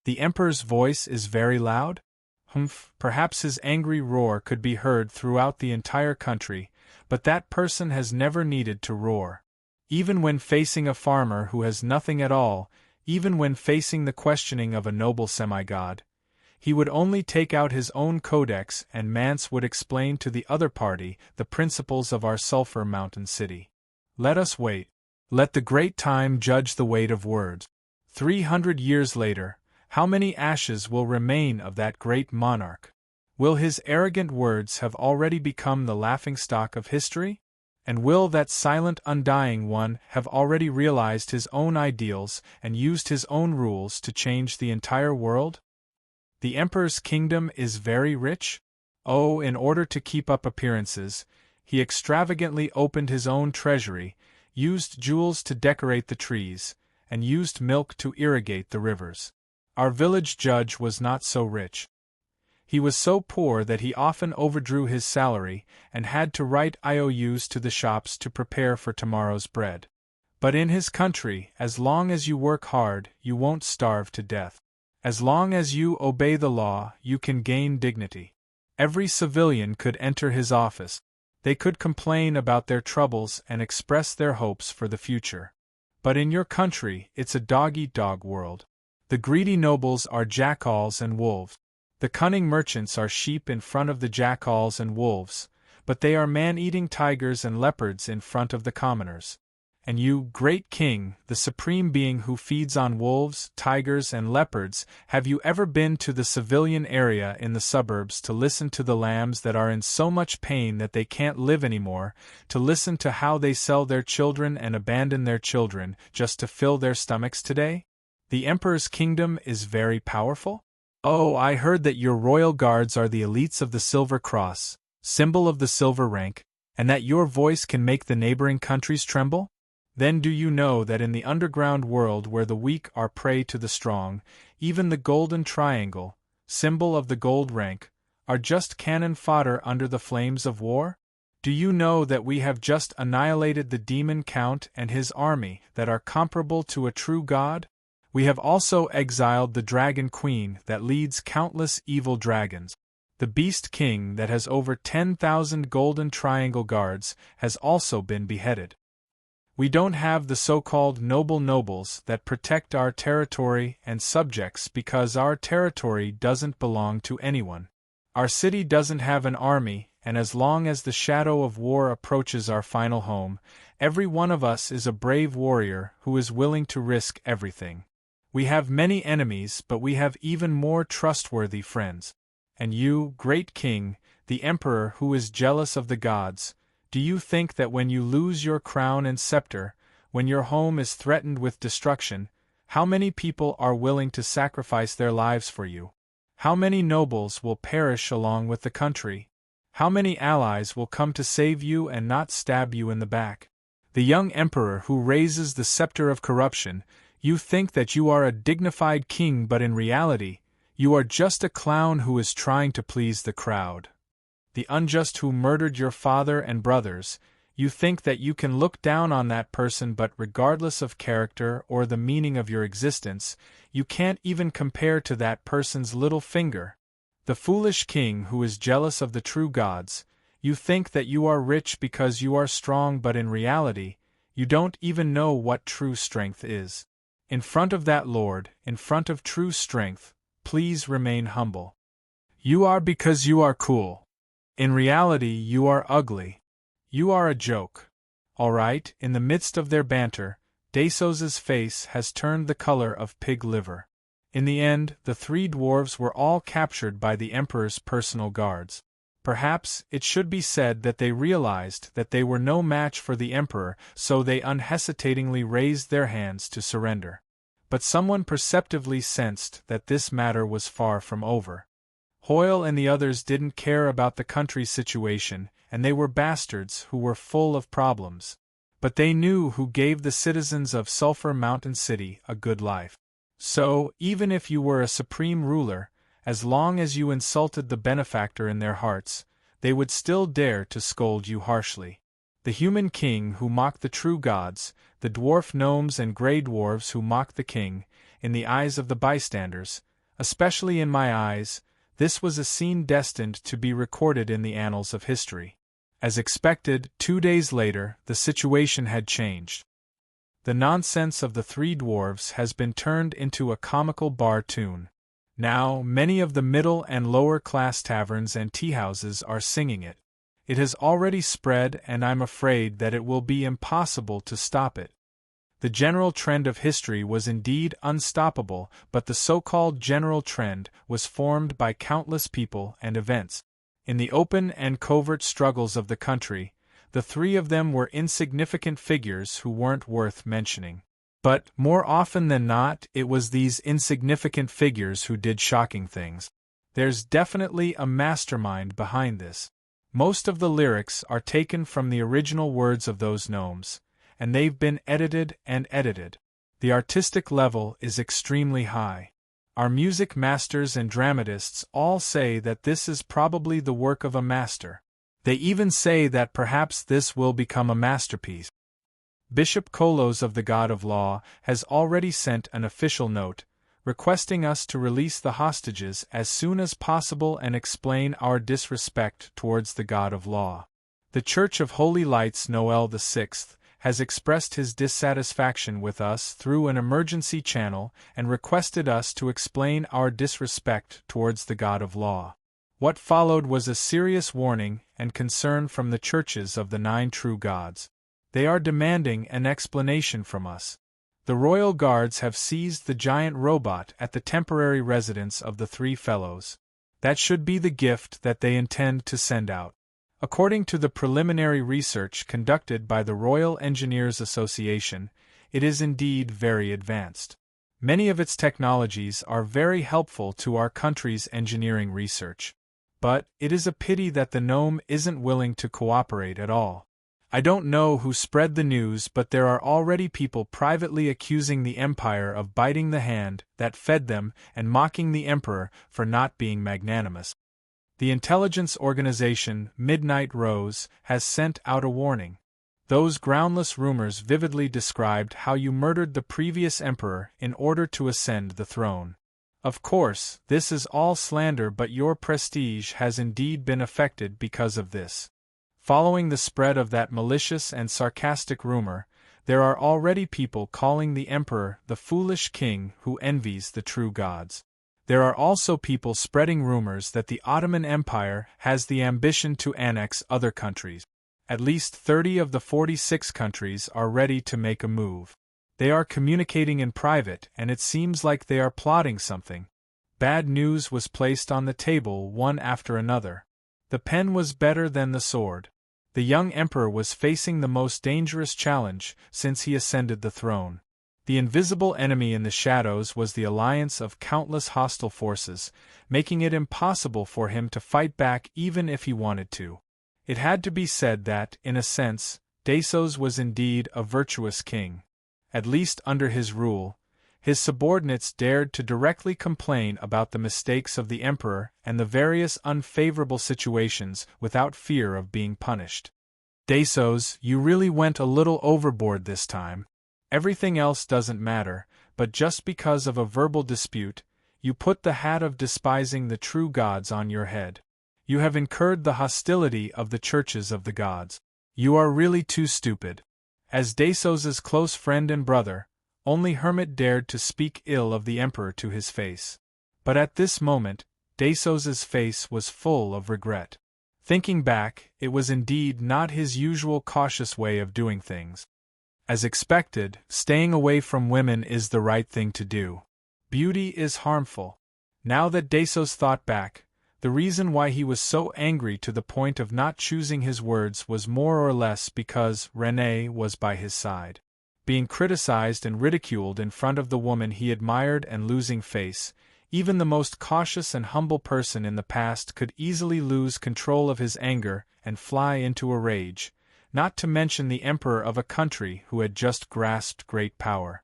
The Emperor's voice is very loud? Humph, perhaps his angry roar could be heard throughout the entire country, but that person has never needed to roar. Even when facing a farmer who has nothing at all, even when facing the questioning of a noble semigod, he would only take out his own codex and Mance would explain to the other party the principles of our Sulphur Mountain city. Let us wait. Let the great time judge the weight of words. 300 years later, how many ashes will remain of that great monarch? Will his arrogant words have already become the laughingstock of history? And will that silent undying one have already realized his own ideals and used his own rules to change the entire world? The Emperor's kingdom is very rich? Oh, in order to keep up appearances, he extravagantly opened his own treasury, used jewels to decorate the trees, and used milk to irrigate the rivers. Our village judge was not so rich. He was so poor that he often overdrew his salary and had to write IOUs to the shops to prepare for tomorrow's bread. But in his country, as long as you work hard, you won't starve to death. As long as you obey the law, you can gain dignity. Every civilian could enter his office. They could complain about their troubles and express their hopes for the future. But in your country, it's a dog-eat-dog world. The greedy nobles are jackals and wolves. The cunning merchants are sheep in front of the jackals and wolves, but they are man-eating tigers and leopards in front of the commoners. And you, great king, the supreme being who feeds on wolves, tigers and leopards, have you ever been to the civilian area in the suburbs to listen to the lambs that are in so much pain that they can't live anymore, to listen to how they sell their children and abandon their children just to fill their stomachs today? The Emperor's kingdom is very powerful? Oh, I heard that your royal guards are the elites of the Silver Cross, symbol of the silver rank, and that your voice can make the neighboring countries tremble? Then do you know that in the underground world where the weak are prey to the strong, even the golden triangle, symbol of the gold rank, are just cannon fodder under the flames of war? Do you know that we have just annihilated the demon count and his army that are comparable to a true god? We have also exiled the dragon queen that leads countless evil dragons. The beast king that has over 10,000 golden triangle guards has also been beheaded. We don't have the so-called noble nobles that protect our territory and subjects because our territory doesn't belong to anyone. Our city doesn't have an army, and as long as the shadow of war approaches our final home, every one of us is a brave warrior who is willing to risk everything. We have many enemies, but we have even more trustworthy friends. And you, great king, the emperor who is jealous of the gods, do you think that when you lose your crown and scepter, when your home is threatened with destruction, how many people are willing to sacrifice their lives for you? How many nobles will perish along with the country? How many allies will come to save you and not stab you in the back? The young emperor who raises the scepter of corruption, you think that you are a dignified king, but in reality, you are just a clown who is trying to please the crowd. The unjust who murdered your father and brothers, you think that you can look down on that person, but regardless of character or the meaning of your existence, you can't even compare to that person's little finger. The foolish king who is jealous of the true gods, you think that you are rich because you are strong, but in reality, you don't even know what true strength is. In front of that lord, in front of true strength, please remain humble. You are because you are cool. In reality, you are ugly. You are a joke. All right, in the midst of their banter, Dasos's face has turned the color of pig liver. In the end, the three dwarves were all captured by the emperor's personal guards. Perhaps it should be said that they realized that they were no match for the emperor, so they unhesitatingly raised their hands to surrender. but someone perceptively sensed that this matter was far from over. Hoyle and the others didn't care about the country's situation, and they were bastards who were full of problems. But they knew who gave the citizens of Sulphur Mountain City a good life. So, even if you were a supreme ruler, as long as you insulted the benefactor in their hearts, they would still dare to scold you harshly. The human king who mocked the true gods, the dwarf gnomes and grey dwarves who mocked the king, in the eyes of the bystanders, especially in my eyes, this was a scene destined to be recorded in the annals of history. As expected, 2 days later, the situation had changed. The nonsense of the three dwarves has been turned into a comical bar tune. Now, many of the middle and lower class taverns and teahouses are singing it. It has already spread, and I'm afraid that it will be impossible to stop it. The general trend of history was indeed unstoppable, but the so-called general trend was formed by countless people and events. In the open and covert struggles of the country, the three of them were insignificant figures who weren't worth mentioning. But, more often than not, it was these insignificant figures who did shocking things. There's definitely a mastermind behind this. Most of the lyrics are taken from the original words of those gnomes, and they've been edited and edited. The artistic level is extremely high. Our music masters and dramatists all say that this is probably the work of a master. They even say that perhaps this will become a masterpiece. Bishop Kolos of the God of Law has already sent an official note, requesting us to release the hostages as soon as possible and explain our disrespect towards the God of Law. The Church of Holy Lights Noel VI has expressed his dissatisfaction with us through an emergency channel and requested us to explain our disrespect towards the God of Law. What followed was a serious warning and concern from the churches of the 9 true gods. They are demanding an explanation from us. The royal guards have seized the giant robot at the temporary residence of the three fellows. That should be the gift that they intend to send out. According to the preliminary research conducted by the Royal Engineers Association, it is indeed very advanced. Many of its technologies are very helpful to our country's engineering research. But it is a pity that the gnome isn't willing to cooperate at all. I don't know who spread the news, but there are already people privately accusing the Empire of biting the hand that fed them and mocking the Emperor for not being magnanimous. The intelligence organization Midnight Rose has sent out a warning. Those groundless rumors vividly described how you murdered the previous emperor in order to ascend the throne. Of course, this is all slander, but your prestige has indeed been affected because of this. Following the spread of that malicious and sarcastic rumor, there are already people calling the emperor the foolish king who envies the true gods. There are also people spreading rumors that the Ottoman Empire has the ambition to annex other countries. At least 30 of the 46 countries are ready to make a move. They are communicating in private, and it seems like they are plotting something. Bad news was placed on the table one after another. The pen was better than the sword. The young emperor was facing the most dangerous challenge since he ascended the throne. The invisible enemy in the shadows was the alliance of countless hostile forces, making it impossible for him to fight back even if he wanted to. It had to be said that, in a sense, Dasos was indeed a virtuous king. At least under his rule, his subordinates dared to directly complain about the mistakes of the emperor and the various unfavorable situations without fear of being punished. Dasos, you really went a little overboard this time. Everything else doesn't matter, but just because of a verbal dispute, you put the hat of despising the true gods on your head. You have incurred the hostility of the churches of the gods. You are really too stupid. As Dasos's close friend and brother, only Hermit dared to speak ill of the emperor to his face. But at this moment, Dasos's face was full of regret. Thinking back, it was indeed not his usual cautious way of doing things. As expected, staying away from women is the right thing to do. Beauty is harmful. Now that Dasos thought back, the reason why he was so angry to the point of not choosing his words was more or less because Renée was by his side. being criticized and ridiculed in front of the woman he admired and losing face. Even the most cautious and humble person in the past could easily lose control of his anger and fly into a rage, not to mention the emperor of a country who had just grasped great power.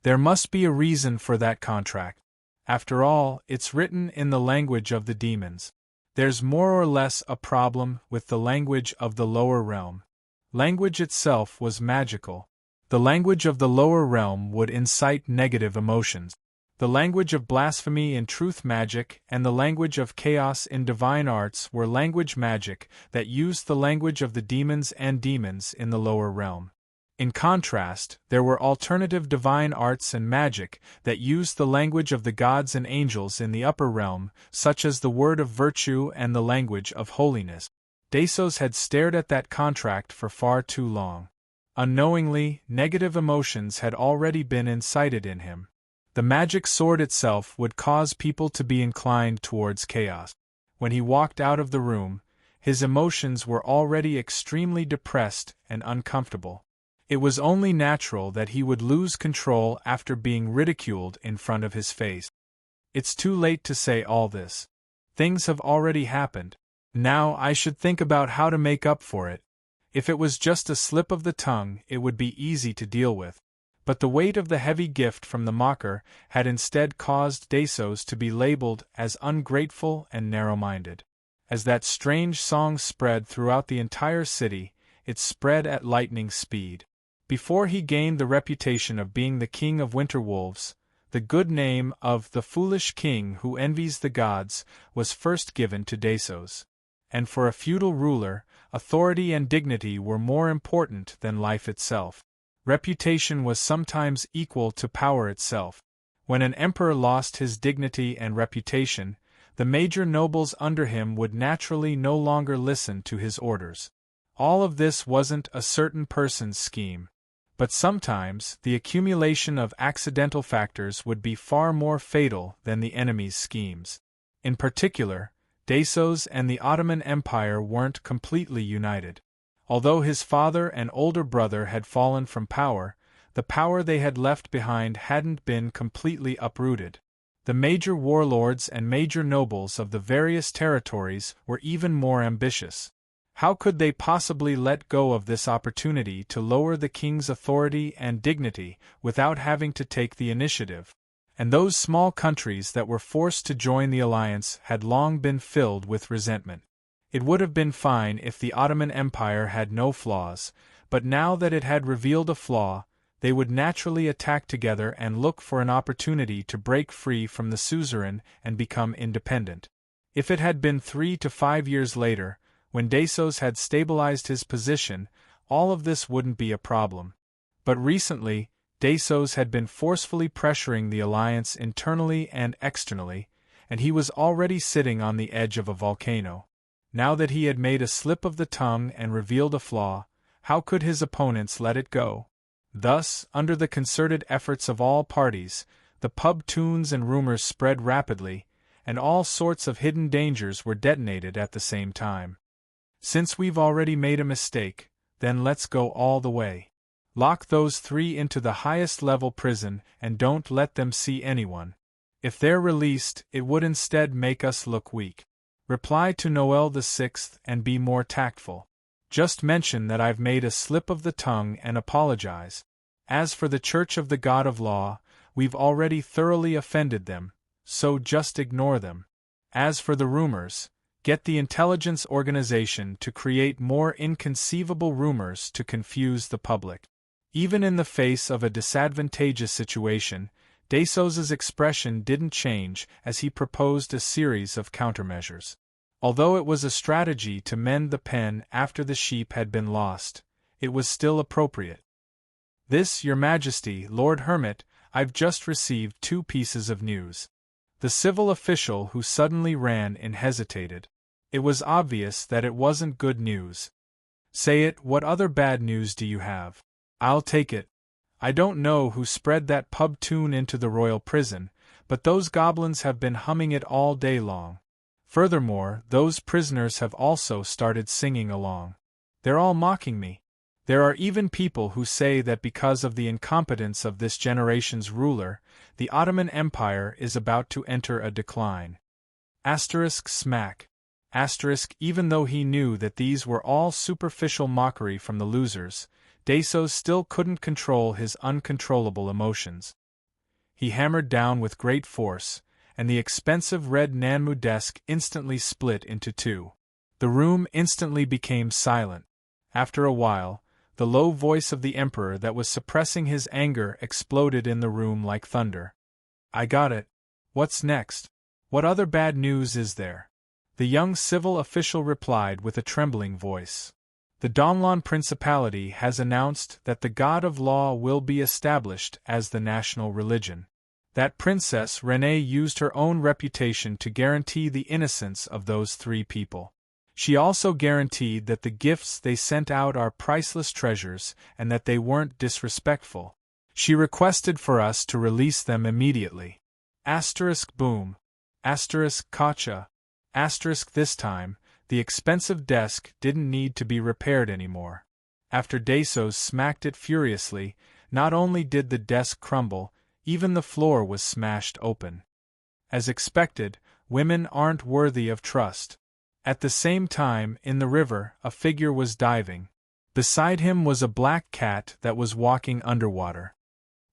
There must be a reason for that contract. After all, it's written in the language of the demons. There's more or less a problem with the language of the lower realm. Language itself was magical. The language of the lower realm would incite negative emotions. The language of blasphemy in truth magic and the language of chaos in divine arts were language magic that used the language of the demons and demons in the lower realm. In contrast, there were alternative divine arts and magic that used the language of the gods and angels in the upper realm, such as the word of virtue and the language of holiness. Desos had stared at that contract for far too long. Unknowingly, negative emotions had already been incited in him. The magic sword itself would cause people to be inclined towards chaos. When he walked out of the room, his emotions were already extremely depressed and uncomfortable. It was only natural that he would lose control after being ridiculed in front of his face. It's too late to say all this. Things have already happened. Now I should think about how to make up for it. If it was just a slip of the tongue, it would be easy to deal with. But the weight of the heavy gift from the mocker had instead caused Desos to be labeled as ungrateful and narrow-minded. As that strange song spread throughout the entire city, it spread at lightning speed. Before he gained the reputation of being the king of winter wolves, the good name of the foolish king who envies the gods was first given to Desos. And for a feudal ruler, authority and dignity were more important than life itself. Reputation was sometimes equal to power itself. When an emperor lost his dignity and reputation, the major nobles under him would naturally no longer listen to his orders. All of this wasn't a certain person's scheme. But sometimes, the accumulation of accidental factors would be far more fatal than the enemy's schemes. In particular, Desos and the Ottoman Empire weren't completely united. Although his father and older brother had fallen from power, the power they had left behind hadn't been completely uprooted. The major warlords and major nobles of the various territories were even more ambitious. How could they possibly let go of this opportunity to lower the king's authority and dignity without having to take the initiative? And those small countries that were forced to join the alliance had long been filled with resentment. It would have been fine if the Ottoman Empire had no flaws, but now that it had revealed a flaw, they would naturally attack together and look for an opportunity to break free from the suzerain and become independent. If it had been 3 to 5 years later, when Desos had stabilized his position, all of this wouldn't be a problem. But recently, Desos had been forcefully pressuring the alliance internally and externally, and he was already sitting on the edge of a volcano. Now that he had made a slip of the tongue and revealed a flaw, how could his opponents let it go? Thus, under the concerted efforts of all parties, the pub tunes and rumors spread rapidly, and all sorts of hidden dangers were detonated at the same time. Since we've already made a mistake, then let's go all the way. Lock those 3 into the highest level prison and don't let them see anyone. If they're released, it would instead make us look weak. Reply to Noel VI and be more tactful. Just mention that I've made a slip of the tongue and apologize. As for the Church of the God of Law, we've already thoroughly offended them, so just ignore them. As for the rumors, get the intelligence organization to create more inconceivable rumors to confuse the public. Even in the face of a disadvantageous situation, Desos' expression didn't change as he proposed a series of countermeasures. Although it was a strategy to mend the pen after the sheep had been lost, it was still appropriate. This, Your Majesty, Lord Hermit, I've just received 2 pieces of news. The civil official who suddenly ran in hesitated. It was obvious that it wasn't good news. Say it, what other bad news do you have? I'll take it. I don't know who spread that pub tune into the royal prison, but those goblins have been humming it all day long. Furthermore, those prisoners have also started singing along. They're all mocking me. There are even people who say that because of the incompetence of this generation's ruler, the Ottoman Empire is about to enter a decline. Smack. Even though he knew that these were all superficial mockery from the losers, Desos still couldn't control his uncontrollable emotions. He hammered down with great force, and the expensive red Nanmu desk instantly split into two. The room instantly became silent. After a while, the low voice of the emperor that was suppressing his anger exploded in the room like thunder. I got it. What's next? What other bad news is there? The young civil official replied with a trembling voice. The Donlon Principality has announced that the God of Law will be established as the national religion. That Princess Renée used her own reputation to guarantee the innocence of those three people. She also guaranteed that the gifts they sent out are priceless treasures and that they weren't disrespectful. She requested for us to release them immediately. Boom. Kacha. This time, the expensive desk didn't need to be repaired anymore. After Desos smacked it furiously, not only did the desk crumble, even the floor was smashed open. As expected, women aren't worthy of trust. At the same time, in the river, a figure was diving. Beside him was a black cat that was walking underwater.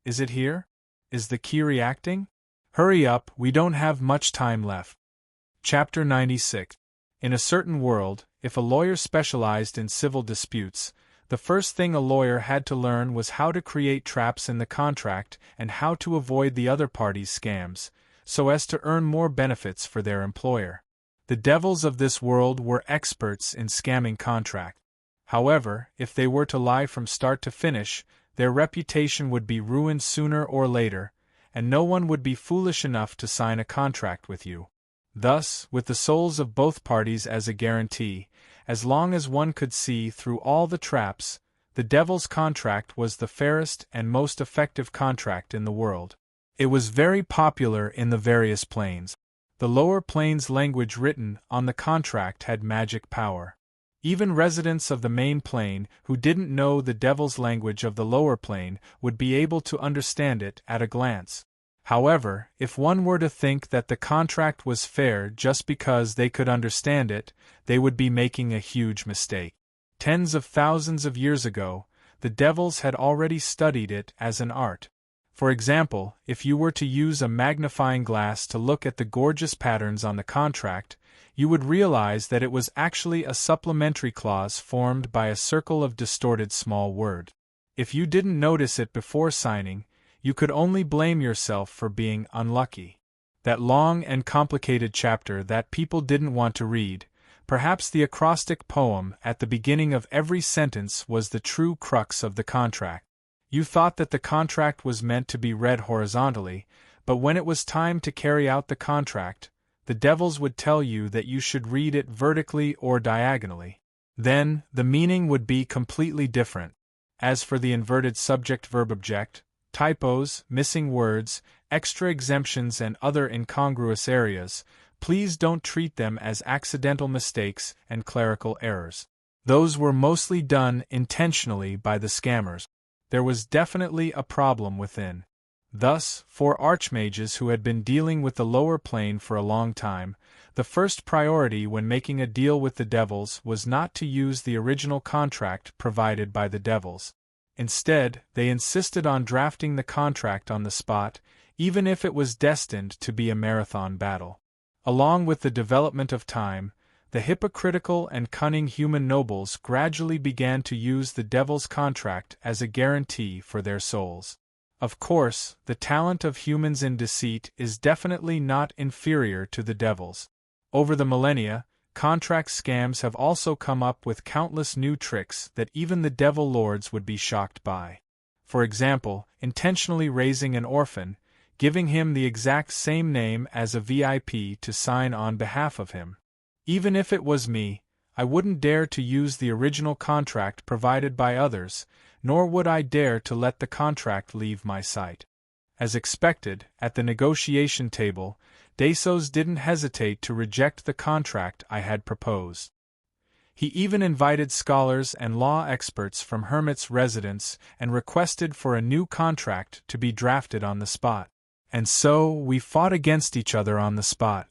Is it here? Is the key reacting? Hurry up, we don't have much time left. Chapter 96. In a certain world, if a lawyer specialized in civil disputes, the first thing a lawyer had to learn was how to create traps in the contract and how to avoid the other party's scams, so as to earn more benefits for their employer. The devils of this world were experts in scamming contracts. However, if they were to lie from start to finish, their reputation would be ruined sooner or later, and no one would be foolish enough to sign a contract with you. Thus, with the souls of both parties as a guarantee, as long as one could see through all the traps, the devil's contract was the fairest and most effective contract in the world. It was very popular in the various planes. The lower planes language written on the contract had magic power. Even residents of the main plane who didn't know the devil's language of the lower plane would be able to understand it at a glance. However, if one were to think that the contract was fair just because they could understand it, they would be making a huge mistake. Tens of thousands of years ago, the devils had already studied it as an art. For example, if you were to use a magnifying glass to look at the gorgeous patterns on the contract, you would realize that it was actually a supplementary clause formed by a circle of distorted small words. If you didn't notice it before signing, you could only blame yourself for being unlucky. That long and complicated chapter that people didn't want to read, perhaps the acrostic poem at the beginning of every sentence was the true crux of the contract. You thought that the contract was meant to be read horizontally, but when it was time to carry out the contract, the devils would tell you that you should read it vertically or diagonally. Then, the meaning would be completely different. As for the inverted subject-verb-object, typos, missing words, extra exemptions and other incongruous areas, please don't treat them as accidental mistakes and clerical errors. Those were mostly done intentionally by the scammers. There was definitely a problem within. Thus, for archmages who had been dealing with the lower plane for a long time, the first priority when making a deal with the devils was not to use the original contract provided by the devils. Instead, they insisted on drafting the contract on the spot, even if it was destined to be a marathon battle. Along with the development of time, the hypocritical and cunning human nobles gradually began to use the devil's contract as a guarantee for their souls. Of course, the talent of humans in deceit is definitely not inferior to the devil's. Over the millennia, contract scams have also come up with countless new tricks that even the devil lords would be shocked by. For example, intentionally raising an orphan, giving him the exact same name as a VIP to sign on behalf of him. Even if it was me, I wouldn't dare to use the original contract provided by others, nor would I dare to let the contract leave my sight. As expected, at the negotiation table, Desos didn't hesitate to reject the contract I had proposed. He even invited scholars and law experts from Hermit's residence and requested for a new contract to be drafted on the spot. And so, we fought against each other on the spot.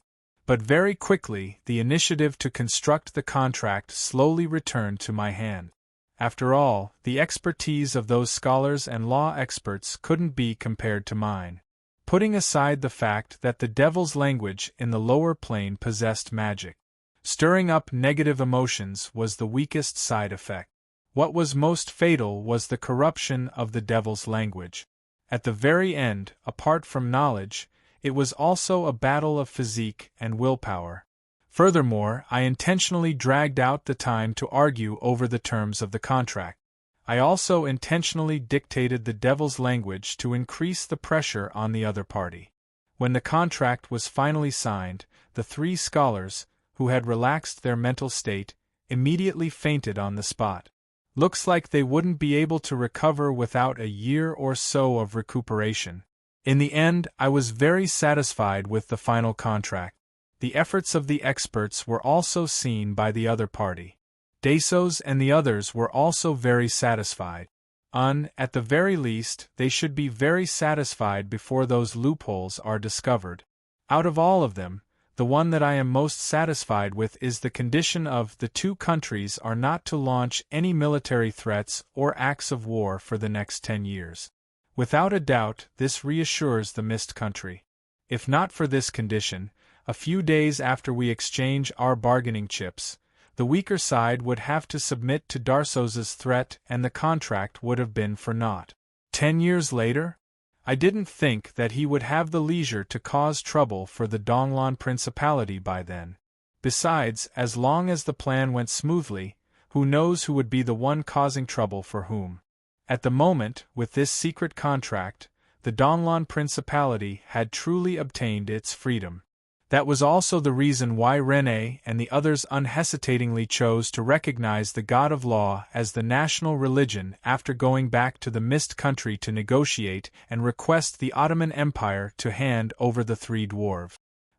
But very quickly, the initiative to construct the contract slowly returned to my hand. After all, the expertise of those scholars and law experts couldn't be compared to mine. Putting aside the fact that the devil's language in the lower plane possessed magic, stirring up negative emotions was the weakest side effect. What was most fatal was the corruption of the devil's language. At the very end, apart from knowledge, it was also a battle of physique and willpower. Furthermore, I intentionally dragged out the time to argue over the terms of the contract. I also intentionally dictated the devil's language to increase the pressure on the other party. When the contract was finally signed, the 3 scholars, who had relaxed their mental state, immediately fainted on the spot. Looks like they wouldn't be able to recover without a year or so of recuperation. In the end, I was very satisfied with the final contract. The efforts of the experts were also seen by the other party. Desos and the others were also very satisfied. At the very least, they should be very satisfied before those loopholes are discovered. Out of all of them, the one that I am most satisfied with is the condition of the 2 countries are not to launch any military threats or acts of war for the next 10 years. Without a doubt, this reassures the Mist Country. If not for this condition, a few days after we exchange our bargaining chips, the weaker side would have to submit to Darsos's threat and the contract would have been for naught. 10 years later? I didn't think that he would have the leisure to cause trouble for the Donglan Principality by then. Besides, as long as the plan went smoothly, who knows who would be the one causing trouble for whom. At the moment, with this secret contract, the Donglan Principality had truly obtained its freedom. That was also the reason why Rene and the others unhesitatingly chose to recognize the God of Law as the national religion after going back to the Mist Country to negotiate and request the Ottoman Empire to hand over the 3 dwarves.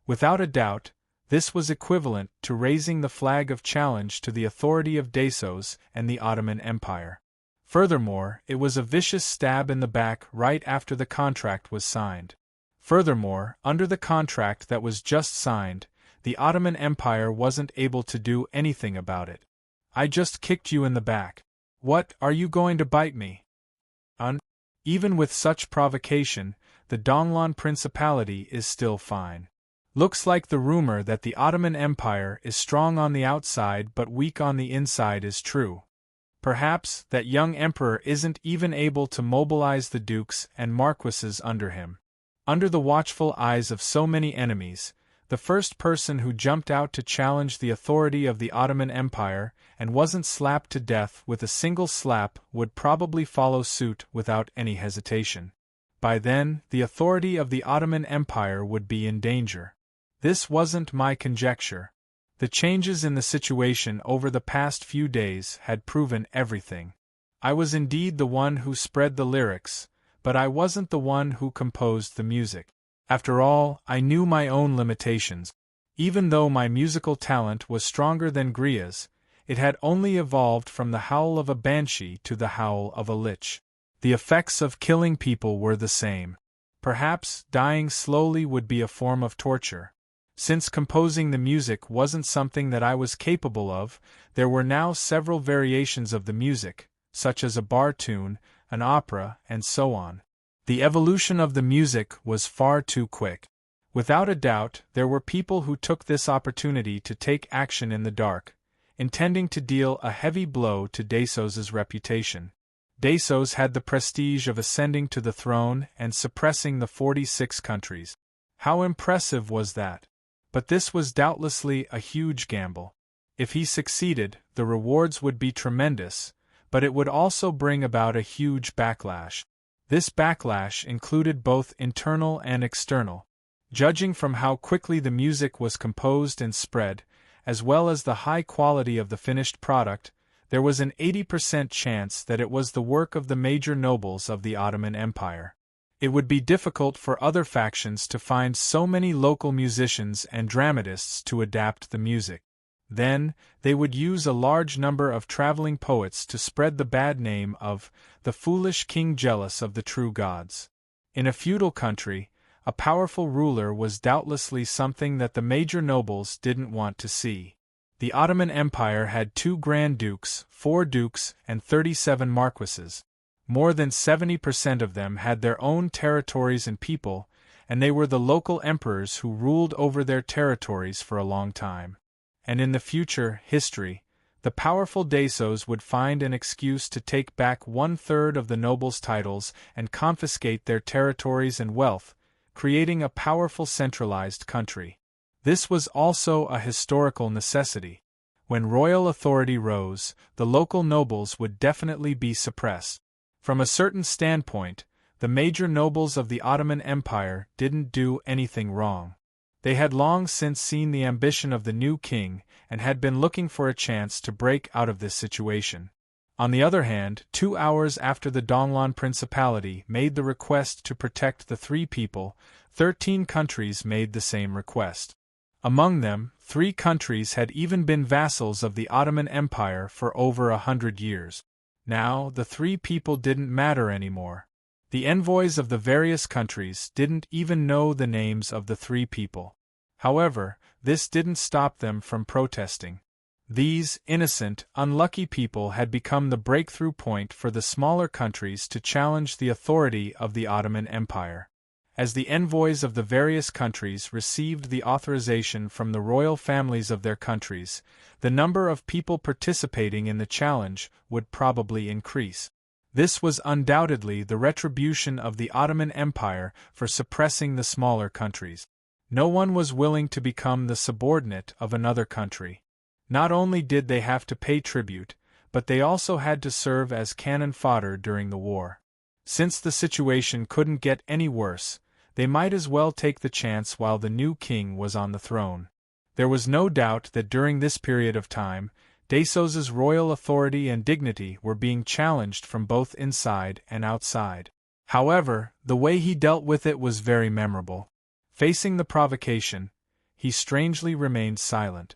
Without a doubt, this was equivalent to raising the flag of challenge to the authority of Desos and the Ottoman Empire. Furthermore, it was a vicious stab in the back right after the contract was signed. Furthermore, under the contract that was just signed, the Ottoman Empire wasn't able to do anything about it. I just kicked you in the back. What, are you going to bite me? Even with such provocation, the Donglan Principality is still fine. Looks like the rumor that the Ottoman Empire is strong on the outside but weak on the inside is true. Perhaps that young emperor isn't even able to mobilize the dukes and marquises under him. Under the watchful eyes of so many enemies, the first person who jumped out to challenge the authority of the Ottoman Empire and wasn't slapped to death with a single slap would probably follow suit without any hesitation. By then, the authority of the Ottoman Empire would be in danger. This wasn't my conjecture. The changes in the situation over the past few days had proven everything. I was indeed the one who spread the lyrics, but I wasn't the one who composed the music. After all, I knew my own limitations. Even though my musical talent was stronger than Gria's, it had only evolved from the howl of a banshee to the howl of a lich. The effects of killing people were the same. Perhaps dying slowly would be a form of torture. Since composing the music wasn't something that I was capable of, there were now several variations of the music, such as a bar tune, an opera, and so on. The evolution of the music was far too quick. Without a doubt, there were people who took this opportunity to take action in the dark, intending to deal a heavy blow to Desos's reputation. Desos had the prestige of ascending to the throne and suppressing the 46 countries. How impressive was that? But this was doubtlessly a huge gamble. If he succeeded, the rewards would be tremendous, but it would also bring about a huge backlash. This backlash included both internal and external. Judging from how quickly the music was composed and spread, as well as the high quality of the finished product, there was an 80% chance that it was the work of the major nobles of the Ottoman Empire. It would be difficult for other factions to find so many local musicians and dramatists to adapt the music. Then, they would use a large number of traveling poets to spread the bad name of the foolish king jealous of the true gods. In a feudal country, a powerful ruler was doubtlessly something that the major nobles didn't want to see. The Ottoman Empire had 2 Grand Dukes, 4 Dukes, and 37 Marquises. More than 70% of them had their own territories and people, and they were the local emperors who ruled over their territories for a long time. And in the future history, the powerful Dasos would find an excuse to take back 1/3 of the nobles' titles and confiscate their territories and wealth, creating a powerful centralized country. This was also a historical necessity. When royal authority rose, the local nobles would definitely be suppressed. From a certain standpoint, the major nobles of the Ottoman Empire didn't do anything wrong. They had long since seen the ambition of the new king and had been looking for a chance to break out of this situation. On the other hand, 2 hours after the Donglan Principality made the request to protect the 3 people, 13 countries made the same request. Among them, 3 countries had even been vassals of the Ottoman Empire for over 100 years. Now, the 3 people didn't matter anymore. The envoys of the various countries didn't even know the names of the 3 people. However, this didn't stop them from protesting. These innocent, unlucky people had become the breakthrough point for the smaller countries to challenge the authority of the Ottoman Empire. As the envoys of the various countries received the authorization from the royal families of their countries, the number of people participating in the challenge would probably increase. This was undoubtedly the retribution of the Ottoman Empire for suppressing the smaller countries. No one was willing to become the subordinate of another country. Not only did they have to pay tribute, but they also had to serve as cannon fodder during the war. Since the situation couldn't get any worse, they might as well take the chance while the new king was on the throne. There was no doubt that during this period of time, Dasos's royal authority and dignity were being challenged from both inside and outside. However, the way he dealt with it was very memorable. Facing the provocation, he strangely remained silent.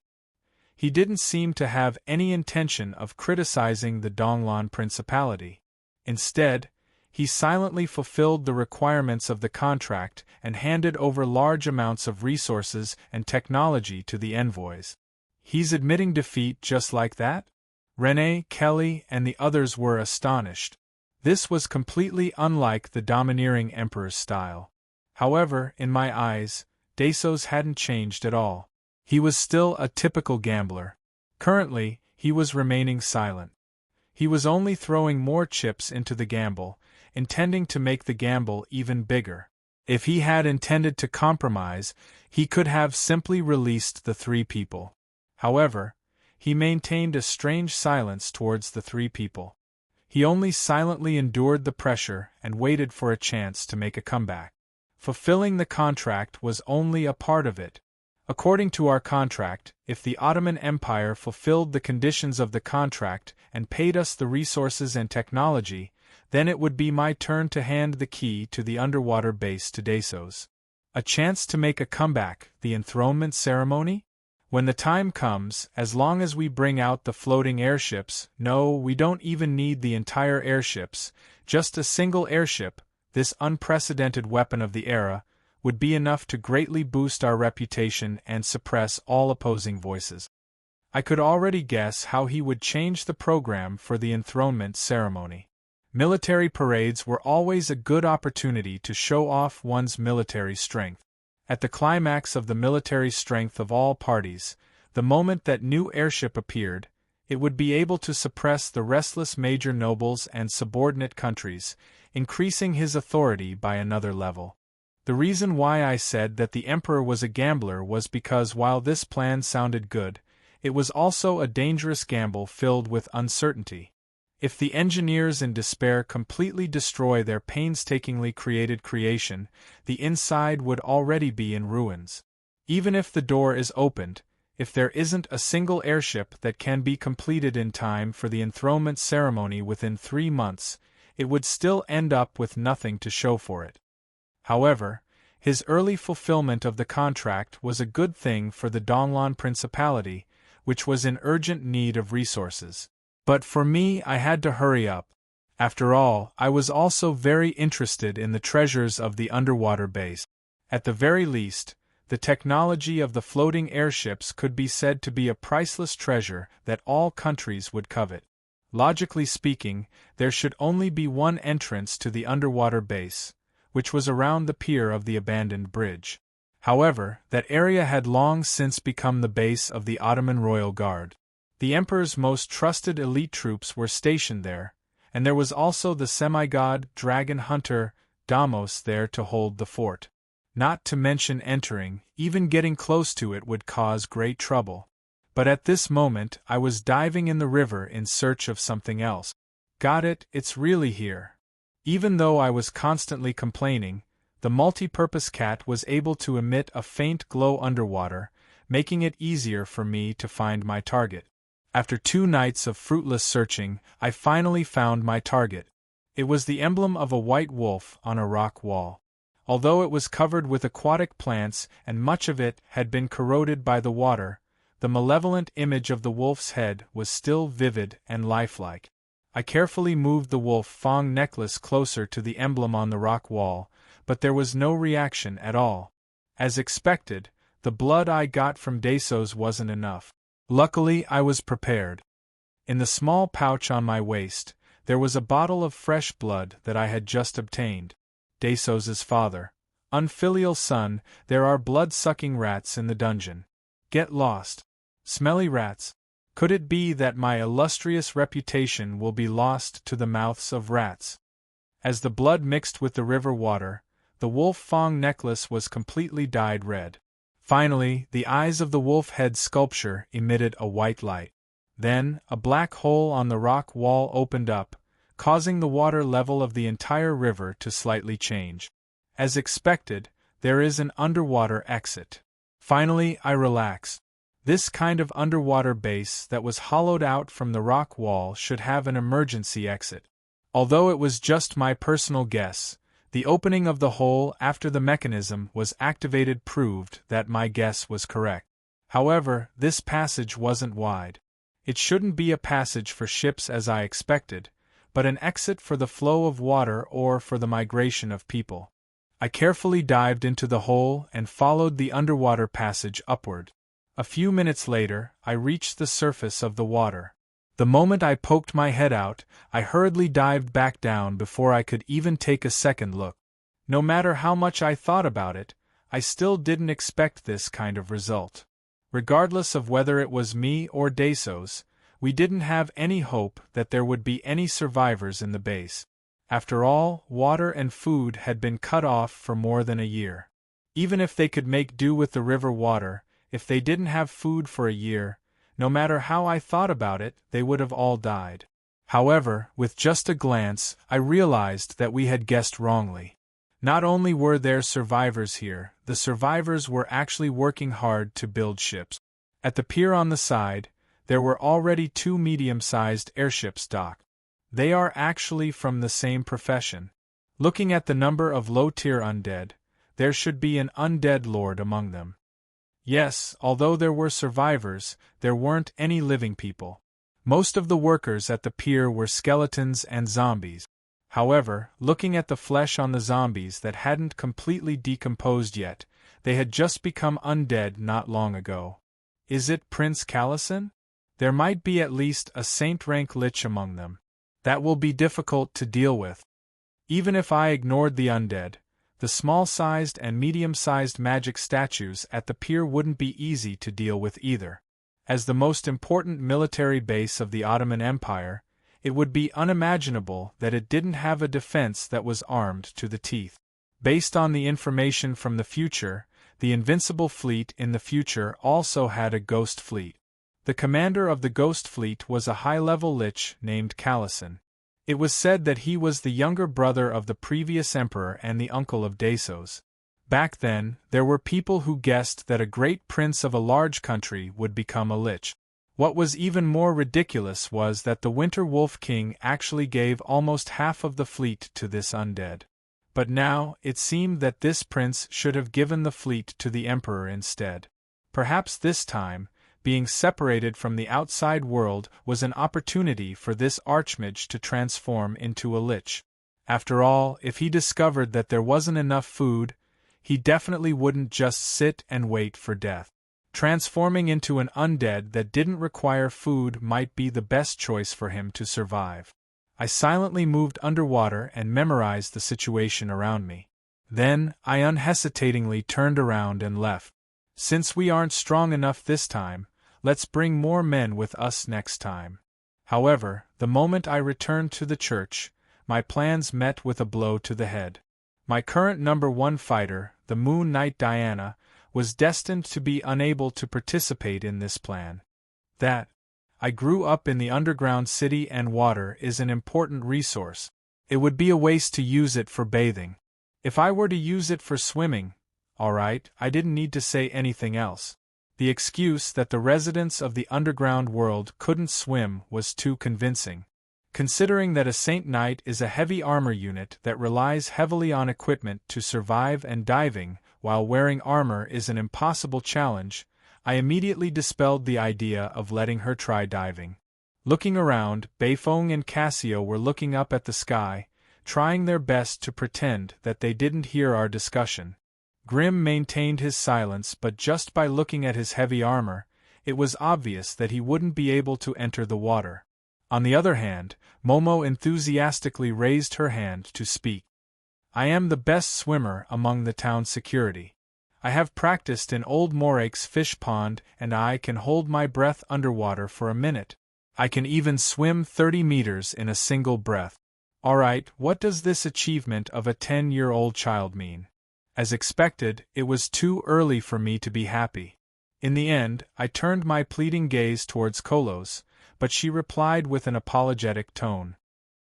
He didn't seem to have any intention of criticizing the Donglan Principality. Instead, he silently fulfilled the requirements of the contract and handed over large amounts of resources and technology to the envoys. He's admitting defeat just like that? Rene, Kelly, and the others were astonished. This was completely unlike the domineering emperor's style. However, in my eyes, Dasos hadn't changed at all. He was still a typical gambler. Currently, he was remaining silent. He was only throwing more chips into the gamble, intending to make the gamble even bigger. If he had intended to compromise, he could have simply released the 3 people. However, he maintained a strange silence towards the 3 people. He only silently endured the pressure and waited for a chance to make a comeback. Fulfilling the contract was only a part of it. According to our contract, if the Ottoman Empire fulfilled the conditions of the contract and paid us the resources and technology, then it would be my turn to hand the key to the underwater base to Dasos. A chance to make a comeback, the enthronement ceremony? When the time comes, as long as we bring out the floating airships, no, we don't even need the entire airships, just a single airship, this unprecedented weapon of the era, would be enough to greatly boost our reputation and suppress all opposing voices. I could already guess how he would change the program for the enthronement ceremony. Military parades were always a good opportunity to show off one's military strength. At the climax of the military strength of all parties, the moment that new airship appeared, it would be able to suppress the restless major nobles and subordinate countries, increasing his authority by another level. The reason why I said that the emperor was a gambler was because while this plan sounded good, it was also a dangerous gamble filled with uncertainty. If the engineers in despair completely destroy their painstakingly created creation, the inside would already be in ruins. Even if the door is opened, if there isn't a single airship that can be completed in time for the enthronement ceremony within 3 months, it would still end up with nothing to show for it. However, his early fulfillment of the contract was a good thing for the Donglan Principality, which was in urgent need of resources. But for me, I had to hurry up. After all, I was also very interested in the treasures of the underwater base. At the very least, the technology of the floating airships could be said to be a priceless treasure that all countries would covet. Logically speaking, there should only be one entrance to the underwater base, which was around the pier of the abandoned bridge. However, that area had long since become the base of the Ottoman Royal Guard. The Emperor's most trusted elite troops were stationed there, and there was also the semi-god dragon hunter, Damos, there to hold the fort. Not to mention entering, even getting close to it would cause great trouble. But at this moment I was diving in the river in search of something else. Got it, it's really here. Even though I was constantly complaining, the multi-purpose cat was able to emit a faint glow underwater, making it easier for me to find my target. After 2 nights of fruitless searching, I finally found my target. It was the emblem of a white wolf on a rock wall. Although it was covered with aquatic plants and much of it had been corroded by the water, the malevolent image of the wolf's head was still vivid and lifelike. I carefully moved the wolf fang necklace closer to the emblem on the rock wall, but there was no reaction at all. As expected, the blood I got from Desos wasn't enough. Luckily, I was prepared. In the small pouch on my waist, there was a bottle of fresh blood that I had just obtained. Desos's father. Unfilial son, there are blood-sucking rats in the dungeon. Get lost. Smelly rats. Could it be that my illustrious reputation will be lost to the mouths of rats? As the blood mixed with the river water, the wolf fang necklace was completely dyed red. Finally, the eyes of the wolf head sculpture emitted a white light. Then, a black hole on the rock wall opened up, causing the water level of the entire river to slightly change. As expected, there is an underwater exit. Finally, I relaxed. This kind of underwater base that was hollowed out from the rock wall should have an emergency exit. Although it was just my personal guess, the opening of the hole after the mechanism was activated proved that my guess was correct. However, this passage wasn't wide. It shouldn't be a passage for ships as I expected, but an exit for the flow of water or for the migration of people. I carefully dived into the hole and followed the underwater passage upward. A few minutes later, I reached the surface of the water. The moment I poked my head out, I hurriedly dived back down before I could even take a second look. No matter how much I thought about it, I still didn't expect this kind of result. Regardless of whether it was me or Desos, we didn't have any hope that there would be any survivors in the base. After all, water and food had been cut off for more than a year. Even if they could make do with the river water, if they didn't have food for a year, no matter how I thought about it, they would have all died. However, with just a glance, I realized that we had guessed wrongly. Not only were there survivors here, the survivors were actually working hard to build ships. At the pier on the side, there were already 2 medium-sized airships docked. They are actually from the same profession. Looking at the number of low-tier undead, there should be an undead lord among them. Yes, although there were survivors, there weren't any living people. Most of the workers at the pier were skeletons and zombies. However, looking at the flesh on the zombies that hadn't completely decomposed yet, they had just become undead not long ago. Is it Prince Callison? There might be at least a saint-rank Lich among them. That will be difficult to deal with. Even if I ignored the undead, the small-sized and medium-sized magic statues at the pier wouldn't be easy to deal with either. As the most important military base of the Ottoman Empire, it would be unimaginable that it didn't have a defense that was armed to the teeth. Based on the information from the future, the Invincible Fleet in the future also had a Ghost Fleet. The commander of the Ghost Fleet was a high-level Lich named Callison. It was said that he was the younger brother of the previous emperor and the uncle of Desos. Back then, there were people who guessed that a great prince of a large country would become a Lich. What was even more ridiculous was that the Winter Wolf King actually gave almost half of the fleet to this undead. But now, it seemed that this prince should have given the fleet to the emperor instead. Perhaps this time, being separated from the outside world was an opportunity for this archmage to transform into a lich. After all, if he discovered that there wasn't enough food, he definitely wouldn't just sit and wait for death. Transforming into an undead that didn't require food might be the best choice for him to survive. I silently moved underwater and memorized the situation around me. Then, I unhesitatingly turned around and left. Since we aren't strong enough this time, let's bring more men with us next time. However, the moment I returned to the church, my plans met with a blow to the head. My current number 1 fighter, the Moon Knight Diana, was destined to be unable to participate in this plan. That I grew up in the underground city and water is an important resource. It would be a waste to use it for bathing. If I were to use it for swimming, alright, I didn't need to say anything else. The excuse that the residents of the underground world couldn't swim was too convincing. Considering that a Saint Knight is a heavy armor unit that relies heavily on equipment to survive and diving, while wearing armor is an impossible challenge, I immediately dispelled the idea of letting her try diving. Looking around, Beifong and Cassio were looking up at the sky, trying their best to pretend that they didn't hear our discussion. Grim maintained his silence, but just by looking at his heavy armor, it was obvious that he wouldn't be able to enter the water. On the other hand, Momo enthusiastically raised her hand to speak. I am the best swimmer among the town security. I have practiced in Old Morake's fish pond and I can hold my breath underwater for a minute. I can even swim 30 meters in a single breath. Alright, what does this achievement of a 10-year-old child mean? As expected, it was too early for me to be happy. In the end, I turned my pleading gaze towards Kolos, but she replied with an apologetic tone.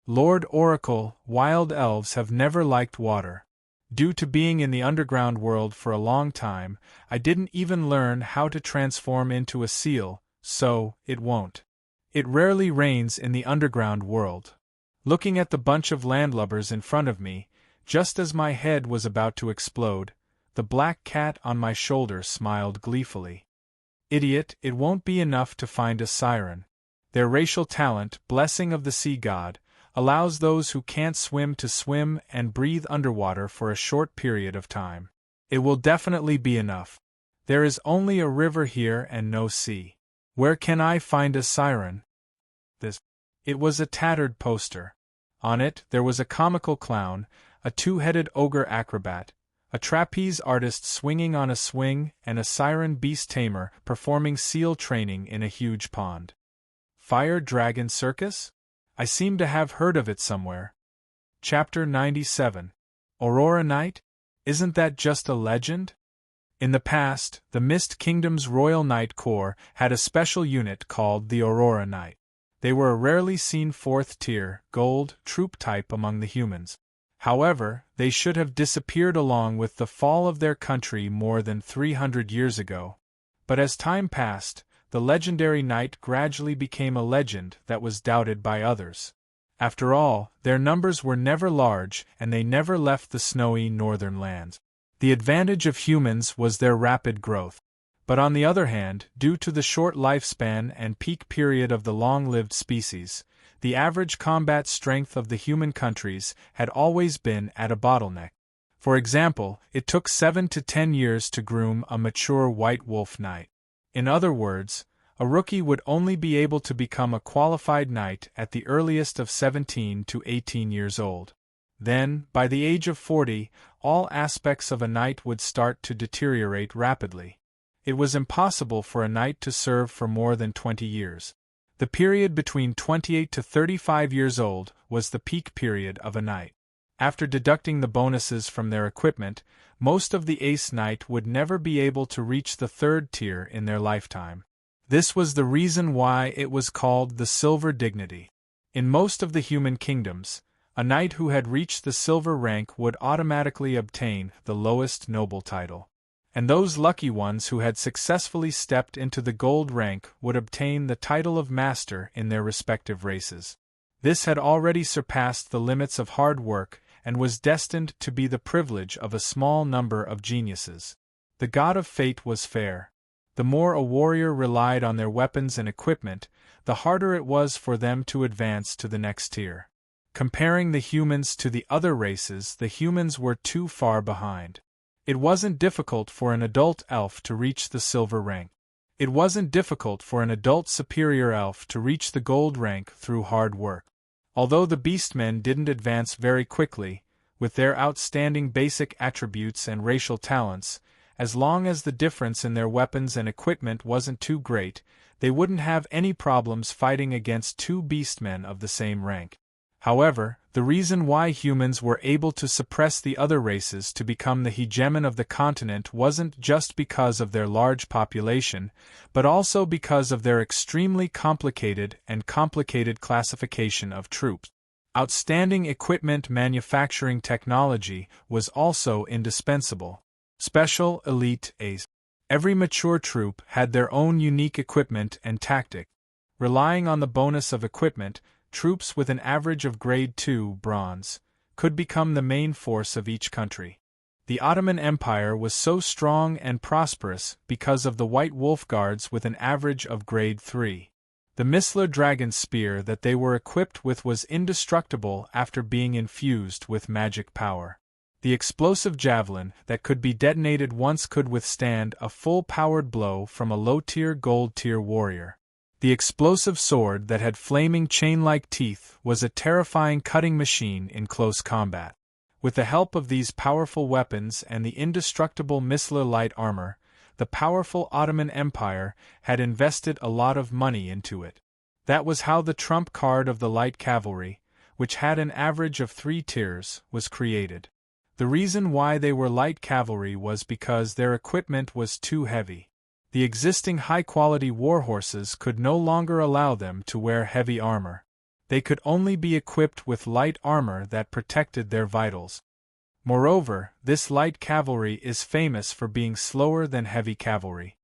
Lord Oracle, wild elves have never liked water. Due to being in the underground world for a long time, I didn't even learn how to transform into a seal, so it won't. It rarely rains in the underground world. Looking at the bunch of landlubbers in front of me, just as my head was about to explode, the black cat on my shoulder smiled gleefully. Idiot, it won't be enough to find a siren. Their racial talent, blessing of the sea god, allows those who can't swim to swim and breathe underwater for a short period of time. It will definitely be enough. There is only a river here and no sea. Where can I find a siren? It was a tattered poster. On it there was a comical clown, a two-headed ogre acrobat, a trapeze artist swinging on a swing, and a siren beast tamer performing seal training in a huge pond. Fire Dragon Circus? I seem to have heard of it somewhere. Chapter 97. Aurora Knight? Isn't that just a legend? In the past, the Mist Kingdom's Royal Knight Corps had a special unit called the Aurora Knight. They were a rarely seen 4th-tier, gold, troop type among the humans. However, they should have disappeared along with the fall of their country more than 300 years ago. But as time passed, the legendary knight gradually became a legend that was doubted by others. After all, their numbers were never large and they never left the snowy northern lands. The advantage of humans was their rapid growth. But on the other hand, due to the short lifespan and peak period of the long-lived species, the average combat strength of the human countries had always been at a bottleneck. For example, it took 7 to 10 years to groom a mature white wolf knight. In other words, a rookie would only be able to become a qualified knight at the earliest of 17 to 18 years old. Then, by the age of 40, all aspects of a knight would start to deteriorate rapidly. It was impossible for a knight to serve for more than 20 years. The period between 28 to 35 years old was the peak period of a knight. After deducting the bonuses from their equipment, most of the ace knight would never be able to reach the 3rd tier in their lifetime. This was the reason why it was called the silver dignity. In most of the human kingdoms, a knight who had reached the silver rank would automatically obtain the lowest noble title. And those lucky ones who had successfully stepped into the gold rank would obtain the title of master in their respective races. This had already surpassed the limits of hard work and was destined to be the privilege of a small number of geniuses. The god of fate was fair. The more a warrior relied on their weapons and equipment, the harder it was for them to advance to the next tier. Comparing the humans to the other races, the humans were too far behind. It wasn't difficult for an adult elf to reach the silver rank. It wasn't difficult for an adult superior elf to reach the gold rank through hard work. Although the beastmen didn't advance very quickly, with their outstanding basic attributes and racial talents, as long as the difference in their weapons and equipment wasn't too great, they wouldn't have any problems fighting against two beastmen of the same rank. However, the reason why humans were able to suppress the other races to become the hegemon of the continent wasn't just because of their large population, but also because of their extremely complicated classification of troops. Outstanding equipment manufacturing technology was also indispensable. Special, elite, A's. Every mature troop had their own unique equipment and tactic. Relying on the bonus of equipment, troops with an average of grade 2 bronze could become the main force of each country. The Ottoman Empire was so strong and prosperous because of the White Wolf Guards with an average of grade 3. The Mislar dragon spear that they were equipped with was indestructible after being infused with magic power. The explosive javelin that could be detonated once could withstand a full-powered blow from a low-tier gold-tier warrior. The explosive sword that had flaming chain-like teeth was a terrifying cutting machine in close combat. With the help of these powerful weapons and the indestructible Mislar light armor, the powerful Ottoman Empire had invested a lot of money into it. That was how the trump card of the light cavalry, which had an average of 3 tiers, was created. The reason why they were light cavalry was because their equipment was too heavy. The existing high-quality warhorses could no longer allow them to wear heavy armor. They could only be equipped with light armor that protected their vitals. Moreover, this light cavalry is famous for being slower than heavy cavalry.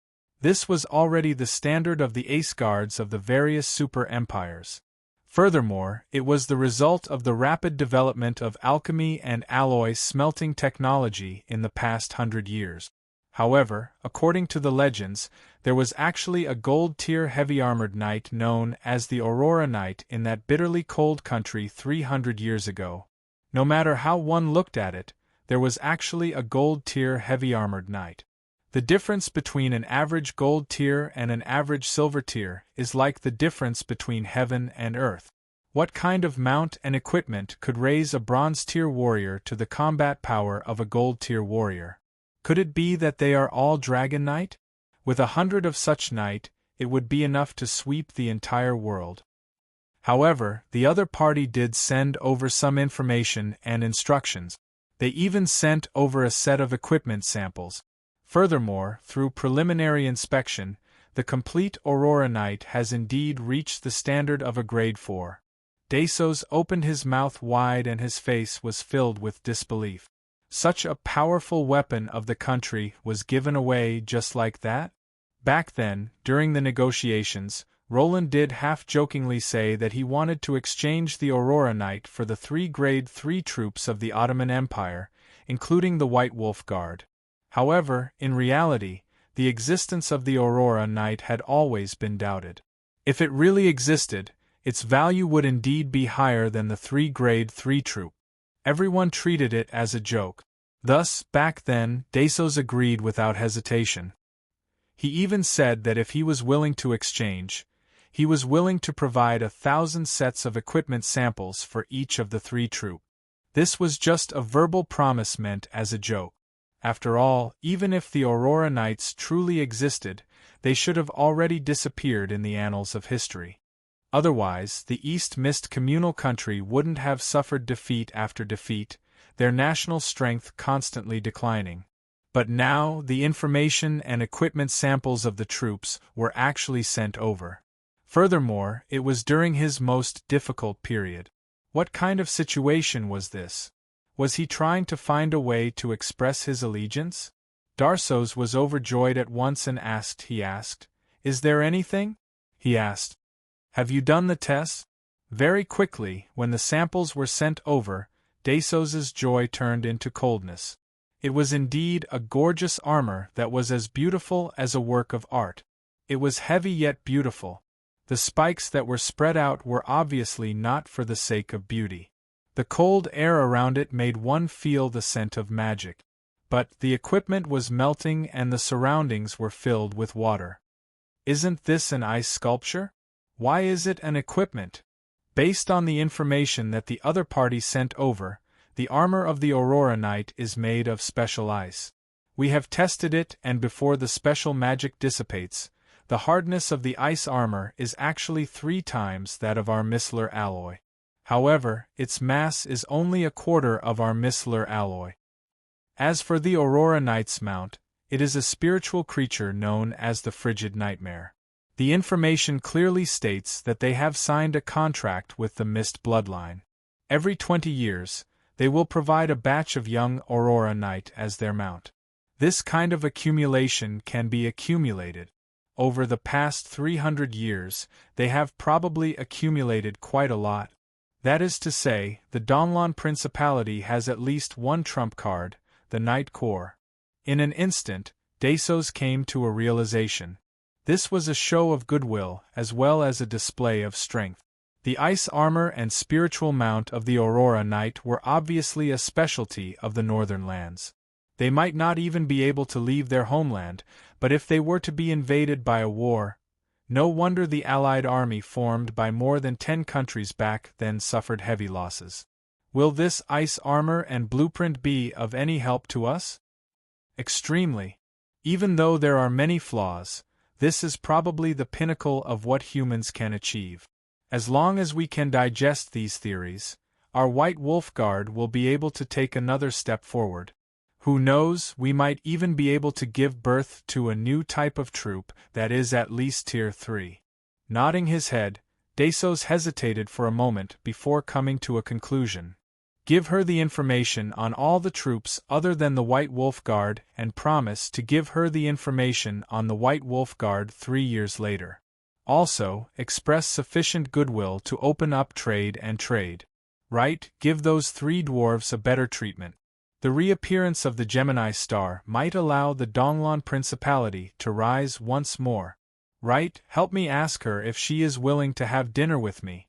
This was already the standard of the ace guards of the various super empires. Furthermore, it was the result of the rapid development of alchemy and alloy smelting technology in the past 100 years. However, according to the legends, there was actually a gold-tier heavy-armored knight known as the Aurora Knight in that bitterly cold country 300 years ago. No matter how one looked at it, there was actually a gold-tier heavy-armored knight. The difference between an average gold tier and an average silver tier is like the difference between heaven and earth. What kind of mount and equipment could raise a bronze-tier warrior to the combat power of a gold-tier warrior? Could it be that they are all Dragon Knight? With 100 of such knight, it would be enough to sweep the entire world. However, the other party did send over some information and instructions. They even sent over a set of equipment samples. Furthermore, through preliminary inspection, the complete Aurora Knight has indeed reached the standard of a grade 4. Desos opened his mouth wide and his face was filled with disbelief. Such a powerful weapon of the country was given away just like that? Back then, during the negotiations, Roland did half-jokingly say that he wanted to exchange the Aurora Knight for the 3 grade 3 troops of the Ottoman Empire, including the White Wolf Guard. However, in reality, the existence of the Aurora Knight had always been doubted. If it really existed, its value would indeed be higher than the 3 grade 3 troop. Everyone treated it as a joke. Thus, back then, Desos agreed without hesitation. He even said that if he was willing to exchange, he was willing to provide 1,000 sets of equipment samples for each of the 3 troop. This was just a verbal promise meant as a joke. After all, even if the Aurora Knights truly existed, they should have already disappeared in the annals of history. Otherwise, the East Mist communal country wouldn't have suffered defeat after defeat, their national strength constantly declining. But now, the information and equipment samples of the troops were actually sent over. Furthermore, it was during his most difficult period. What kind of situation was this? Was he trying to find a way to express his allegiance? Darsos was overjoyed at once and asked, "Is there anything?" He asked, "Have you done the tests?" Very quickly, when the samples were sent over, Desos's joy turned into coldness. It was indeed a gorgeous armor that was as beautiful as a work of art. It was heavy yet beautiful. The spikes that were spread out were obviously not for the sake of beauty. The cold air around it made one feel the scent of magic. But the equipment was melting and the surroundings were filled with water. Isn't this an ice sculpture? Why is it an equipment? Based on the information that the other party sent over, the armor of the Aurora Knight is made of special ice. We have tested it, and before the special magic dissipates, the hardness of the ice armor is actually 3 times that of our micellar alloy. However, its mass is only a quarter of our micellar alloy. As for the Aurora Knight's mount, it is a spiritual creature known as the Frigid Nightmare. The information clearly states that they have signed a contract with the Mist bloodline. Every 20 years, they will provide a batch of young Aurora Knight as their mount. This kind of accumulation can be accumulated. Over the past 300 years, they have probably accumulated quite a lot. That is to say, the Donlon Principality has at least one trump card, the Knight Core. In an instant, Dasos came to a realization. This was a show of goodwill as well as a display of strength. The ice armor and spiritual mount of the Aurora Knight were obviously a specialty of the northern lands. They might not even be able to leave their homeland, but if they were to be invaded by a war, no wonder the Allied army formed by more than 10 countries back then suffered heavy losses. Will this ice armor and blueprint be of any help to us? Extremely. Even though there are many flaws, this is probably the pinnacle of what humans can achieve. As long as we can digest these theories, our White Wolf Guard will be able to take another step forward. Who knows, we might even be able to give birth to a new type of troop that is at least Tier 3. Nodding his head, Dasos hesitated for a moment before coming to a conclusion. Give her the information on all the troops other than the White Wolf Guard and promise to give her the information on the White Wolf Guard 3 years later. Also, express sufficient goodwill to open up trade and trade. Right, give those 3 dwarves a better treatment. The reappearance of the Gemini star might allow the Donglon Principality to rise once more. Right, help me ask her if she is willing to have dinner with me.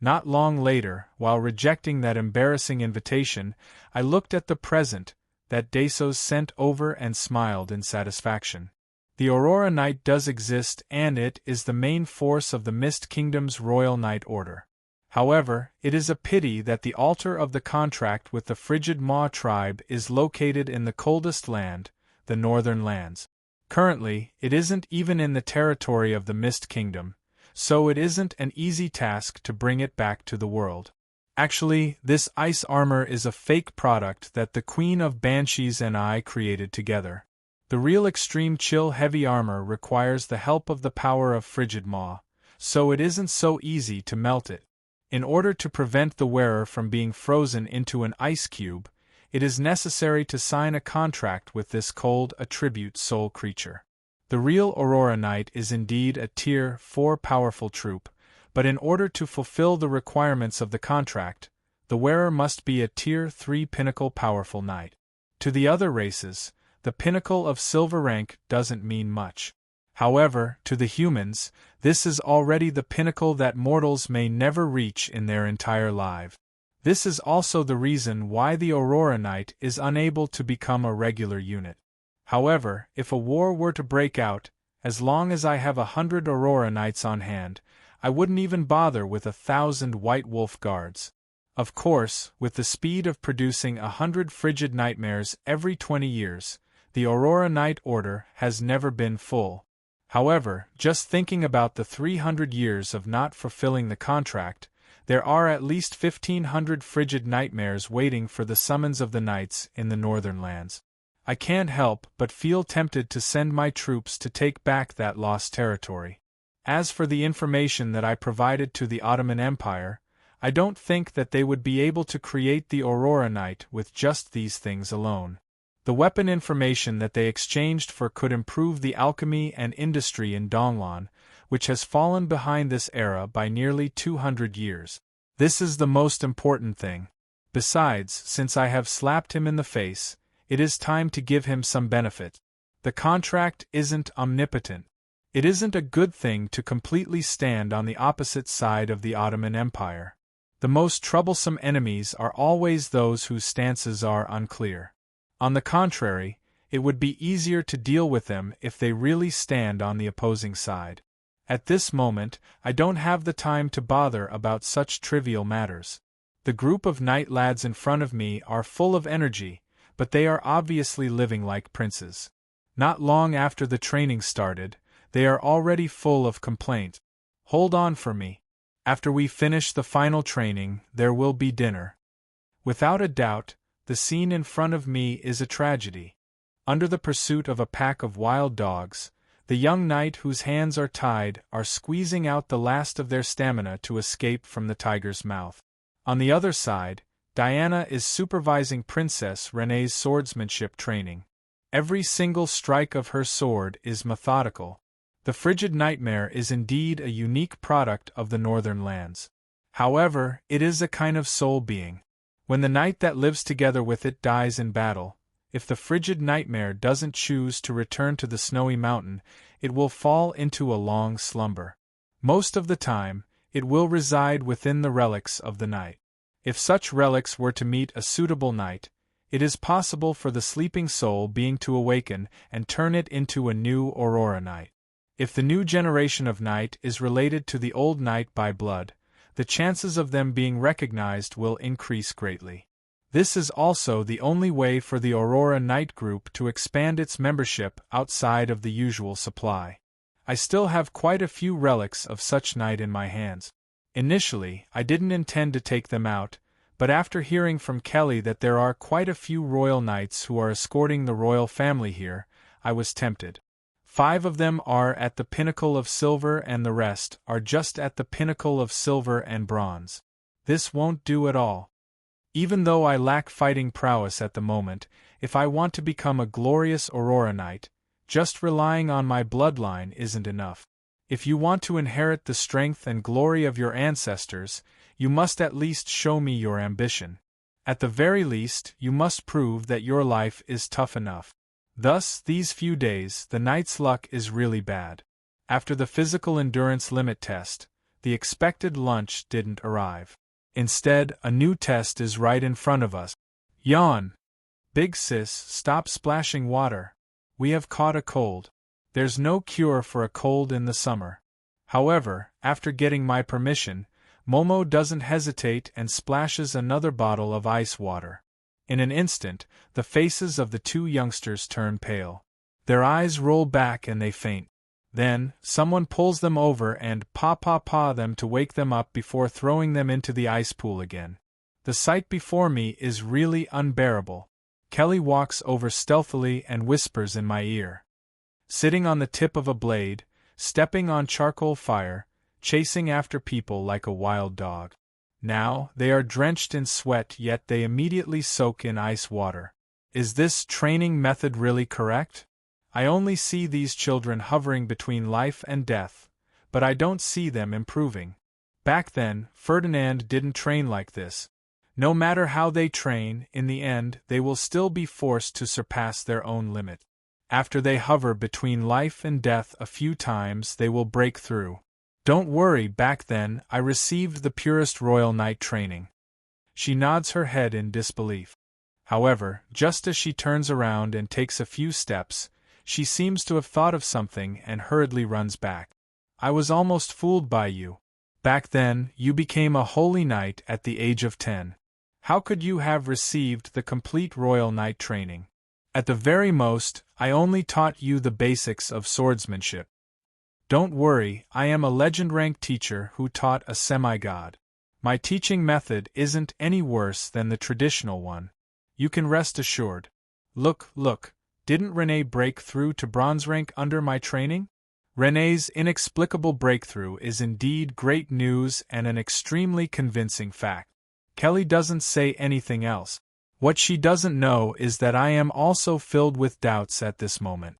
Not long later, while rejecting that embarrassing invitation, I looked at the present that Dasos sent over and smiled in satisfaction. The Aurora Knight does exist, and it is the main force of the Mist Kingdom's Royal Knight Order. However, it is a pity that the altar of the contract with the Frigid Maw tribe is located in the coldest land, the Northern Lands. Currently, it isn't even in the territory of the Mist Kingdom, so it isn't an easy task to bring it back to the world. Actually, this ice armor is a fake product that the Queen of Banshees and I created together. The real extreme chill heavy armor requires the help of the power of Frigid Maw, so it isn't so easy to melt it. In order to prevent the wearer from being frozen into an ice cube, it is necessary to sign a contract with this cold attribute soul creature. The real Aurora Knight is indeed a Tier 4 powerful troop, but in order to fulfill the requirements of the contract, the wearer must be a Tier 3 pinnacle powerful knight. To the other races, the pinnacle of silver rank doesn't mean much. However, to the humans, this is already the pinnacle that mortals may never reach in their entire life. This is also the reason why the Aurora Knight is unable to become a regular unit. However, if a war were to break out, as long as I have 100 Aurora Knights on hand, I wouldn't even bother with 1,000 White Wolf Guards. Of course, with the speed of producing 100 Frigid Nightmares every 20 years, the Aurora Knight Order has never been full. However, just thinking about the 300 years of not fulfilling the contract, there are at least 1,500 Frigid Nightmares waiting for the summons of the Knights in the Northern Lands. I can't help but feel tempted to send my troops to take back that lost territory. As for the information that I provided to the Ottoman Empire, I don't think that they would be able to create the Aurora Knight with just these things alone. The weapon information that they exchanged for could improve the alchemy and industry in Donglon, which has fallen behind this era by nearly 200 years. This is the most important thing. Besides, since I have slapped him in the face, It is time to give him some benefit. The contract isn't omnipotent. It isn't a good thing to completely stand on the opposite side of the Ottoman Empire. The most troublesome enemies are always those whose stances are unclear. On the contrary, it would be easier to deal with them if they really stand on the opposing side. At this moment, I don't have the time to bother about such trivial matters. The group of knight lads in front of me are full of energy, but they are obviously living like princes. Not long after the training started, they are already full of complaint. Hold on for me. After we finish the final training, there will be dinner. Without a doubt, the scene in front of me is a tragedy. Under the pursuit of a pack of wild dogs, the young knight whose hands are tied are squeezing out the last of their stamina to escape from the tiger's mouth. On the other side, Diana is supervising Princess Renee's swordsmanship training. Every single strike of her sword is methodical. The frigid nightmare is indeed a unique product of the northern lands. However, it is a kind of soul being. When the knight that lives together with it dies in battle, if the frigid nightmare doesn't choose to return to the snowy mountain, it will fall into a long slumber. Most of the time, it will reside within the relics of the knight. If such relics were to meet a suitable knight, it is possible for the sleeping soul being to awaken and turn it into a new Aurora knight. If the new generation of knight is related to the old knight by blood, the chances of them being recognized will increase greatly. This is also the only way for the Aurora Knight group to expand its membership outside of the usual supply. I still have quite a few relics of such knight in my hands. Initially, I didn't intend to take them out, but after hearing from Kelly that there are quite a few royal knights who are escorting the royal family here, I was tempted. 5 of them are at the pinnacle of silver and the rest are just at the pinnacle of silver and bronze. This won't do at all. Even though I lack fighting prowess at the moment, if I want to become a glorious Aurora Knight, just relying on my bloodline isn't enough. If you want to inherit the strength and glory of your ancestors, you must at least show me your ambition. At the very least, you must prove that your life is tough enough. Thus, these few days, the knight's luck is really bad. After the physical endurance limit test, the expected lunch didn't arrive. Instead, a new test is right in front of us. Yawn! Big sis, stop splashing water. We have caught a cold. There's no cure for a cold in the summer. However, after getting my permission, Momo doesn't hesitate and splashes another bottle of ice water. In an instant, the faces of the 2 youngsters turn pale. Their eyes roll back and they faint. Then, someone pulls them over and paw them to wake them up before throwing them into the ice pool again. The sight before me is really unbearable. Kelly walks over stealthily and whispers in my ear. Sitting on the tip of a blade, stepping on charcoal fire, chasing after people like a wild dog. Now, they are drenched in sweat yet they immediately soak in ice water. Is this training method really correct? I only see these children hovering between life and death, but I don't see them improving. Back then, Ferdinand didn't train like this. No matter how they train, in the end, they will still be forced to surpass their own limit. After they hover between life and death a few times, they will break through. Don't worry, back then, I received the purest royal knight training. She nods her head in disbelief. However, just as she turns around and takes a few steps, she seems to have thought of something and hurriedly runs back. I was almost fooled by you. Back then, you became a holy knight at the age of 10. How could you have received the complete royal knight training? At the very most, I only taught you the basics of swordsmanship. Don't worry, I am a legend-rank teacher who taught a semi-god. My teaching method isn't any worse than the traditional one. You can rest assured. Look, didn't Renee break through to bronze rank under my training? Renee's inexplicable breakthrough is indeed great news and an extremely convincing fact. Kelly doesn't say anything else. What she doesn't know is that I am also filled with doubts at this moment.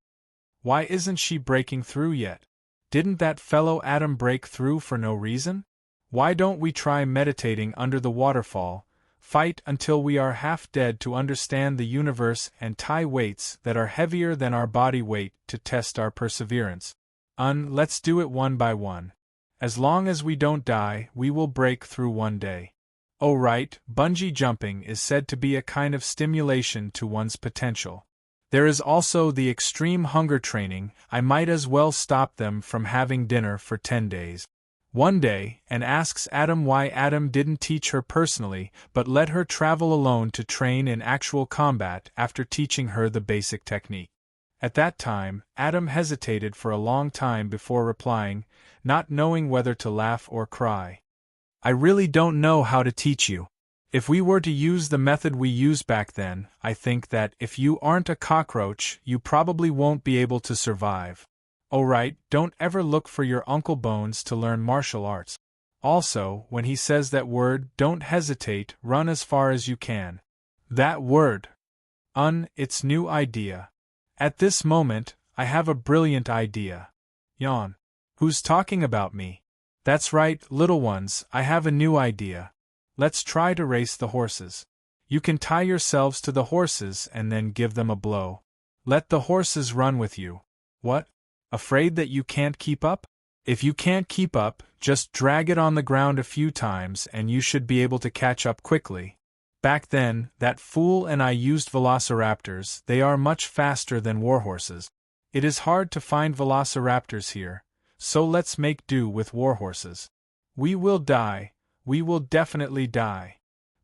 Why isn't she breaking through yet? Didn't that fellow Adam break through for no reason? Why don't we try meditating under the waterfall, fight until we are half dead to understand the universe and tie weights that are heavier than our body weight to test our perseverance. Let's do it one by one. As long as we don't die, we will break through one day. Oh right, bungee jumping is said to be a kind of stimulation to one's potential. There is also the extreme hunger training. I might as well stop them from having dinner for 10 days. One day, and asks Adam why Adam didn't teach her personally, but let her travel alone to train in actual combat after teaching her the basic technique. At that time, Adam hesitated for a long time before replying, not knowing whether to laugh or cry. I really don't know how to teach you. If we were to use the method we used back then, I think that if you aren't a cockroach, you probably won't be able to survive. Oh right, don't ever look for your Uncle Bones to learn martial arts. Also, when he says that word, don't hesitate, run as far as you can. That word. It's new idea. At this moment, I have a brilliant idea. Yawn. Who's talking about me? That's right, little ones, I have a new idea. Let's try to race the horses. You can tie yourselves to the horses and then give them a blow. Let the horses run with you. What? Afraid that you can't keep up? If you can't keep up, just drag it on the ground a few times and you should be able to catch up quickly. Back then, that fool and I used velociraptors. They are much faster than warhorses. It is hard to find velociraptors here, so let's make do with warhorses. We will die, we will definitely die.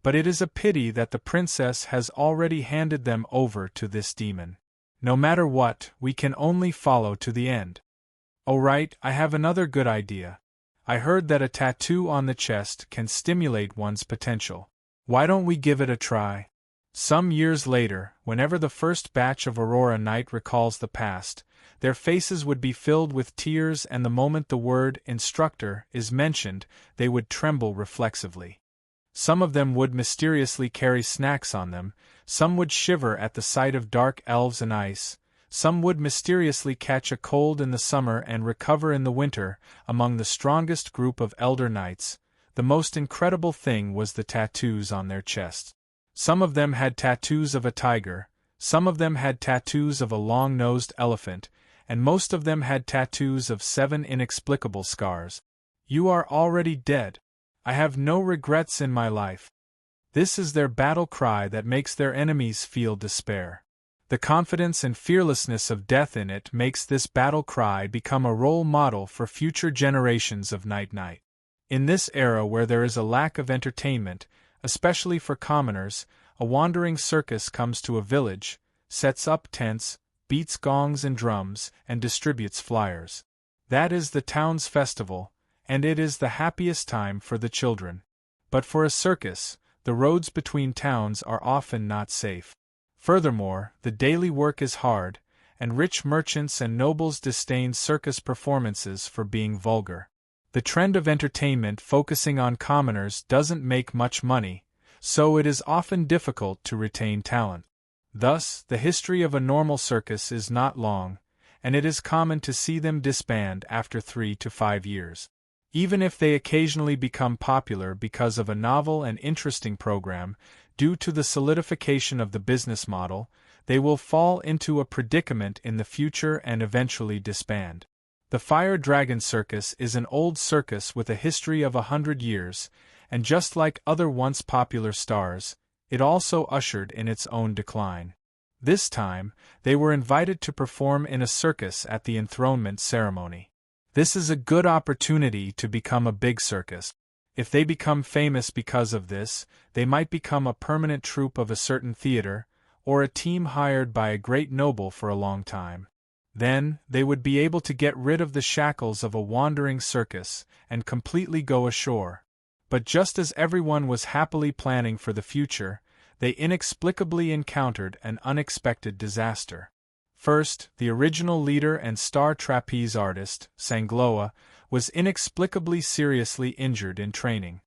But it is a pity that the princess has already handed them over to this demon. No matter what, we can only follow to the end. Oh right, I have another good idea. I heard that a tattoo on the chest can stimulate one's potential. Why don't we give it a try? Some years later, whenever the first batch of Aurora Night recalls the past, their faces would be filled with tears, and the moment the word instructor is mentioned, they would tremble reflexively. Some of them would mysteriously carry snacks on them, some would shiver at the sight of dark elves and ice, some would mysteriously catch a cold in the summer and recover in the winter. Among the strongest group of elder knights, the most incredible thing was the tattoos on their chests. Some of them had tattoos of a tiger, some of them had tattoos of a long-nosed elephant, and most of them had tattoos of 7 inexplicable scars. You are already dead. I have no regrets in my life. This is their battle cry that makes their enemies feel despair. The confidence and fearlessness of death in it makes this battle cry become a role model for future generations of Night. In this era where there is a lack of entertainment, especially for commoners, a wandering circus comes to a village, sets up tents, beats gongs and drums, and distributes flyers. That is the town's festival, and it is the happiest time for the children. But for a circus, the roads between towns are often not safe. Furthermore, the daily work is hard, and rich merchants and nobles disdain circus performances for being vulgar. The trend of entertainment focusing on commoners doesn't make much money, so it is often difficult to retain talent. Thus, the history of a normal circus is not long, and it is common to see them disband after 3 to 5 years. Even if they occasionally become popular because of a novel and interesting program, due to the solidification of the business model, they will fall into a predicament in the future and eventually disband. The Fire Dragon Circus is an old circus with a history of 100 years, and just like other once popular stars, it also ushered in its own decline. This time, they were invited to perform in a circus at the enthronement ceremony. This is a good opportunity to become a big circus. If they become famous because of this, they might become a permanent troupe of a certain theater, or a team hired by a great noble for a long time. Then, they would be able to get rid of the shackles of a wandering circus, and completely go ashore. But just as everyone was happily planning for the future, they inexplicably encountered an unexpected disaster. First, the original leader and star trapeze artist, Sangloa, was inexplicably seriously injured in training.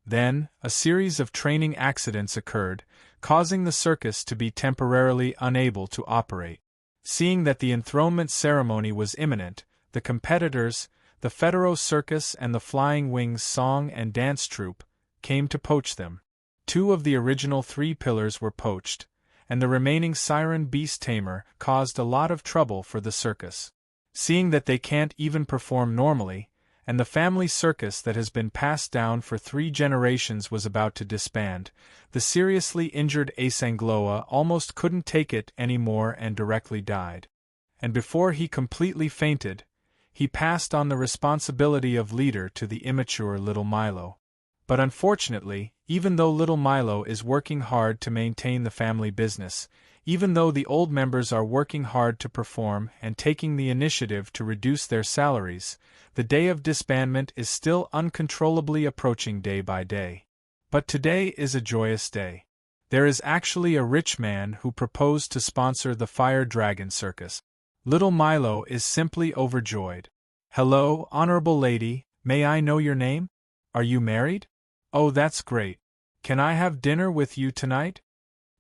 Then, a series of training accidents occurred, causing the circus to be temporarily unable to operate. Seeing that the enthronement ceremony was imminent, the competitors, the Federo Circus and the Flying Wings Song and Dance Troupe, came to poach them. 2 of the original 3 pillars were poached, and the remaining siren beast tamer caused a lot of trouble for the circus. Seeing that they can't even perform normally, and the family circus that has been passed down for 3 generations was about to disband, the seriously injured Asangloa almost couldn't take it anymore and directly died. And before he completely fainted, he passed on the responsibility of leader to the immature little Milo. But unfortunately, even though little Milo is working hard to maintain the family business, even though the old members are working hard to perform and taking the initiative to reduce their salaries, the day of disbandment is still uncontrollably approaching day by day. But today is a joyous day. There is actually a rich man who proposed to sponsor the Fire Dragon Circus. Little Milo is simply overjoyed. "Hello, honorable lady, may I know your name? Are you married? Oh, that's great. Can I have dinner with you tonight?"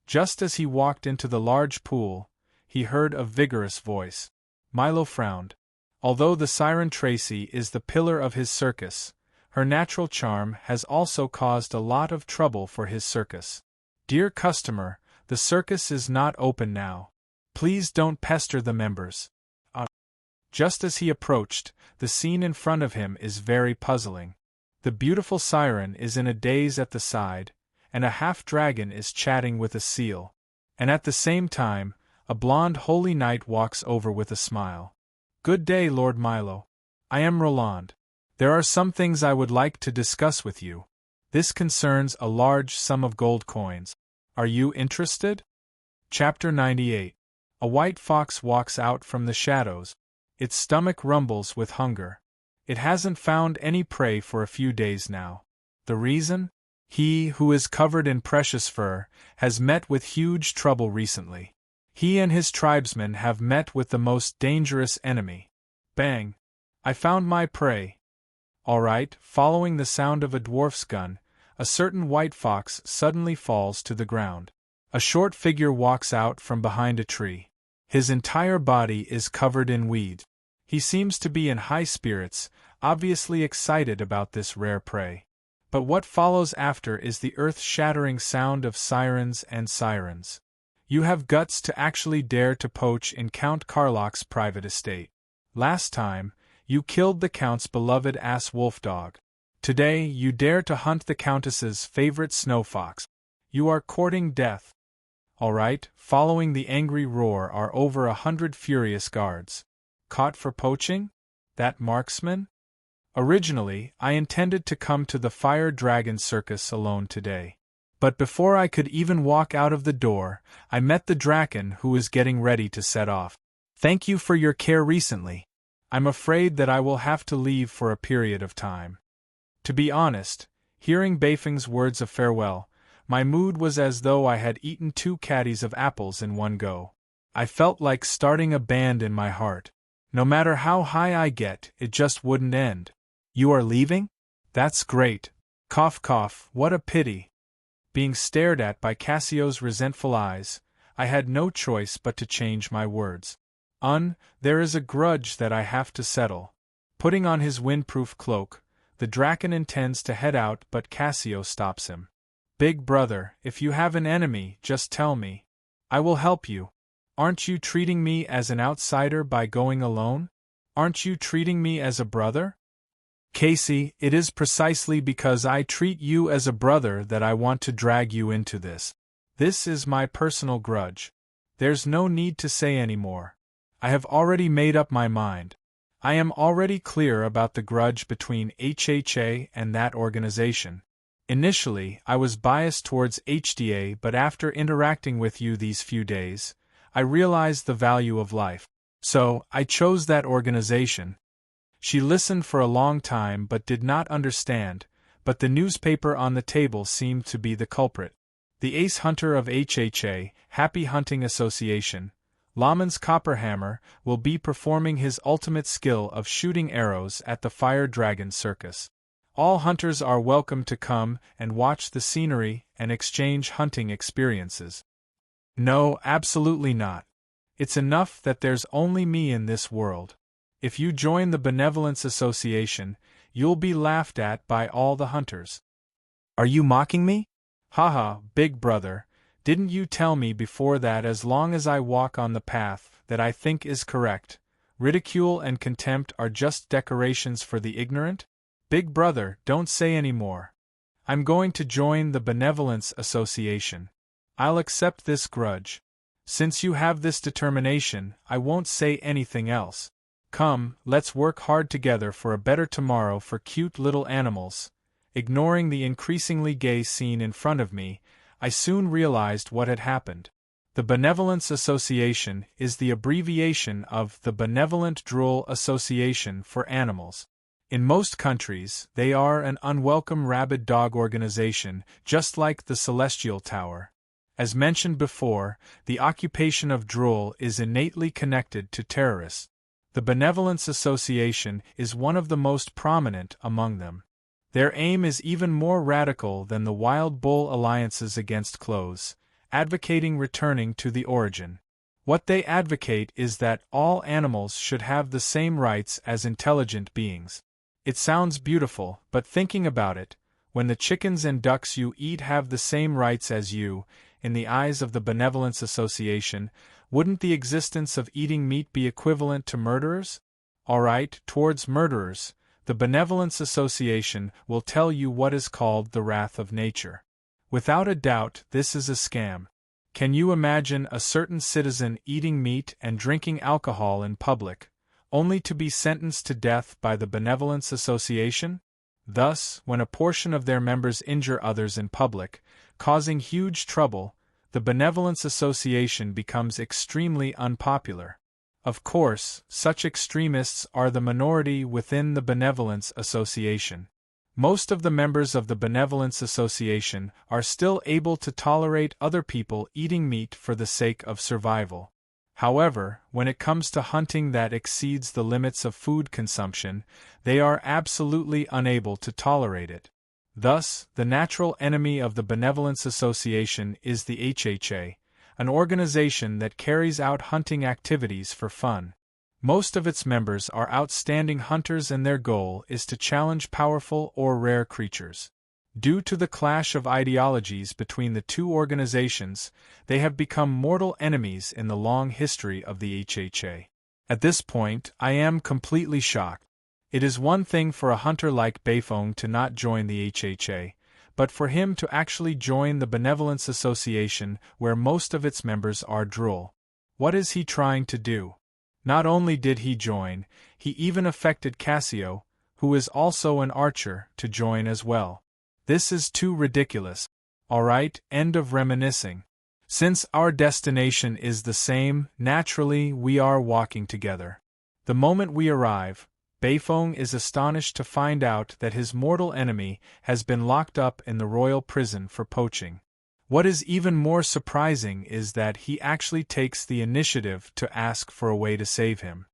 Just as he walked into the large pool, he heard a vigorous voice. Milo frowned. Although the Siren Tracy is the pillar of his circus, her natural charm has also caused a lot of trouble for his circus. "Dear customer, the circus is not open now. Please don't pester the members." Just as he approached, the scene in front of him is very puzzling. The beautiful siren is in a daze at the side, and a half-dragon is chatting with a seal. And at the same time, a blonde holy knight walks over with a smile. "Good day, Lord Milo. I am Roland. There are some things I would like to discuss with you. This concerns a large sum of gold coins. Are you interested?" Chapter 98. A white fox walks out from the shadows. Its stomach rumbles with hunger. It hasn't found any prey for a few days now. The reason? He who is covered in precious fur has met with huge trouble recently. He and his tribesmen have met with the most dangerous enemy. Bang! I found my prey. All right, following the sound of a dwarf's gun, a certain white fox suddenly falls to the ground. A short figure walks out from behind a tree. His entire body is covered in weeds. He seems to be in high spirits, obviously excited about this rare prey. But what follows after is the earth-shattering sound of sirens and sirens. You have guts to actually dare to poach in Count Karlach's private estate. Last time, you killed the Count's beloved ass wolf dog. Today you dare to hunt the Countess's favorite snow fox. You are courting death. All right, following the angry roar are over 100 furious guards. Caught for poaching? That marksman? Originally, I intended to come to the Fire Dragon Circus alone today. But before I could even walk out of the door, I met the Draken who was getting ready to set off. Thank you for your care recently. I'm afraid that I will have to leave for a period of time. To be honest, hearing Beifeng's words of farewell, my mood was as though I had eaten 2 caddies of apples in one go. I felt like starting a band in my heart. No matter how high I get, it just wouldn't end. You are leaving? That's great. Cough cough, what a pity. Being stared at by Cassio's resentful eyes, I had no choice but to change my words. There is a grudge that I have to settle. Putting on his windproof cloak, the Draken intends to head out, but Cassio stops him. Big brother, if you have an enemy, just tell me. I will help you. Aren't you treating me as an outsider by going alone? Aren't you treating me as a brother? Casey, it is precisely because I treat you as a brother that I want to drag you into this. This is my personal grudge. There's no need to say any more. I have already made up my mind. I am already clear about the grudge between HHA and that organization. Initially, I was biased towards HDA, but after interacting with you these few days, I realized the value of life. So, I chose that organization. She listened for a long time but did not understand, but the newspaper on the table seemed to be the culprit. The ace hunter of HHA, Happy Hunting Association, Laman's Copperhammer, will be performing his ultimate skill of shooting arrows at the Fire Dragon Circus. All hunters are welcome to come and watch the scenery and exchange hunting experiences. No, absolutely not. It's enough that there's only me in this world. If you join the Benevolence Association, you'll be laughed at by all the hunters. Are you mocking me? Haha, big brother, didn't you tell me before that as long as I walk on the path that I think is correct, ridicule and contempt are just decorations for the ignorant? Big brother, don't say any more. I'm going to join the Benevolence Association. I'll accept this grudge. Since you have this determination, I won't say anything else. Come, let's work hard together for a better tomorrow for cute little animals. Ignoring the increasingly gay scene in front of me, I soon realized what had happened. The Benevolence Association is the abbreviation of the Benevolent Drool Association for Animals. In most countries, they are an unwelcome rabid dog organization, just like the Celestial Tower. As mentioned before, the occupation of drool is innately connected to terrorists. The Benevolence Association is one of the most prominent among them. Their aim is even more radical than the Wild Bull alliances against clothes, advocating returning to the origin. What they advocate is that all animals should have the same rights as intelligent beings. It sounds beautiful, but thinking about it, when the chickens and ducks you eat have the same rights as you, in the eyes of the Benevolence Association, wouldn't the existence of eating meat be equivalent to murderers? Alright, towards murderers, the Benevolence Association will tell you what is called the wrath of nature. Without a doubt, this is a scam. Can you imagine a certain citizen eating meat and drinking alcohol in public, only to be sentenced to death by the Benevolence Association? Thus, when a portion of their members injure others in public, causing huge trouble, the Benevolence Association becomes extremely unpopular. Of course, such extremists are the minority within the Benevolence Association. Most of the members of the Benevolence Association are still able to tolerate other people eating meat for the sake of survival. However, when it comes to hunting that exceeds the limits of food consumption, they are absolutely unable to tolerate it. Thus, the natural enemy of the Benevolence Association is the HHA, an organization that carries out hunting activities for fun. Most of its members are outstanding hunters and their goal is to challenge powerful or rare creatures. Due to the clash of ideologies between the two organizations, they have become mortal enemies in the long history of the HHA. At this point, I am completely shocked. It is one thing for a hunter like Beifong to not join the HHA, but for him to actually join the Benevolence Association where most of its members are drool. What is he trying to do? Not only did he join, he even affected Cassio, who is also an archer, to join as well. This is too ridiculous. Alright, end of reminiscing. Since our destination is the same, naturally we are walking together. The moment we arrive, Beifong is astonished to find out that his mortal enemy has been locked up in the royal prison for poaching. What is even more surprising is that he actually takes the initiative to ask for a way to save him.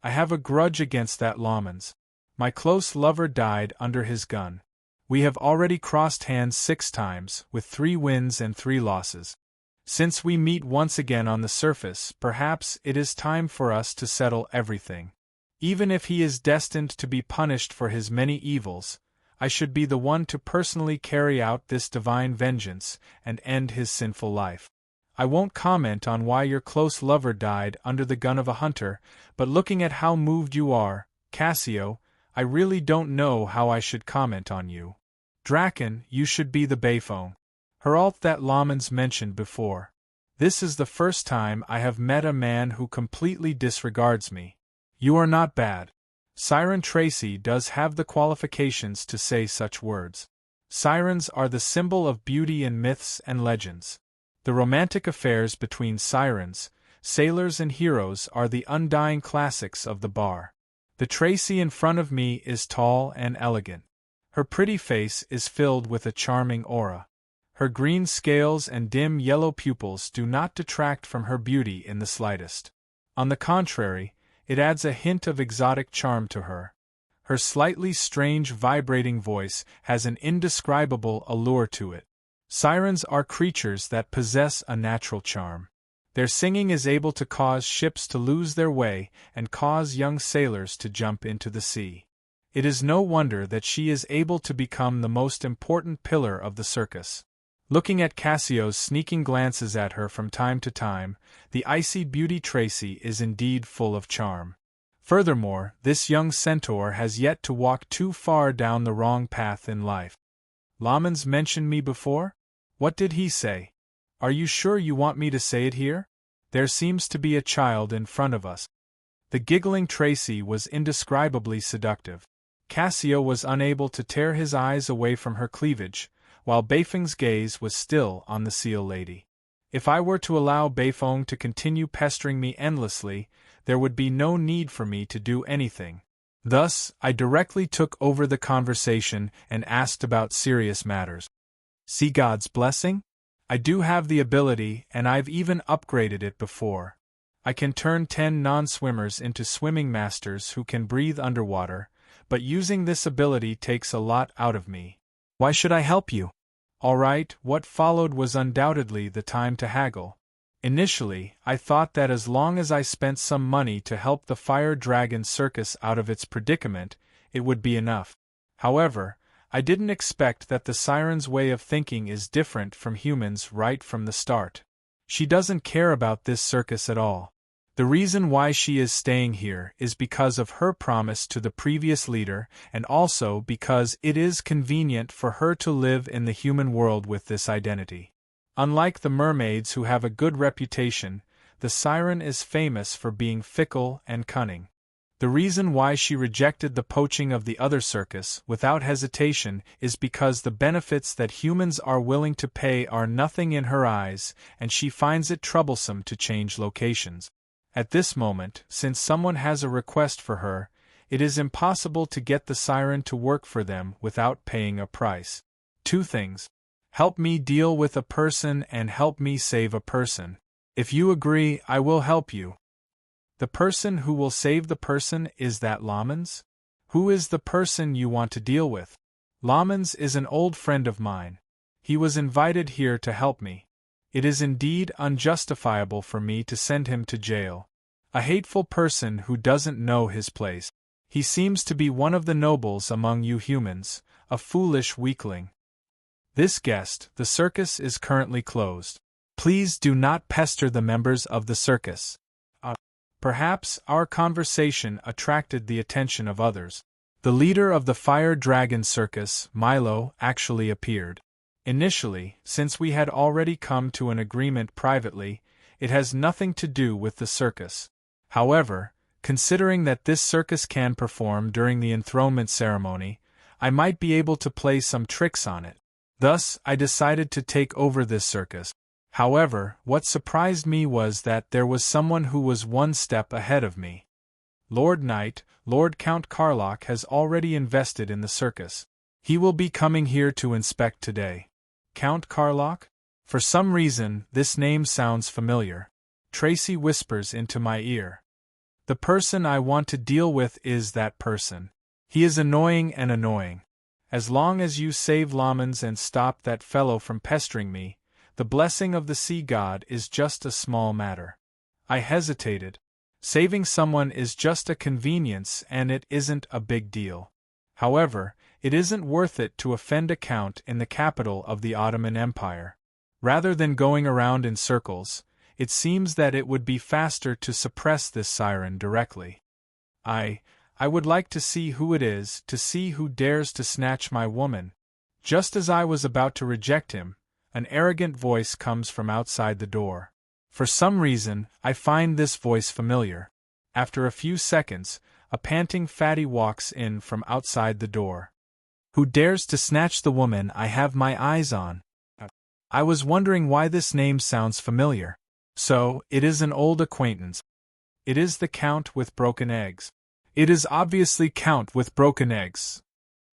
I have a grudge against that Lawmans. My close lover died under his gun. We have already crossed hands 6 times, with 3 wins and 3 losses. Since we meet once again on the surface, perhaps it is time for us to settle everything. Even if he is destined to be punished for his many evils, I should be the one to personally carry out this divine vengeance and end his sinful life. I won't comment on why your close lover died under the gun of a hunter, but looking at how moved you are, Cassio, I really don't know how I should comment on you. Draken, you should be the Beifong. Heralt that Lawmans mentioned before. This is the first time I have met a man who completely disregards me. You are not bad. Siren Tracy does have the qualifications to say such words. Sirens are the symbol of beauty in myths and legends. The romantic affairs between sirens, sailors and heroes are the undying classics of the bar. The Tracy in front of me is tall and elegant. Her pretty face is filled with a charming aura. Her green scales and dim yellow pupils do not detract from her beauty in the slightest. On the contrary, it adds a hint of exotic charm to her. Her slightly strange vibrating voice has an indescribable allure to it. Sirens are creatures that possess a natural charm. Their singing is able to cause ships to lose their way and cause young sailors to jump into the sea. It is no wonder that she is able to become the most important pillar of the circus. Looking at Cassio's sneaking glances at her from time to time, the icy beauty Tracy is indeed full of charm. Furthermore, this young centaur has yet to walk too far down the wrong path in life. Lamans mentioned me before? What did he say? Are you sure you want me to say it here? There seems to be a child in front of us. The giggling Tracy was indescribably seductive. Cassio was unable to tear his eyes away from her cleavage, while Beifeng's gaze was still on the seal lady. If I were to allow Beifeng to continue pestering me endlessly, there would be no need for me to do anything. Thus, I directly took over the conversation and asked about serious matters. See God's blessing? I do have the ability, and I've even upgraded it before. I can turn 10 non-swimmers into swimming masters who can breathe underwater, but using this ability takes a lot out of me. Why should I help you? Alright, what followed was undoubtedly the time to haggle. Initially, I thought that as long as I spent some money to help the Fire Dragon Circus out of its predicament, it would be enough. However, I didn't expect that the siren's way of thinking is different from humans right from the start. She doesn't care about this circus at all. The reason why she is staying here is because of her promise to the previous leader, and also because it is convenient for her to live in the human world with this identity. Unlike the mermaids who have a good reputation, the siren is famous for being fickle and cunning. The reason why she rejected the poaching of the other circus without hesitation is because the benefits that humans are willing to pay are nothing in her eyes, and she finds it troublesome to change locations. At this moment, since someone has a request for her, it is impossible to get the siren to work for them without paying a price. 2 things. Help me deal with a person and help me save a person. If you agree, I will help you. The person who will save the person is that Lamans? Who is the person you want to deal with? Lamans is an old friend of mine. He was invited here to help me. It is indeed unjustifiable for me to send him to jail. A hateful person who doesn't know his place. He seems to be one of the nobles among you humans, a foolish weakling. This guest, the circus is currently closed. Please do not pester the members of the circus. Perhaps our conversation attracted the attention of others. The leader of the Fire Dragon Circus, Milo, actually appeared. Initially, since we had already come to an agreement privately, it has nothing to do with the circus. However, considering that this circus can perform during the enthronement ceremony, I might be able to play some tricks on it. Thus, I decided to take over this circus. However, what surprised me was that there was someone who was one step ahead of me. Lord Knight, Lord Count Karlach has already invested in the circus. He will be coming here to inspect today. Count Karlach? For some reason, this name sounds familiar. Tracy whispers into my ear. The person I want to deal with is that person. He is annoying and annoying. As long as you save Lamans and stop that fellow from pestering me, the blessing of the sea god is just a small matter. I hesitated. Saving someone is just a convenience and it isn't a big deal. However, it isn't worth it to offend a count in the capital of the Ottoman Empire. Rather than going around in circles, it seems that it would be faster to suppress this siren directly. I would like to see who it is, to see who dares to snatch my woman. Just as I was about to reject him, an arrogant voice comes from outside the door. For some reason, I find this voice familiar. After a few seconds, a panting fatty walks in from outside the door. Who dares to snatch the woman I have my eyes on? I was wondering why this name sounds familiar. So, it is an old acquaintance. It is the Count with broken eggs. It is obviously Count with broken eggs.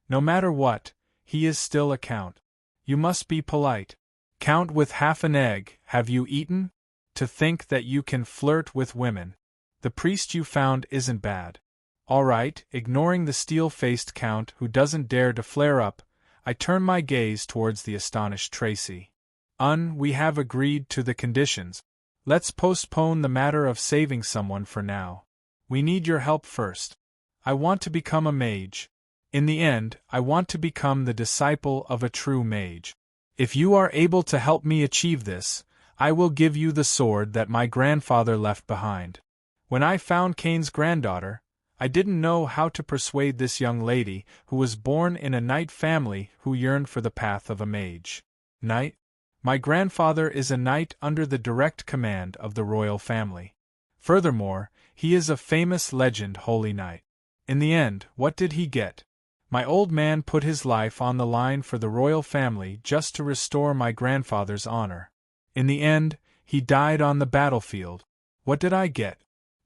No matter what, he is still a count. You must be polite. Count with half an egg, have you eaten? To think that you can flirt with women. The priest you found isn't bad. All right, ignoring the steel-faced count who doesn't dare to flare up, I turn my gaze towards the astonished Tracy. We have agreed to the conditions. Let's postpone the matter of saving someone for now. We need your help first. I want to become a mage. In the end, I want to become the disciple of a true mage. If you are able to help me achieve this, I will give you the sword that my grandfather left behind. When I found Cain's granddaughter, I didn't know how to persuade this young lady, who was born in a knight family who yearned for the path of a mage. Knight? My grandfather is a knight under the direct command of the royal family. Furthermore, he is a famous legend holy knight. In the end, what did he get? My old man put his life on the line for the royal family just to restore my grandfather's honor. In the end, he died on the battlefield. What did I get?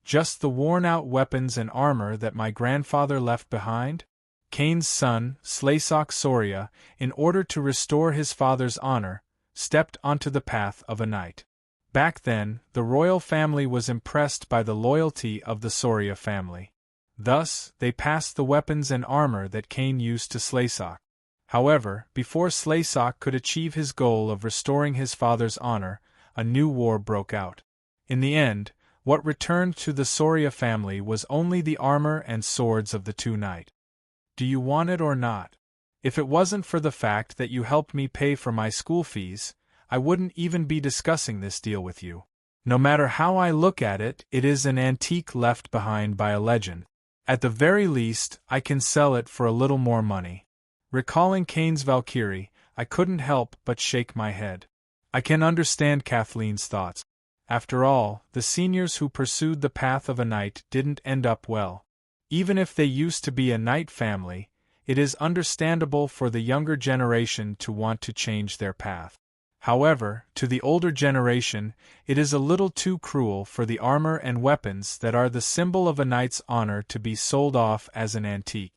Just the worn-out weapons and armor that my grandfather left behind? Cain's son, Slaysock Soria, in order to restore his father's honor, stepped onto the path of a knight. Back then, the royal family was impressed by the loyalty of the Soria family. Thus, they passed the weapons and armor that Cain used to Slaysock. However, before Slaysock could achieve his goal of restoring his father's honor, a new war broke out. In the end, what returned to the Soria family was only the armor and swords of the two knights. Do you want it or not? If it wasn't for the fact that you helped me pay for my school fees, I wouldn't even be discussing this deal with you. No matter how I look at it, it is an antique left behind by a legend. At the very least, I can sell it for a little more money. Recalling Cain's Valkyrie, I couldn't help but shake my head. I can understand Kathleen's thoughts. After all, the seniors who pursued the path of a knight didn't end up well. Even if they used to be a knight family, it is understandable for the younger generation to want to change their path. However, to the older generation, it is a little too cruel for the armor and weapons that are the symbol of a knight's honor to be sold off as an antique.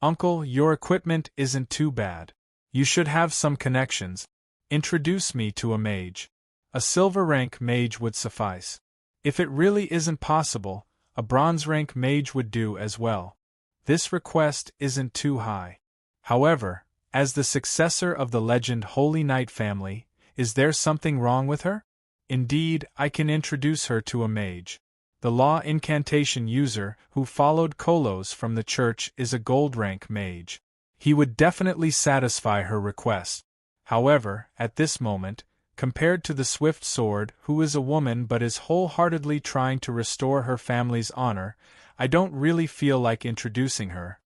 Uncle, your equipment isn't too bad. You should have some connections. Introduce me to a mage. A silver rank mage would suffice. If it really isn't possible, a bronze rank mage would do as well. This request isn't too high. However, as the successor of the legend Holy Knight family, is there something wrong with her? Indeed, I can introduce her to a mage. The law incantation user who followed Kolos from the church is a gold rank mage. He would definitely satisfy her request. However, at this moment, compared to the Swift Sword, who is a woman but is wholeheartedly trying to restore her family's honor, I don't really feel like introducing her.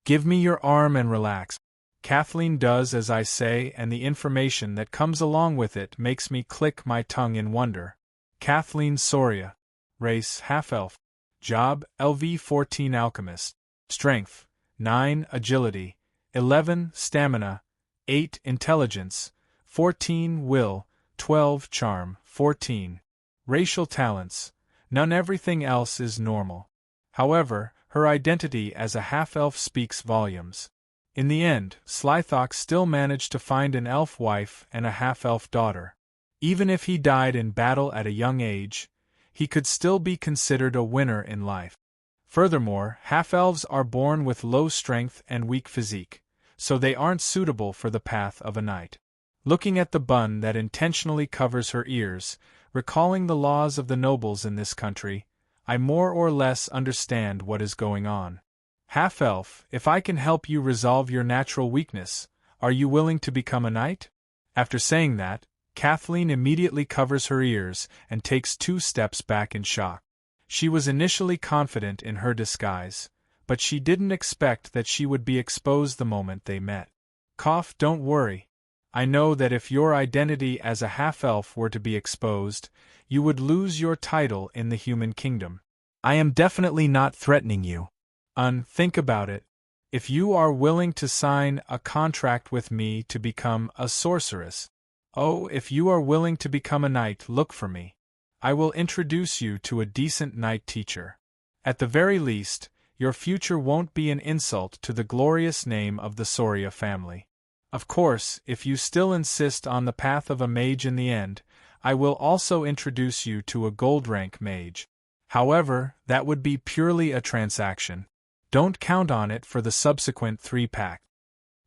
Give me your arm and relax. Kathleen does as I say, and the information that comes along with it makes me click my tongue in wonder. Kathleen Soria. Race, half-elf. Job, LV-14 alchemist. Strength, 9 agility, 11 stamina, 8 intelligence, 14 will, 12 charm, 14. Racial talents, none. Everything else is normal. However, her identity as a half-elf speaks volumes. In the end, Slythok still managed to find an elf wife and a half-elf daughter. Even if he died in battle at a young age, he could still be considered a winner in life. Furthermore, half-elves are born with low strength and weak physique, so they aren't suitable for the path of a knight. Looking at the bun that intentionally covers her ears, recalling the laws of the nobles in this country, I more or less understand what is going on. Half-elf, if I can help you resolve your natural weakness, are you willing to become a knight? After saying that, Kathleen immediately covers her ears and takes 2 steps back in shock. She was initially confident in her disguise, but she didn't expect that she would be exposed the moment they met. Cough, don't worry. I know that if your identity as a half-elf were to be exposed, you would lose your title in the human kingdom. I am definitely not threatening you. Think about it. If you are willing to sign a contract with me to become a sorceress, if you are willing to become a knight, look for me. I will introduce you to a decent knight teacher. At the very least, your future won't be an insult to the glorious name of the Soria family. Of course, if you still insist on the path of a mage in the end, I will also introduce you to a gold rank mage. However, that would be purely a transaction. Don't count on it for the subsequent 3-pack.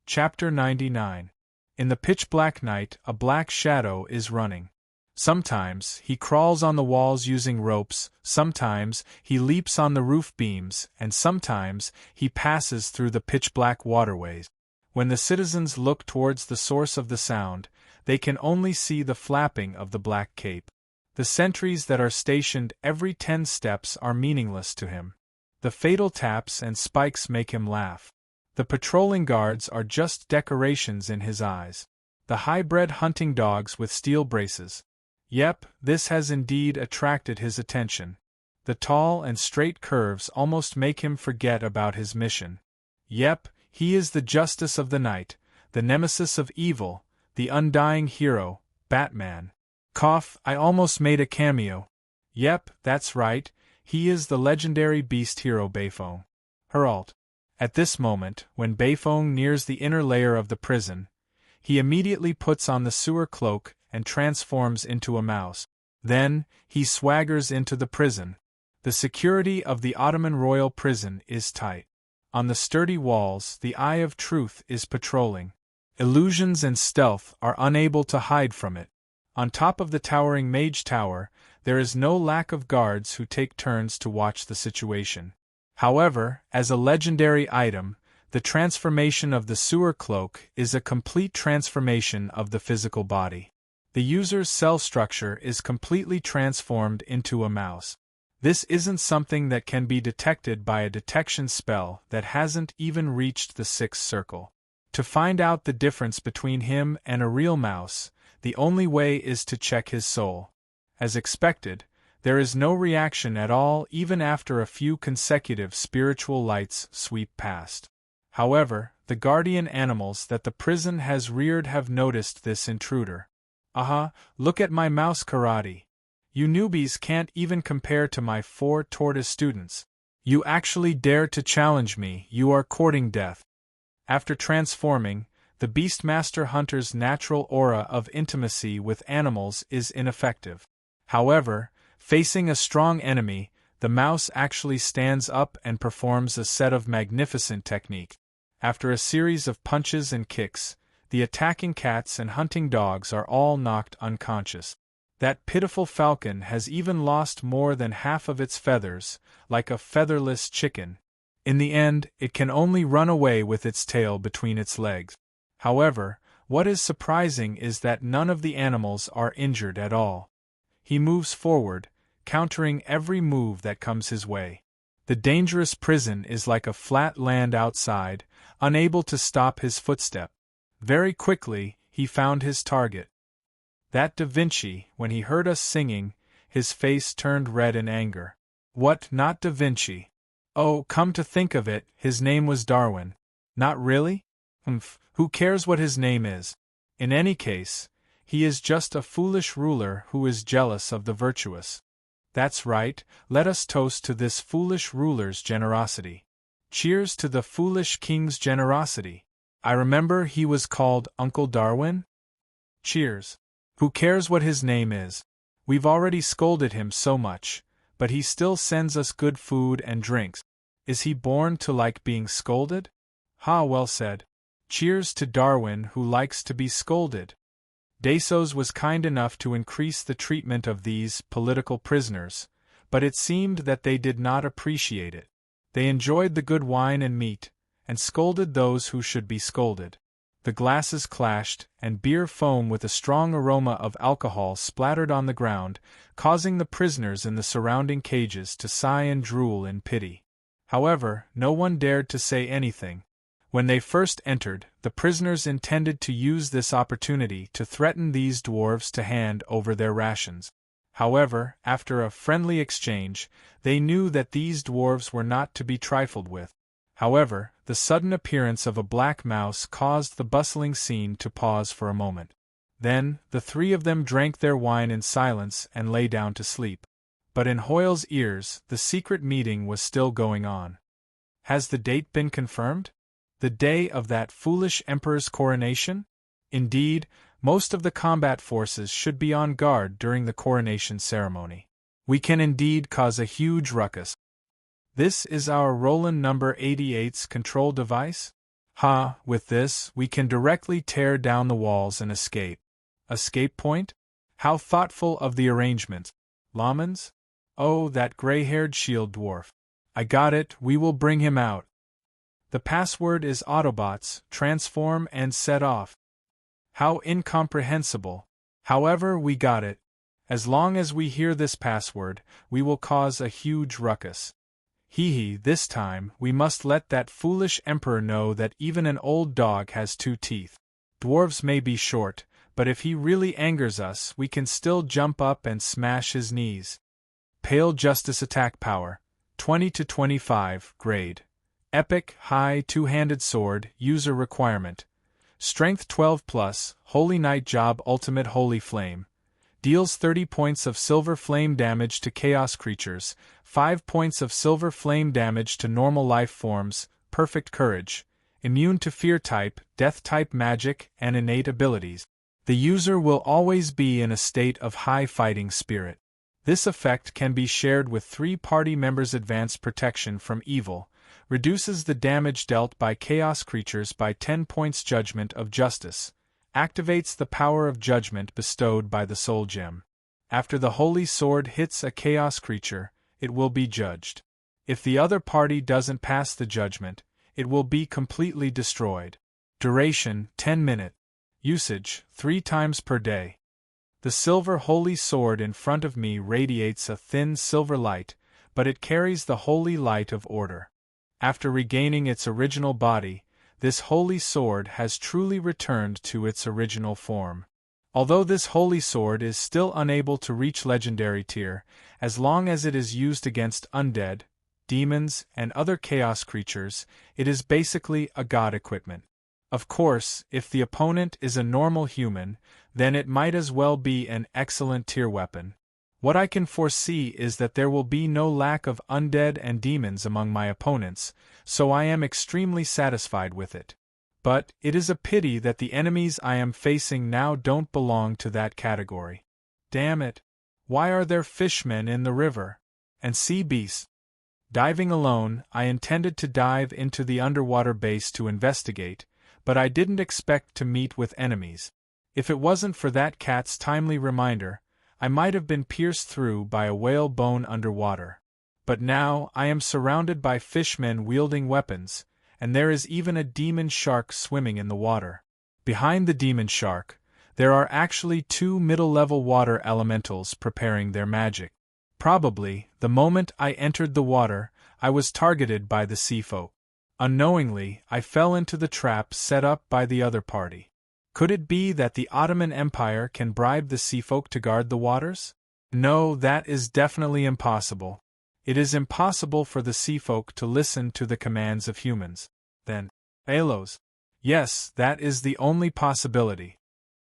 Chapter 99. In the pitch-black night, a black shadow is running. Sometimes, he crawls on the walls using ropes, sometimes, he leaps on the roof beams, and sometimes, he passes through the pitch-black waterways. When the citizens look towards the source of the sound, they can only see the flapping of the black cape. The sentries that are stationed every 10 steps are meaningless to him. The fatal taps and spikes make him laugh. The patrolling guards are just decorations in his eyes. The high-bred hunting dogs with steel braces. Yep, this has indeed attracted his attention. The tall and straight curves almost make him forget about his mission. Yep, he is the justice of the night, the nemesis of evil, the undying hero, Batman. Cough, I almost made a cameo. Yep, that's right, he is the legendary beast hero Beifong. Herald. At this moment, when Beifong nears the inner layer of the prison, he immediately puts on the sewer cloak and transforms into a mouse. Then, he swaggers into the prison. The security of the Ottoman royal prison is tight. On the sturdy walls, the Eye of Truth is patrolling. Illusions and stealth are unable to hide from it. On top of the towering Mage Tower, there is no lack of guards who take turns to watch the situation. However, as a legendary item, the transformation of the sewer cloak is a complete transformation of the physical body. The user's cell structure is completely transformed into a mouse. This isn't something that can be detected by a detection spell that hasn't even reached the 6th circle. To find out the difference between him and a real mouse, the only way is to check his soul. As expected, there is no reaction at all even after a few consecutive spiritual lights sweep past. However, the guardian animals that the prison has reared have noticed this intruder. Aha, look at my mouse karate. You newbies can't even compare to my 4 tortoise students. You actually dare to challenge me, you are courting death. After transforming, the Beastmaster Hunter's natural aura of intimacy with animals is ineffective. However, facing a strong enemy, the mouse actually stands up and performs a set of magnificent techniques. After a series of punches and kicks, the attacking cats and hunting dogs are all knocked unconscious. That pitiful falcon has even lost more than half of its feathers, like a featherless chicken. In the end, it can only run away with its tail between its legs. However, what is surprising is that none of the animals are injured at all. He moves forward, countering every move that comes his way. The dangerous prison is like a flat land outside, unable to stop his footstep. Very quickly, he found his target. That Da Vinci, when he heard us singing, his face turned red in anger. What, not Da Vinci? Oh, come to think of it, his name was Darwin. Not really? Who cares what his name is? In any case, he is just a foolish ruler who is jealous of the virtuous. That's right, let us toast to this foolish ruler's generosity. Cheers to the foolish king's generosity. I remember he was called Uncle Darwin? Cheers. Who cares what his name is? We've already scolded him so much, but he still sends us good food and drinks. Is he born to like being scolded? Ha, well said. Cheers to Darwin who likes to be scolded. Desos was kind enough to increase the treatment of these political prisoners, but it seemed that they did not appreciate it. They enjoyed the good wine and meat, and scolded those who should be scolded. The glasses clashed, and beer foam with a strong aroma of alcohol splattered on the ground, causing the prisoners in the surrounding cages to sigh and drool in pity. However, no one dared to say anything. When they first entered, the prisoners intended to use this opportunity to threaten these dwarves to hand over their rations. However, after a friendly exchange, they knew that these dwarves were not to be trifled with. However, the sudden appearance of a black mouse caused the bustling scene to pause for a moment. Then, the 3 of them drank their wine in silence and lay down to sleep. But in Hoyle's ears, the secret meeting was still going on. Has the date been confirmed? The day of that foolish emperor's coronation? Indeed, most of the combat forces should be on guard during the coronation ceremony. We can indeed cause a huge ruckus. This is our Roland number 88's control device? Ha, with this, we can directly tear down the walls and escape. Escape point? How thoughtful of the arrangement. Lamans? Oh, that gray-haired shield dwarf. I got it, we will bring him out. The password is Autobots, transform and set off. How incomprehensible. However, we got it. As long as we hear this password, we will cause a huge ruckus. Hee, this time, we must let that foolish emperor know that even an old dog has 2 teeth. Dwarves may be short, but if he really angers us, we can still jump up and smash his knees. Pale Justice Attack Power, 20 to 25, Grade. Epic, High, Two-Handed Sword, User Requirement. Strength 12+, Holy Night Job Ultimate Holy Flame. Deals 30 points of silver flame damage to chaos creatures, 5 points of silver flame damage to normal life forms, perfect courage. Immune to fear type, death type magic, and innate abilities. The user will always be in a state of high fighting spirit. This effect can be shared with 3 party members. Advanced protection from evil. Reduces the damage dealt by chaos creatures by 10 points. Judgment of Justice. Activates the power of judgment bestowed by the soul gem. After the holy sword hits a chaos creature, it will be judged. If the other party doesn't pass the judgment, it will be completely destroyed. Duration, 10 minutes. Usage, 3 times per day. The silver holy sword in front of me radiates a thin silver light, but it carries the holy light of order. After regaining its original body, this holy sword has truly returned to its original form. Although this holy sword is still unable to reach legendary tier, as long as it is used against undead, demons, and other chaos creatures, it is basically a god equipment. Of course, if the opponent is a normal human, then it might as well be an excellent tier weapon. What I can foresee is that there will be no lack of undead and demons among my opponents, so I am extremely satisfied with it. But it is a pity that the enemies I am facing now don't belong to that category. Damn it! Why are there fishmen in the river? And sea beasts? Diving alone, I intended to dive into the underwater base to investigate, but I didn't expect to meet with enemies. If it wasn't for that cat's timely reminder, I might have been pierced through by a whale bone underwater. But now I am surrounded by fishmen wielding weapons, and there is even a demon shark swimming in the water. Behind the demon shark, there are actually 2 middle-level water elementals preparing their magic. Probably, the moment I entered the water, I was targeted by the sea folk. Unknowingly, I fell into the trap set up by the other party. Could it be that the Ottoman Empire can bribe the sea folk to guard the waters? No, that is definitely impossible. It is impossible for the sea folk to listen to the commands of humans. Then, Alos. Yes, that is the only possibility.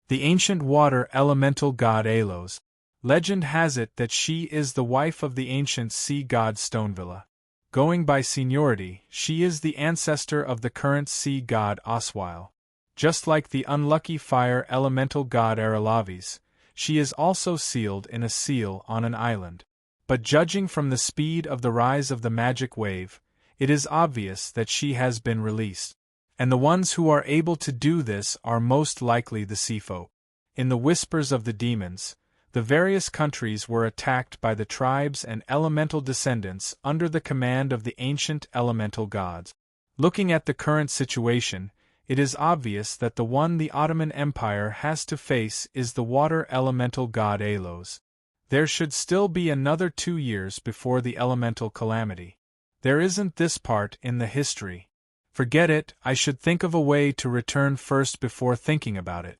The ancient water elemental god Alos. Legend has it that she is the wife of the ancient sea god Stonevilla. Going by seniority, she is the ancestor of the current sea god Oswile. Just like the unlucky fire elemental god Aralavis, she is also sealed in a seal on an island. But judging from the speed of the rise of the magic wave, it is obvious that she has been released. And the ones who are able to do this are most likely the sea folk. In the whispers of the demons, the various countries were attacked by the tribes and elemental descendants under the command of the ancient elemental gods. Looking at the current situation, it is obvious that the one the Ottoman Empire has to face is the water elemental god Alos. There should still be another 2 years before the elemental calamity. There isn't this part in the history. Forget it, I should think of a way to return first before thinking about it.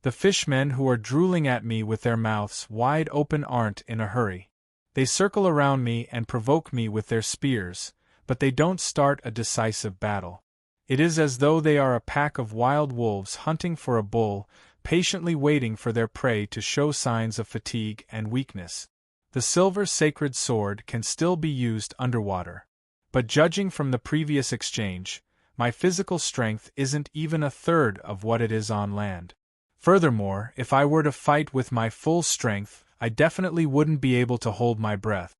The fishmen who are drooling at me with their mouths wide open aren't in a hurry. They circle around me and provoke me with their spears, but they don't start a decisive battle. It is as though they are a pack of wild wolves hunting for a bull, patiently waiting for their prey to show signs of fatigue and weakness. The silver sacred sword can still be used underwater. But judging from the previous exchange, my physical strength isn't even a third of what it is on land. Furthermore, if I were to fight with my full strength, I definitely wouldn't be able to hold my breath.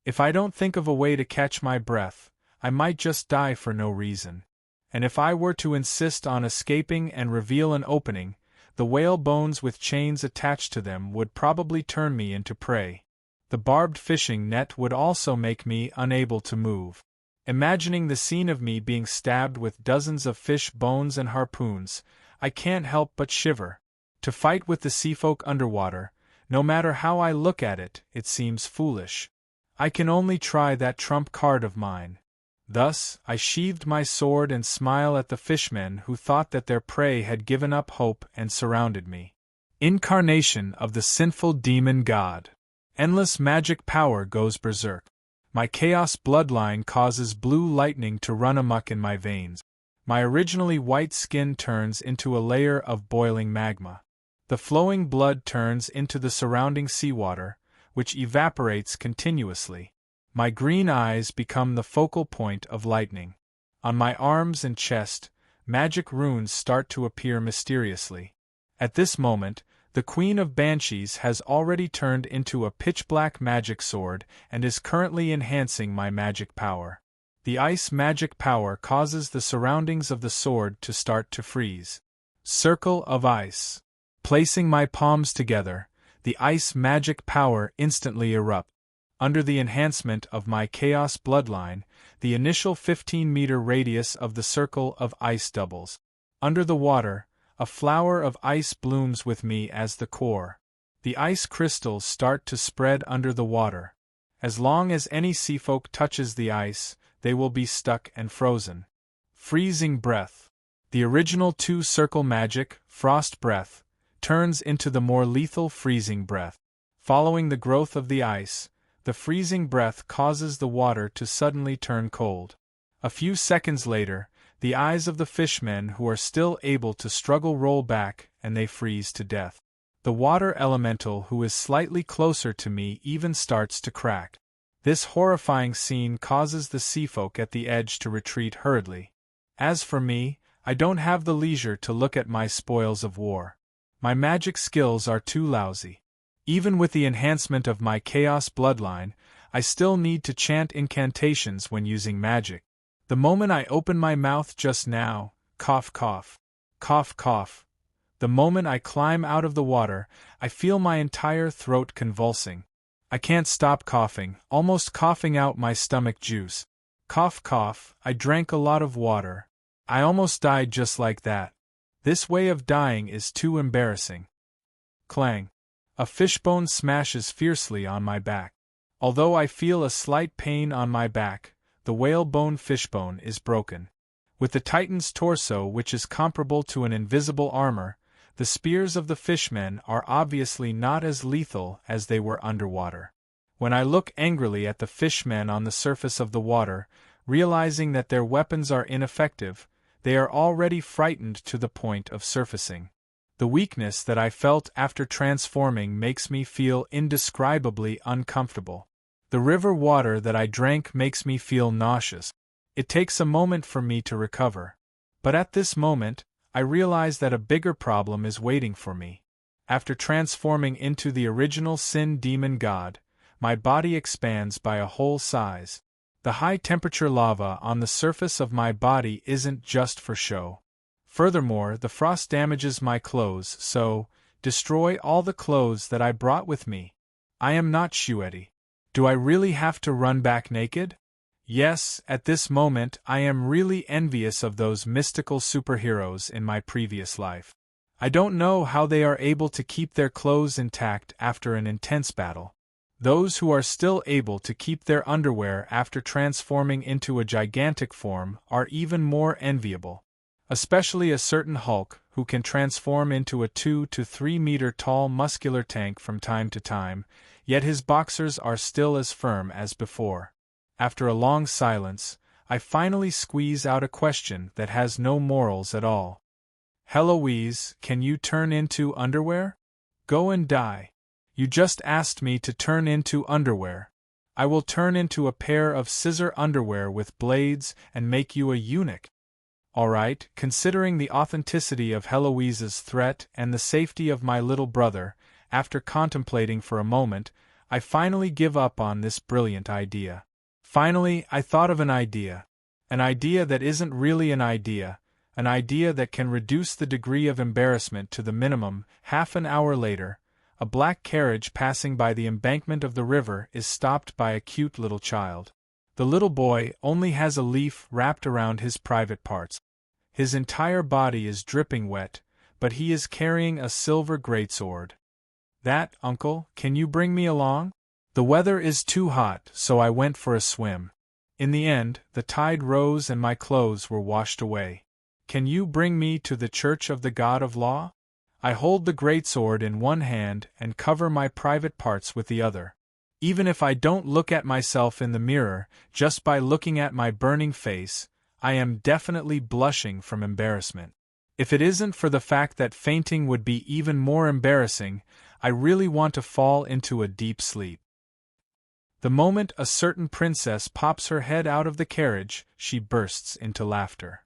If I don't think of a way to catch my breath, I might just die for no reason. And if I were to insist on escaping and reveal an opening, the whale bones with chains attached to them would probably turn me into prey. The barbed fishing net would also make me unable to move. Imagining the scene of me being stabbed with dozens of fish bones and harpoons, I can't help but shiver. To fight with the seafolk underwater, no matter how I look at it, it seems foolish. I can only try that trump card of mine. Thus, I sheathed my sword and smiled at the fishmen who thought that their prey had given up hope and surrounded me. Incarnation of the sinful demon god. Endless magic power goes berserk. My chaos bloodline causes blue lightning to run amok in my veins. My originally white skin turns into a layer of boiling magma. The flowing blood turns into the surrounding seawater, which evaporates continuously. My green eyes become the focal point of lightning. On my arms and chest, magic runes start to appear mysteriously. At this moment, the Queen of Banshees has already turned into a pitch-black magic sword and is currently enhancing my magic power. The ice magic power causes the surroundings of the sword to start to freeze. Circle of ice. Placing my palms together, the ice magic power instantly erupts. Under the enhancement of my chaos bloodline, the initial 15-meter radius of the circle of ice doubles. Under the water, a flower of ice blooms with me as the core. The ice crystals start to spread under the water. As long as any seafolk touches the ice, they will be stuck and frozen. Freezing breath. The original two-circle magic, frost breath, turns into the more lethal freezing breath. Following the growth of the ice, the freezing breath causes the water to suddenly turn cold. A few seconds later, the eyes of the fishmen who are still able to struggle roll back and they freeze to death. The water elemental who is slightly closer to me even starts to crack. This horrifying scene causes the seafolk at the edge to retreat hurriedly. As for me, I don't have the leisure to look at my spoils of war. My magic skills are too lousy. Even with the enhancement of my chaos bloodline, I still need to chant incantations when using magic. The moment I open my mouth just now, cough cough, cough cough. The moment I climb out of the water, I feel my entire throat convulsing. I can't stop coughing, almost coughing out my stomach juice. Cough cough, I drank a lot of water. I almost died just like that. This way of dying is too embarrassing. Clang. A fishbone smashes fiercely on my back. Although I feel a slight pain on my back, the whalebone fishbone is broken. With the Titan's torso, which is comparable to an invisible armor, the spears of the fishmen are obviously not as lethal as they were underwater. When I look angrily at the fishmen on the surface of the water, realizing that their weapons are ineffective, they are already frightened to the point of surfacing. The weakness that I felt after transforming makes me feel indescribably uncomfortable. The river water that I drank makes me feel nauseous. It takes a moment for me to recover. But at this moment, I realize that a bigger problem is waiting for me. After transforming into the original sin demon god, my body expands by a whole size. The high-temperature lava on the surface of my body isn't just for show. Furthermore, the frost damages my clothes, so, destroy all the clothes that I brought with me. I am not Shueti. Do I really have to run back naked? Yes, at this moment I am really envious of those mystical superheroes in my previous life. I don't know how they are able to keep their clothes intact after an intense battle. Those who are still able to keep their underwear after transforming into a gigantic form are even more enviable. Especially a certain Hulk, who can transform into a 2 to 3 meter tall muscular tank from time to time, yet his boxers are still as firm as before. After a long silence, I finally squeeze out a question that has no morals at all. Heloise, can you turn into underwear? Go and die. You just asked me to turn into underwear. I will turn into a pair of scissor underwear with blades and make you a eunuch. Alright, considering the authenticity of Heloise's threat and the safety of my little brother, after contemplating for a moment, I finally give up on this brilliant idea. Finally, I thought of an idea. An idea that isn't really an idea that can reduce the degree of embarrassment to the minimum. Half an hour later, a black carriage passing by the embankment of the river is stopped by a cute little child. The little boy only has a leaf wrapped around his private parts. His entire body is dripping wet, but he is carrying a silver greatsword. That, uncle, can you bring me along? The weather is too hot, so I went for a swim. In the end, the tide rose and my clothes were washed away. Can you bring me to the church of the God of Law? I hold the greatsword in one hand and cover my private parts with the other. Even if I don't look at myself in the mirror, just by looking at my burning face, I am definitely blushing from embarrassment. If it isn't for the fact that fainting would be even more embarrassing, I really want to fall into a deep sleep. The moment a certain princess pops her head out of the carriage, she bursts into laughter.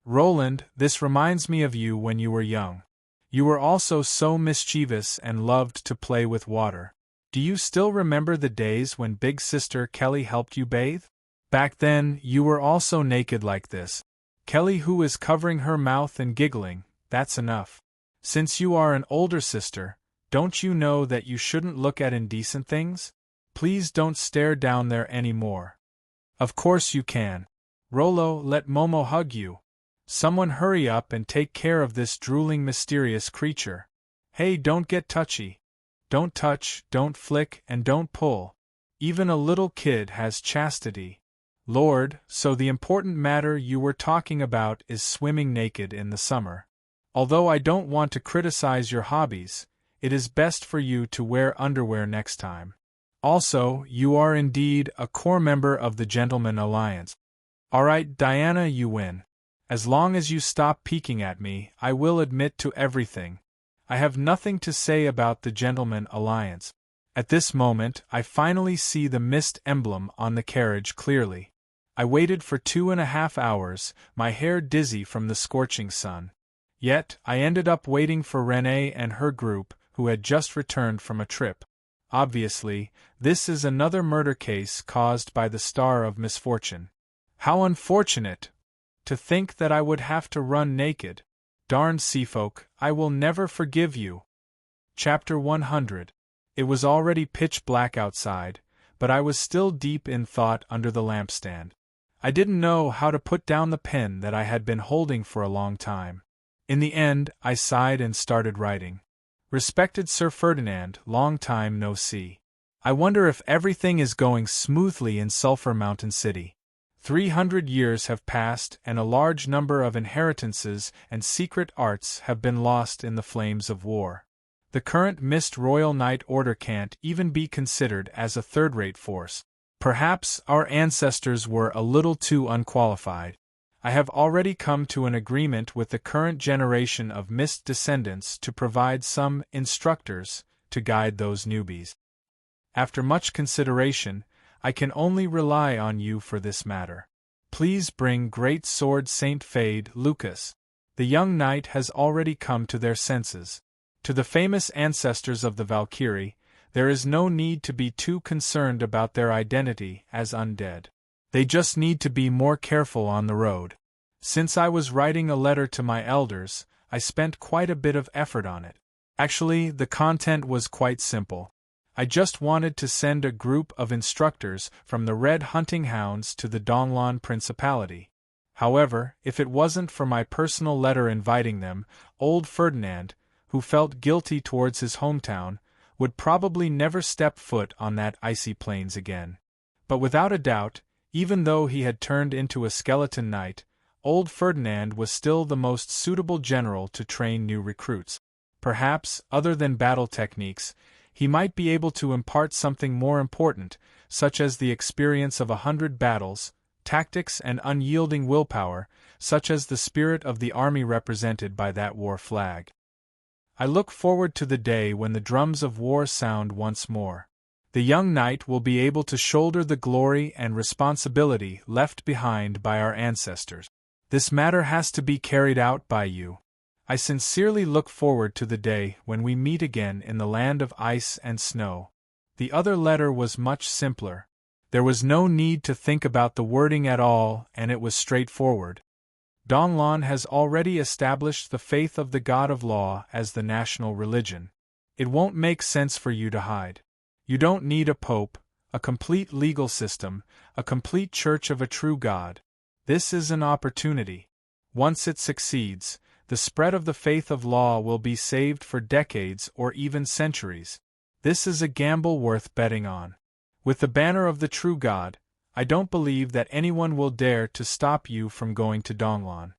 Roland, this reminds me of you when you were young. You were also so mischievous and loved to play with water. Do you still remember the days when Big Sister Kelly helped you bathe? Back then, you were also naked like this. Kelly, who is covering her mouth and giggling, that's enough. Since you are an older sister, don't you know that you shouldn't look at indecent things? Please don't stare down there anymore. Of course you can. Rollo, let Momo hug you. Someone hurry up and take care of this drooling mysterious creature. Hey, don't get touchy. Don't touch, don't flick, and don't pull. Even a little kid has chastity. Lord, so the important matter you were talking about is swimming naked in the summer. Although I don't want to criticize your hobbies, it is best for you to wear underwear next time. Also, you are indeed a core member of the Gentleman Alliance. Alright, Diana, you win. As long as you stop peeking at me, I will admit to everything. I have nothing to say about the Gentleman Alliance. At this moment, I finally see the mist emblem on the carriage clearly. I waited for 2.5 hours, my hair dizzy from the scorching sun. Yet, I ended up waiting for Renee and her group, who had just returned from a trip. Obviously, this is another murder case caused by the Star of Misfortune. How unfortunate! To think that I would have to run naked. Darn seafolk, I will never forgive you. Chapter 100. It was already pitch black outside, but I was still deep in thought under the lampstand. I didn't know how to put down the pen that I had been holding for a long time. In the end, I sighed and started writing. Respected Sir Ferdinand, long time no see. I wonder if everything is going smoothly in Sulphur Mountain City. 300 years have passed and a large number of inheritances and secret arts have been lost in the flames of war. The current Mist Royal Knight Order can't even be considered as a third-rate force. Perhaps our ancestors were a little too unqualified. I have already come to an agreement with the current generation of Mist descendants to provide some instructors to guide those newbies. After much consideration, I can only rely on you for this matter. Please bring Great Sword Saint Fade, Lucas. The young knight has already come to their senses. To the famous ancestors of the Valkyrie, there is no need to be too concerned about their identity as undead. They just need to be more careful on the road. Since I was writing a letter to my elders, I spent quite a bit of effort on it. Actually, the content was quite simple. I just wanted to send a group of instructors from the Red Hunting Hounds to the Donglan Principality. However, if it wasn't for my personal letter inviting them, old Ferdinand, who felt guilty towards his hometown, would probably never step foot on that icy plains again. But without a doubt, even though he had turned into a skeleton knight, old Ferdinand was still the most suitable general to train new recruits. Perhaps, other than battle techniques, he might be able to impart something more important, such as the experience of 100 battles, tactics and unyielding willpower, such as the spirit of the army represented by that war flag. I look forward to the day when the drums of war sound once more. The young knight will be able to shoulder the glory and responsibility left behind by our ancestors. This matter has to be carried out by you. I sincerely look forward to the day when we meet again in the land of ice and snow. The other letter was much simpler. There was no need to think about the wording at all, and it was straightforward. Donglan has already established the faith of the God of Law as the national religion. It won't make sense for you to hide. You don't need a pope, a complete legal system, a complete church of a true God. This is an opportunity. Once it succeeds, the spread of the faith of law will be saved for decades or even centuries. This is a gamble worth betting on. With the banner of the true God, I don't believe that anyone will dare to stop you from going to Donglan.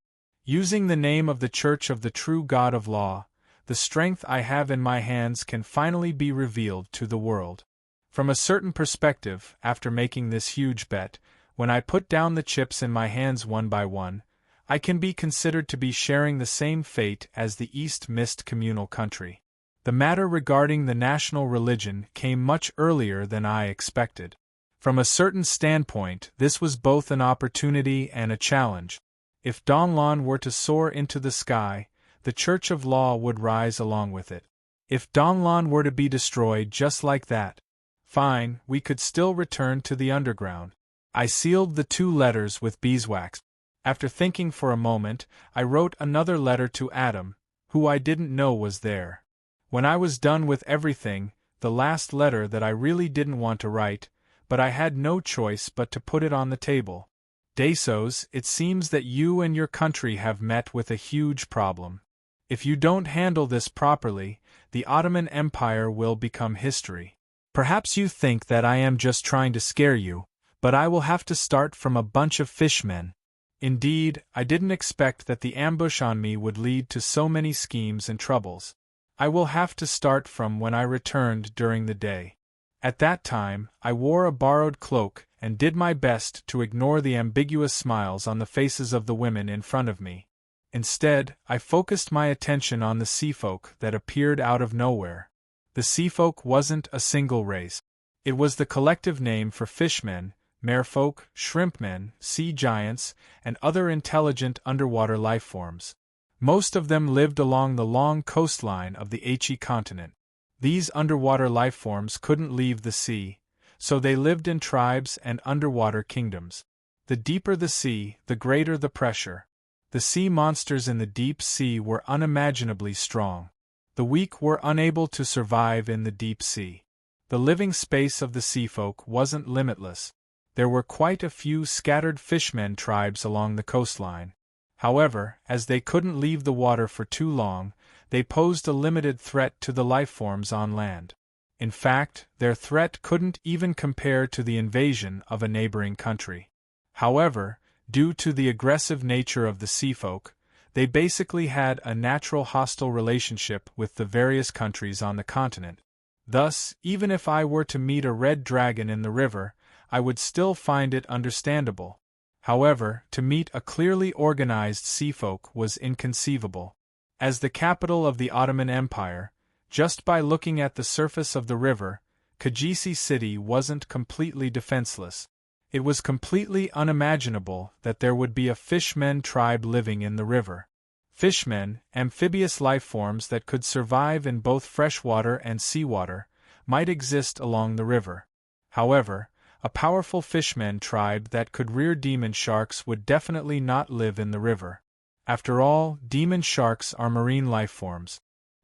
Using the name of the Church of the True God of Law, the strength I have in my hands can finally be revealed to the world. From a certain perspective, after making this huge bet, when I put down the chips in my hands one by one, I can be considered to be sharing the same fate as the East Mist communal country. The matter regarding the national religion came much earlier than I expected. From a certain standpoint, this was both an opportunity and a challenge. If Donglan were to soar into the sky, the Church of Law would rise along with it. If Donglan were to be destroyed just like that, fine, we could still return to the underground. I sealed the 2 letters with beeswax. After thinking for a moment, I wrote another letter to Adam, who I didn't know was there. When I was done with everything, the last letter that I really didn't want to write, but I had no choice but to put it on the table. Dasos, it seems that you and your country have met with a huge problem. If you don't handle this properly, the Ottoman Empire will become history. Perhaps you think that I am just trying to scare you, but I will have to start from a bunch of fishmen. Indeed, I didn't expect that the ambush on me would lead to so many schemes and troubles. I will have to start from when I returned during the day. At that time, I wore a borrowed cloak and did my best to ignore the ambiguous smiles on the faces of the women in front of me. Instead, I focused my attention on the seafolk that appeared out of nowhere. The seafolk wasn't a single race. It was the collective name for fishmen, merfolk, shrimpmen, sea giants, and other intelligent underwater lifeforms. Most of them lived along the long coastline of the Achi continent. These underwater lifeforms couldn't leave the sea, so they lived in tribes and underwater kingdoms. The deeper the sea, the greater the pressure. The sea monsters in the deep sea were unimaginably strong. The weak were unable to survive in the deep sea. The living space of the seafolk wasn't limitless. There were quite a few scattered fishmen tribes along the coastline. However, as they couldn't leave the water for too long, they posed a limited threat to the lifeforms on land. In fact, their threat couldn't even compare to the invasion of a neighboring country. However, due to the aggressive nature of the seafolk, they basically had a natural hostile relationship with the various countries on the continent. Thus, even if I were to meet a red dragon in the river, I would still find it understandable. However, to meet a clearly organized seafolk was inconceivable. As the capital of the Ottoman Empire, just by looking at the surface of the river, Kajisi city wasn't completely defenseless. It was completely unimaginable that there would be a fishmen tribe living in the river. Fishmen, amphibious lifeforms that could survive in both freshwater and seawater, might exist along the river. However, a powerful fishmen tribe that could rear demon sharks would definitely not live in the river. After all, demon sharks are marine lifeforms.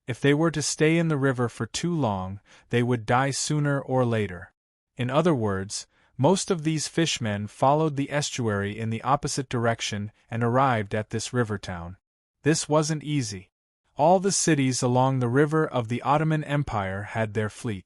If they were to stay in the river for too long, they would die sooner or later. In other words, most of these fishmen followed the estuary in the opposite direction and arrived at this river town. This wasn't easy. All the cities along the river of the Ottoman Empire had their fleet.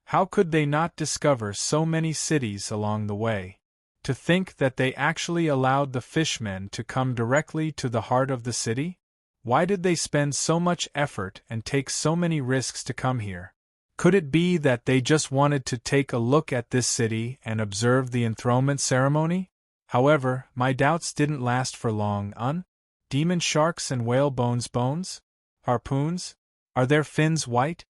How could they not discover so many cities along the way? To think that they actually allowed the fishmen to come directly to the heart of the city? Why did they spend so much effort and take so many risks to come here? Could it be that they just wanted to take a look at this city and observe the enthronement ceremony? However, my doubts didn't last for long. Demon sharks and whale bones? Harpoons? Are their fins white?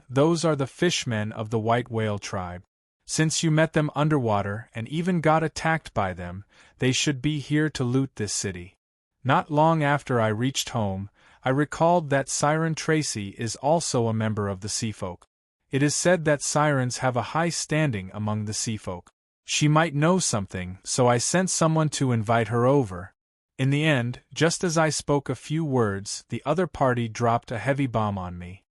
Those are the fishmen of the white whale tribe. Since you met them underwater and even got attacked by them, they should be here to loot this city. Not long after I reached home, I recalled that Siren Tracy is also a member of the Seafolk. It is said that sirens have a high standing among the Seafolk. She might know something, so I sent someone to invite her over. In the end, just as I spoke a few words, the other party dropped a heavy bomb on me.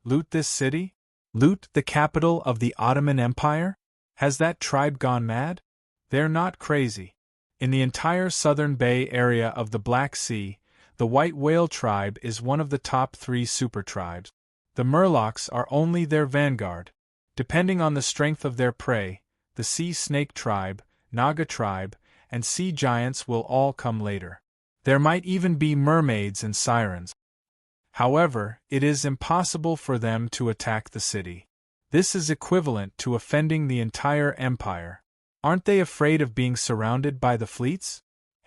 Loot this city? Loot the capital of the Ottoman Empire? Has that tribe gone mad? They're not crazy. In the entire southern bay area of the Black Sea, The white whale tribe is one of the top 3 super tribes. The murlocs are only their vanguard. Depending on the strength of their prey, the sea snake tribe, naga tribe, and sea giants will all come later. There might even be mermaids and sirens. However, it is impossible for them to attack the city. This is equivalent to offending the entire empire. Aren't they afraid of being surrounded by the fleets?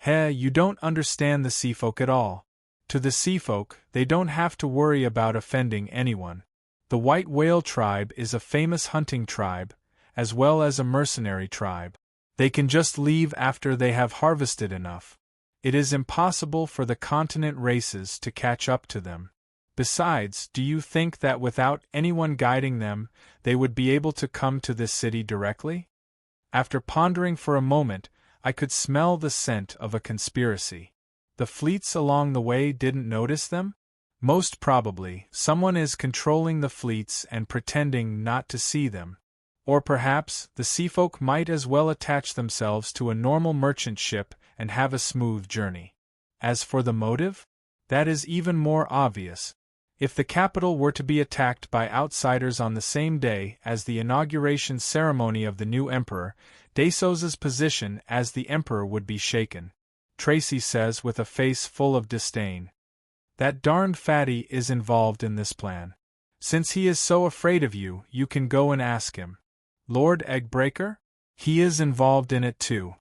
You don't understand the seafolk at all. To the seafolk, they don't have to worry about offending anyone. The white whale tribe is a famous hunting tribe, as well as a mercenary tribe. They can just leave after they have harvested enough. It is impossible for the continent races to catch up to them. Besides, do you think that without anyone guiding them, they would be able to come to this city directly? After pondering for a moment, I could smell the scent of a conspiracy. The fleets along the way didn't notice them? Most probably, someone is controlling the fleets and pretending not to see them. Or perhaps, the seafolk might as well attach themselves to a normal merchant ship and have a smooth journey. As for the motive? That is even more obvious. If the capital were to be attacked by outsiders on the same day as the inauguration ceremony of the new emperor, Dasos's position as the emperor would be shaken. Tracy says with a face full of disdain. That darned fatty is involved in this plan. Since he is so afraid of you, you can go and ask him. Lord Eggbreaker? He is involved in it too.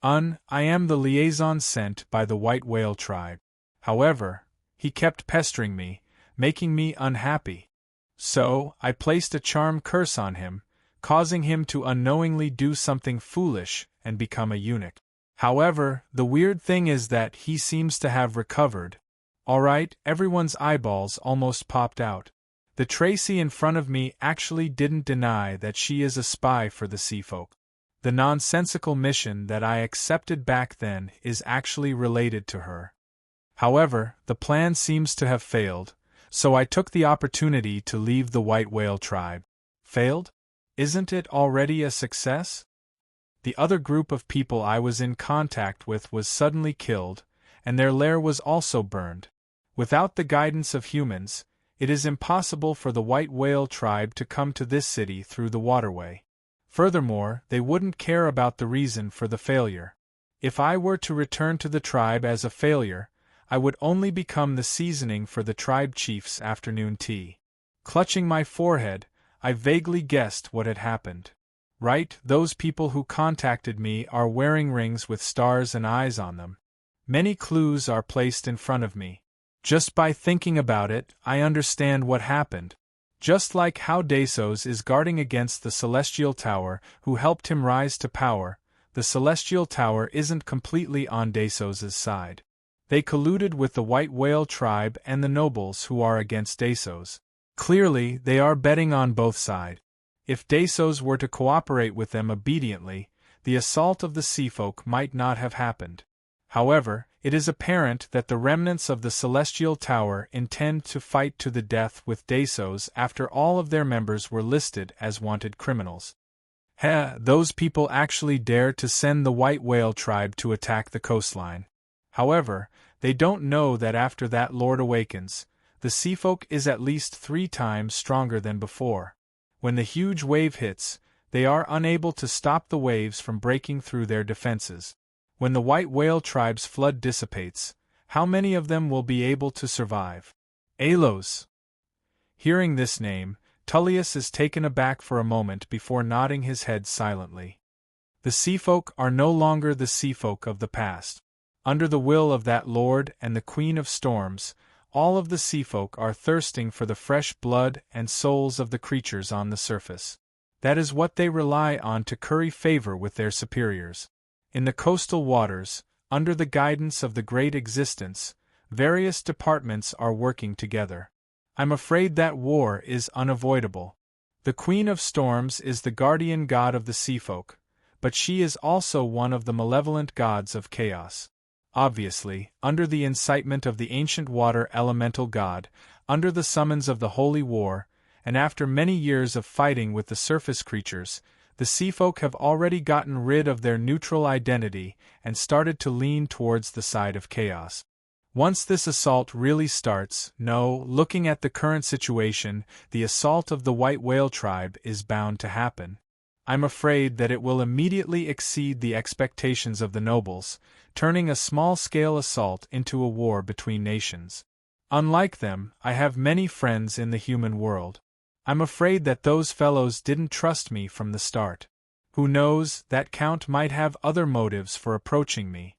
I am the liaison sent by the white whale tribe. However, he kept pestering me, making me unhappy. So, I placed a charm curse on him, causing him to unknowingly do something foolish and become a eunuch. However, the weird thing is that he seems to have recovered. Alright, everyone's eyeballs almost popped out. The Tracy in front of me actually didn't deny that she is a spy for the seafolk. The nonsensical mission that I accepted back then is actually related to her. However, the plan seems to have failed, so I took the opportunity to leave the white whale tribe. Failed? Isn't it already a success? The other group of people I was in contact with was suddenly killed, and their lair was also burned. Without the guidance of humans, it is impossible for the white whale tribe to come to this city through the waterway. Furthermore, they wouldn't care about the reason for the failure. If I were to return to the tribe as a failure, I would only become the seasoning for the tribe chief's afternoon tea. Clutching my forehead, I vaguely guessed what had happened. Right, those people who contacted me are wearing rings with stars and eyes on them. Many clues are placed in front of me. Just by thinking about it, I understand what happened. Just like how Dasos is guarding against the Celestial Tower who helped him rise to power, the Celestial Tower isn't completely on Dasos's side. They colluded with the white whale tribe and the nobles who are against Dasos. Clearly, they are betting on both sides. If Dasos were to cooperate with them obediently, the assault of the seafolk might not have happened. However, it is apparent that the remnants of the Celestial Tower intend to fight to the death with Dasos after all of their members were listed as wanted criminals. Those people actually dare to send the white whale tribe to attack the coastline. However, they don't know that after that Lord awakens, the seafolk is at least 3 times stronger than before. When the huge wave hits, they are unable to stop the waves from breaking through their defenses. When the white whale tribe's flood dissipates, how many of them will be able to survive? Alos. Hearing this name, Tullius is taken aback for a moment before nodding his head silently. The seafolk are no longer the seafolk of the past. Under the will of that Lord and the Queen of Storms, all of the seafolk are thirsting for the fresh blood and souls of the creatures on the surface. That is what they rely on to curry favor with their superiors. In the coastal waters, under the guidance of the Great Existence, various departments are working together. I'm afraid that war is unavoidable. The Queen of Storms is the guardian god of the seafolk, but she is also one of the malevolent gods of chaos. Obviously, under the incitement of the ancient water elemental god, under the summons of the holy war, and after many years of fighting with the surface creatures, the seafolk have already gotten rid of their neutral identity and started to lean towards the side of chaos. Once this assault really starts, no, looking at the current situation, the assault of the white whale tribe is bound to happen. I'm afraid that it will immediately exceed the expectations of the nobles, turning a small-scale assault into a war between nations. Unlike them, I have many friends in the human world. I'm afraid that those fellows didn't trust me from the start. Who knows, that Count might have other motives for approaching me.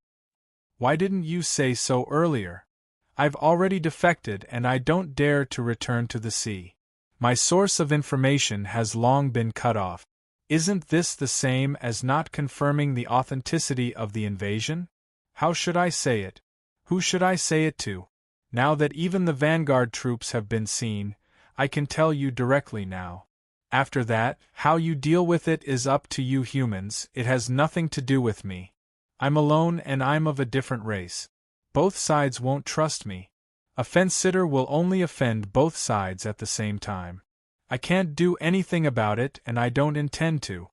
Why didn't you say so earlier? I've already defected and I don't dare to return to the sea. My source of information has long been cut off. Isn't this the same as not confirming the authenticity of the invasion? How should I say it? Who should I say it to? Now that even the vanguard troops have been seen, I can tell you directly now. After that, how you deal with it is up to you humans, it has nothing to do with me. I'm alone and I'm of a different race. Both sides won't trust me. A fence-sitter will only offend both sides at the same time. I can't do anything about it and I don't intend to.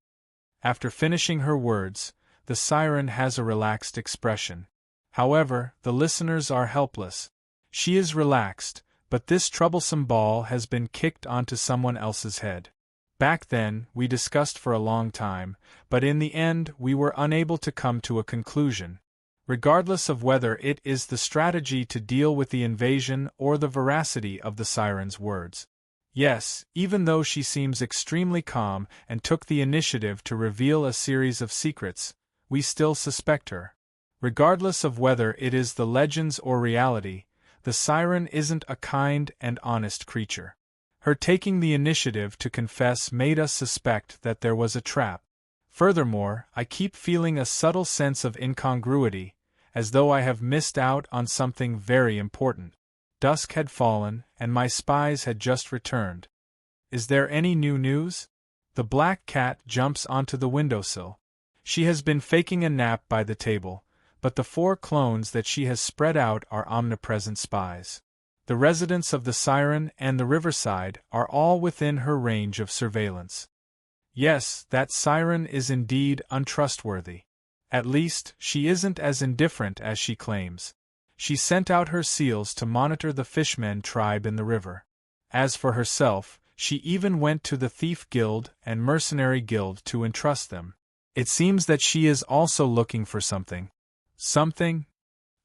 After finishing her words, the siren has a relaxed expression. However, the listeners are helpless. She is relaxed, but this troublesome ball has been kicked onto someone else's head. Back then, we discussed for a long time, but in the end we were unable to come to a conclusion. Regardless of whether it is the strategy to deal with the invasion or the veracity of the siren's words. Yes, even though she seems extremely calm and took the initiative to reveal a series of secrets, we still suspect her. Regardless of whether it is the legends or reality, the siren isn't a kind and honest creature. Her taking the initiative to confess made us suspect that there was a trap. Furthermore, I keep feeling a subtle sense of incongruity, as though I have missed out on something very important. Dusk had fallen, and my spies had just returned. Is there any new news? The black cat jumps onto the windowsill. She has been faking a nap by the table, but the 4 clones that she has spread out are omnipresent spies. The residents of the Siren and the riverside are all within her range of surveillance. Yes, that Siren is indeed untrustworthy. At least, she isn't as indifferent as she claims. She sent out her seals to monitor the fishmen tribe in the river. As for herself, she even went to the Thief Guild and Mercenary Guild to entrust them. It seems that she is also looking for something. Something?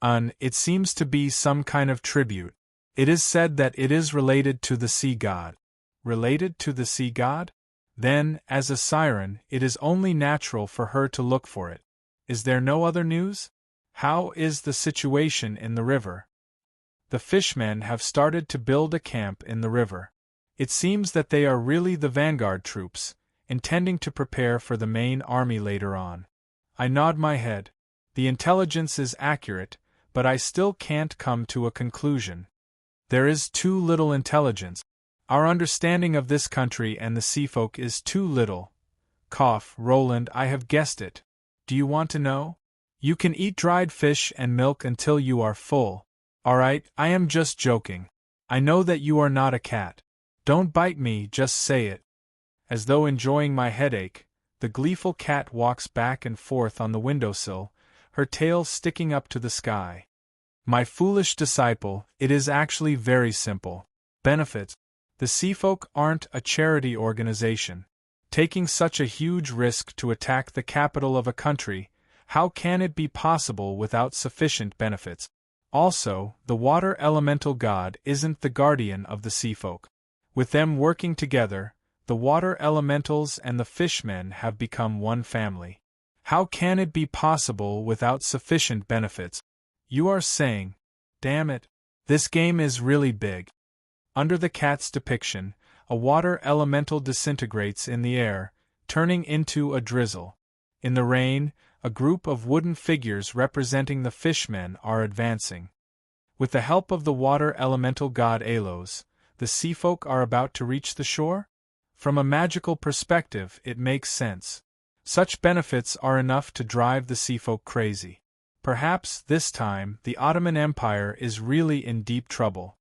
It seems to be some kind of tribute. It is said that it is related to the sea god. Related to the sea god? Then, as a siren, it is only natural for her to look for it. Is there no other news? How is the situation in the river? The fishmen have started to build a camp in the river. It seems that they are really the vanguard troops, intending to prepare for the main army later on. I nod my head. The intelligence is accurate, but I still can't come to a conclusion. There is too little intelligence. Our understanding of this country and the seafolk is too little. Cough, Roland, I have guessed it. Do you want to know? You can eat dried fish and milk until you are full. Alright, I am just joking. I know that you are not a cat. Don't bite me, just say it. As though enjoying my headache, the gleeful cat walks back and forth on the windowsill, her tail sticking up to the sky. My foolish disciple, it is actually very simple. Benefits. The seafolk aren't a charity organization. Taking such a huge risk to attack the capital of a country, how can it be possible without sufficient benefits? Also, the water elemental god isn't the guardian of the seafolk. With them working together, the water elementals and the fishmen have become one family. How can it be possible without sufficient benefits? You are saying, damn it, this game is really big. Under the cat's depiction, a water elemental disintegrates in the air, turning into a drizzle. In the rain, a group of wooden figures representing the fishmen are advancing. With the help of the water elemental god Alos, the seafolk are about to reach the shore? From a magical perspective, it makes sense. Such benefits are enough to drive the seafolk crazy. Perhaps, this time, the Ottoman Empire is really in deep trouble.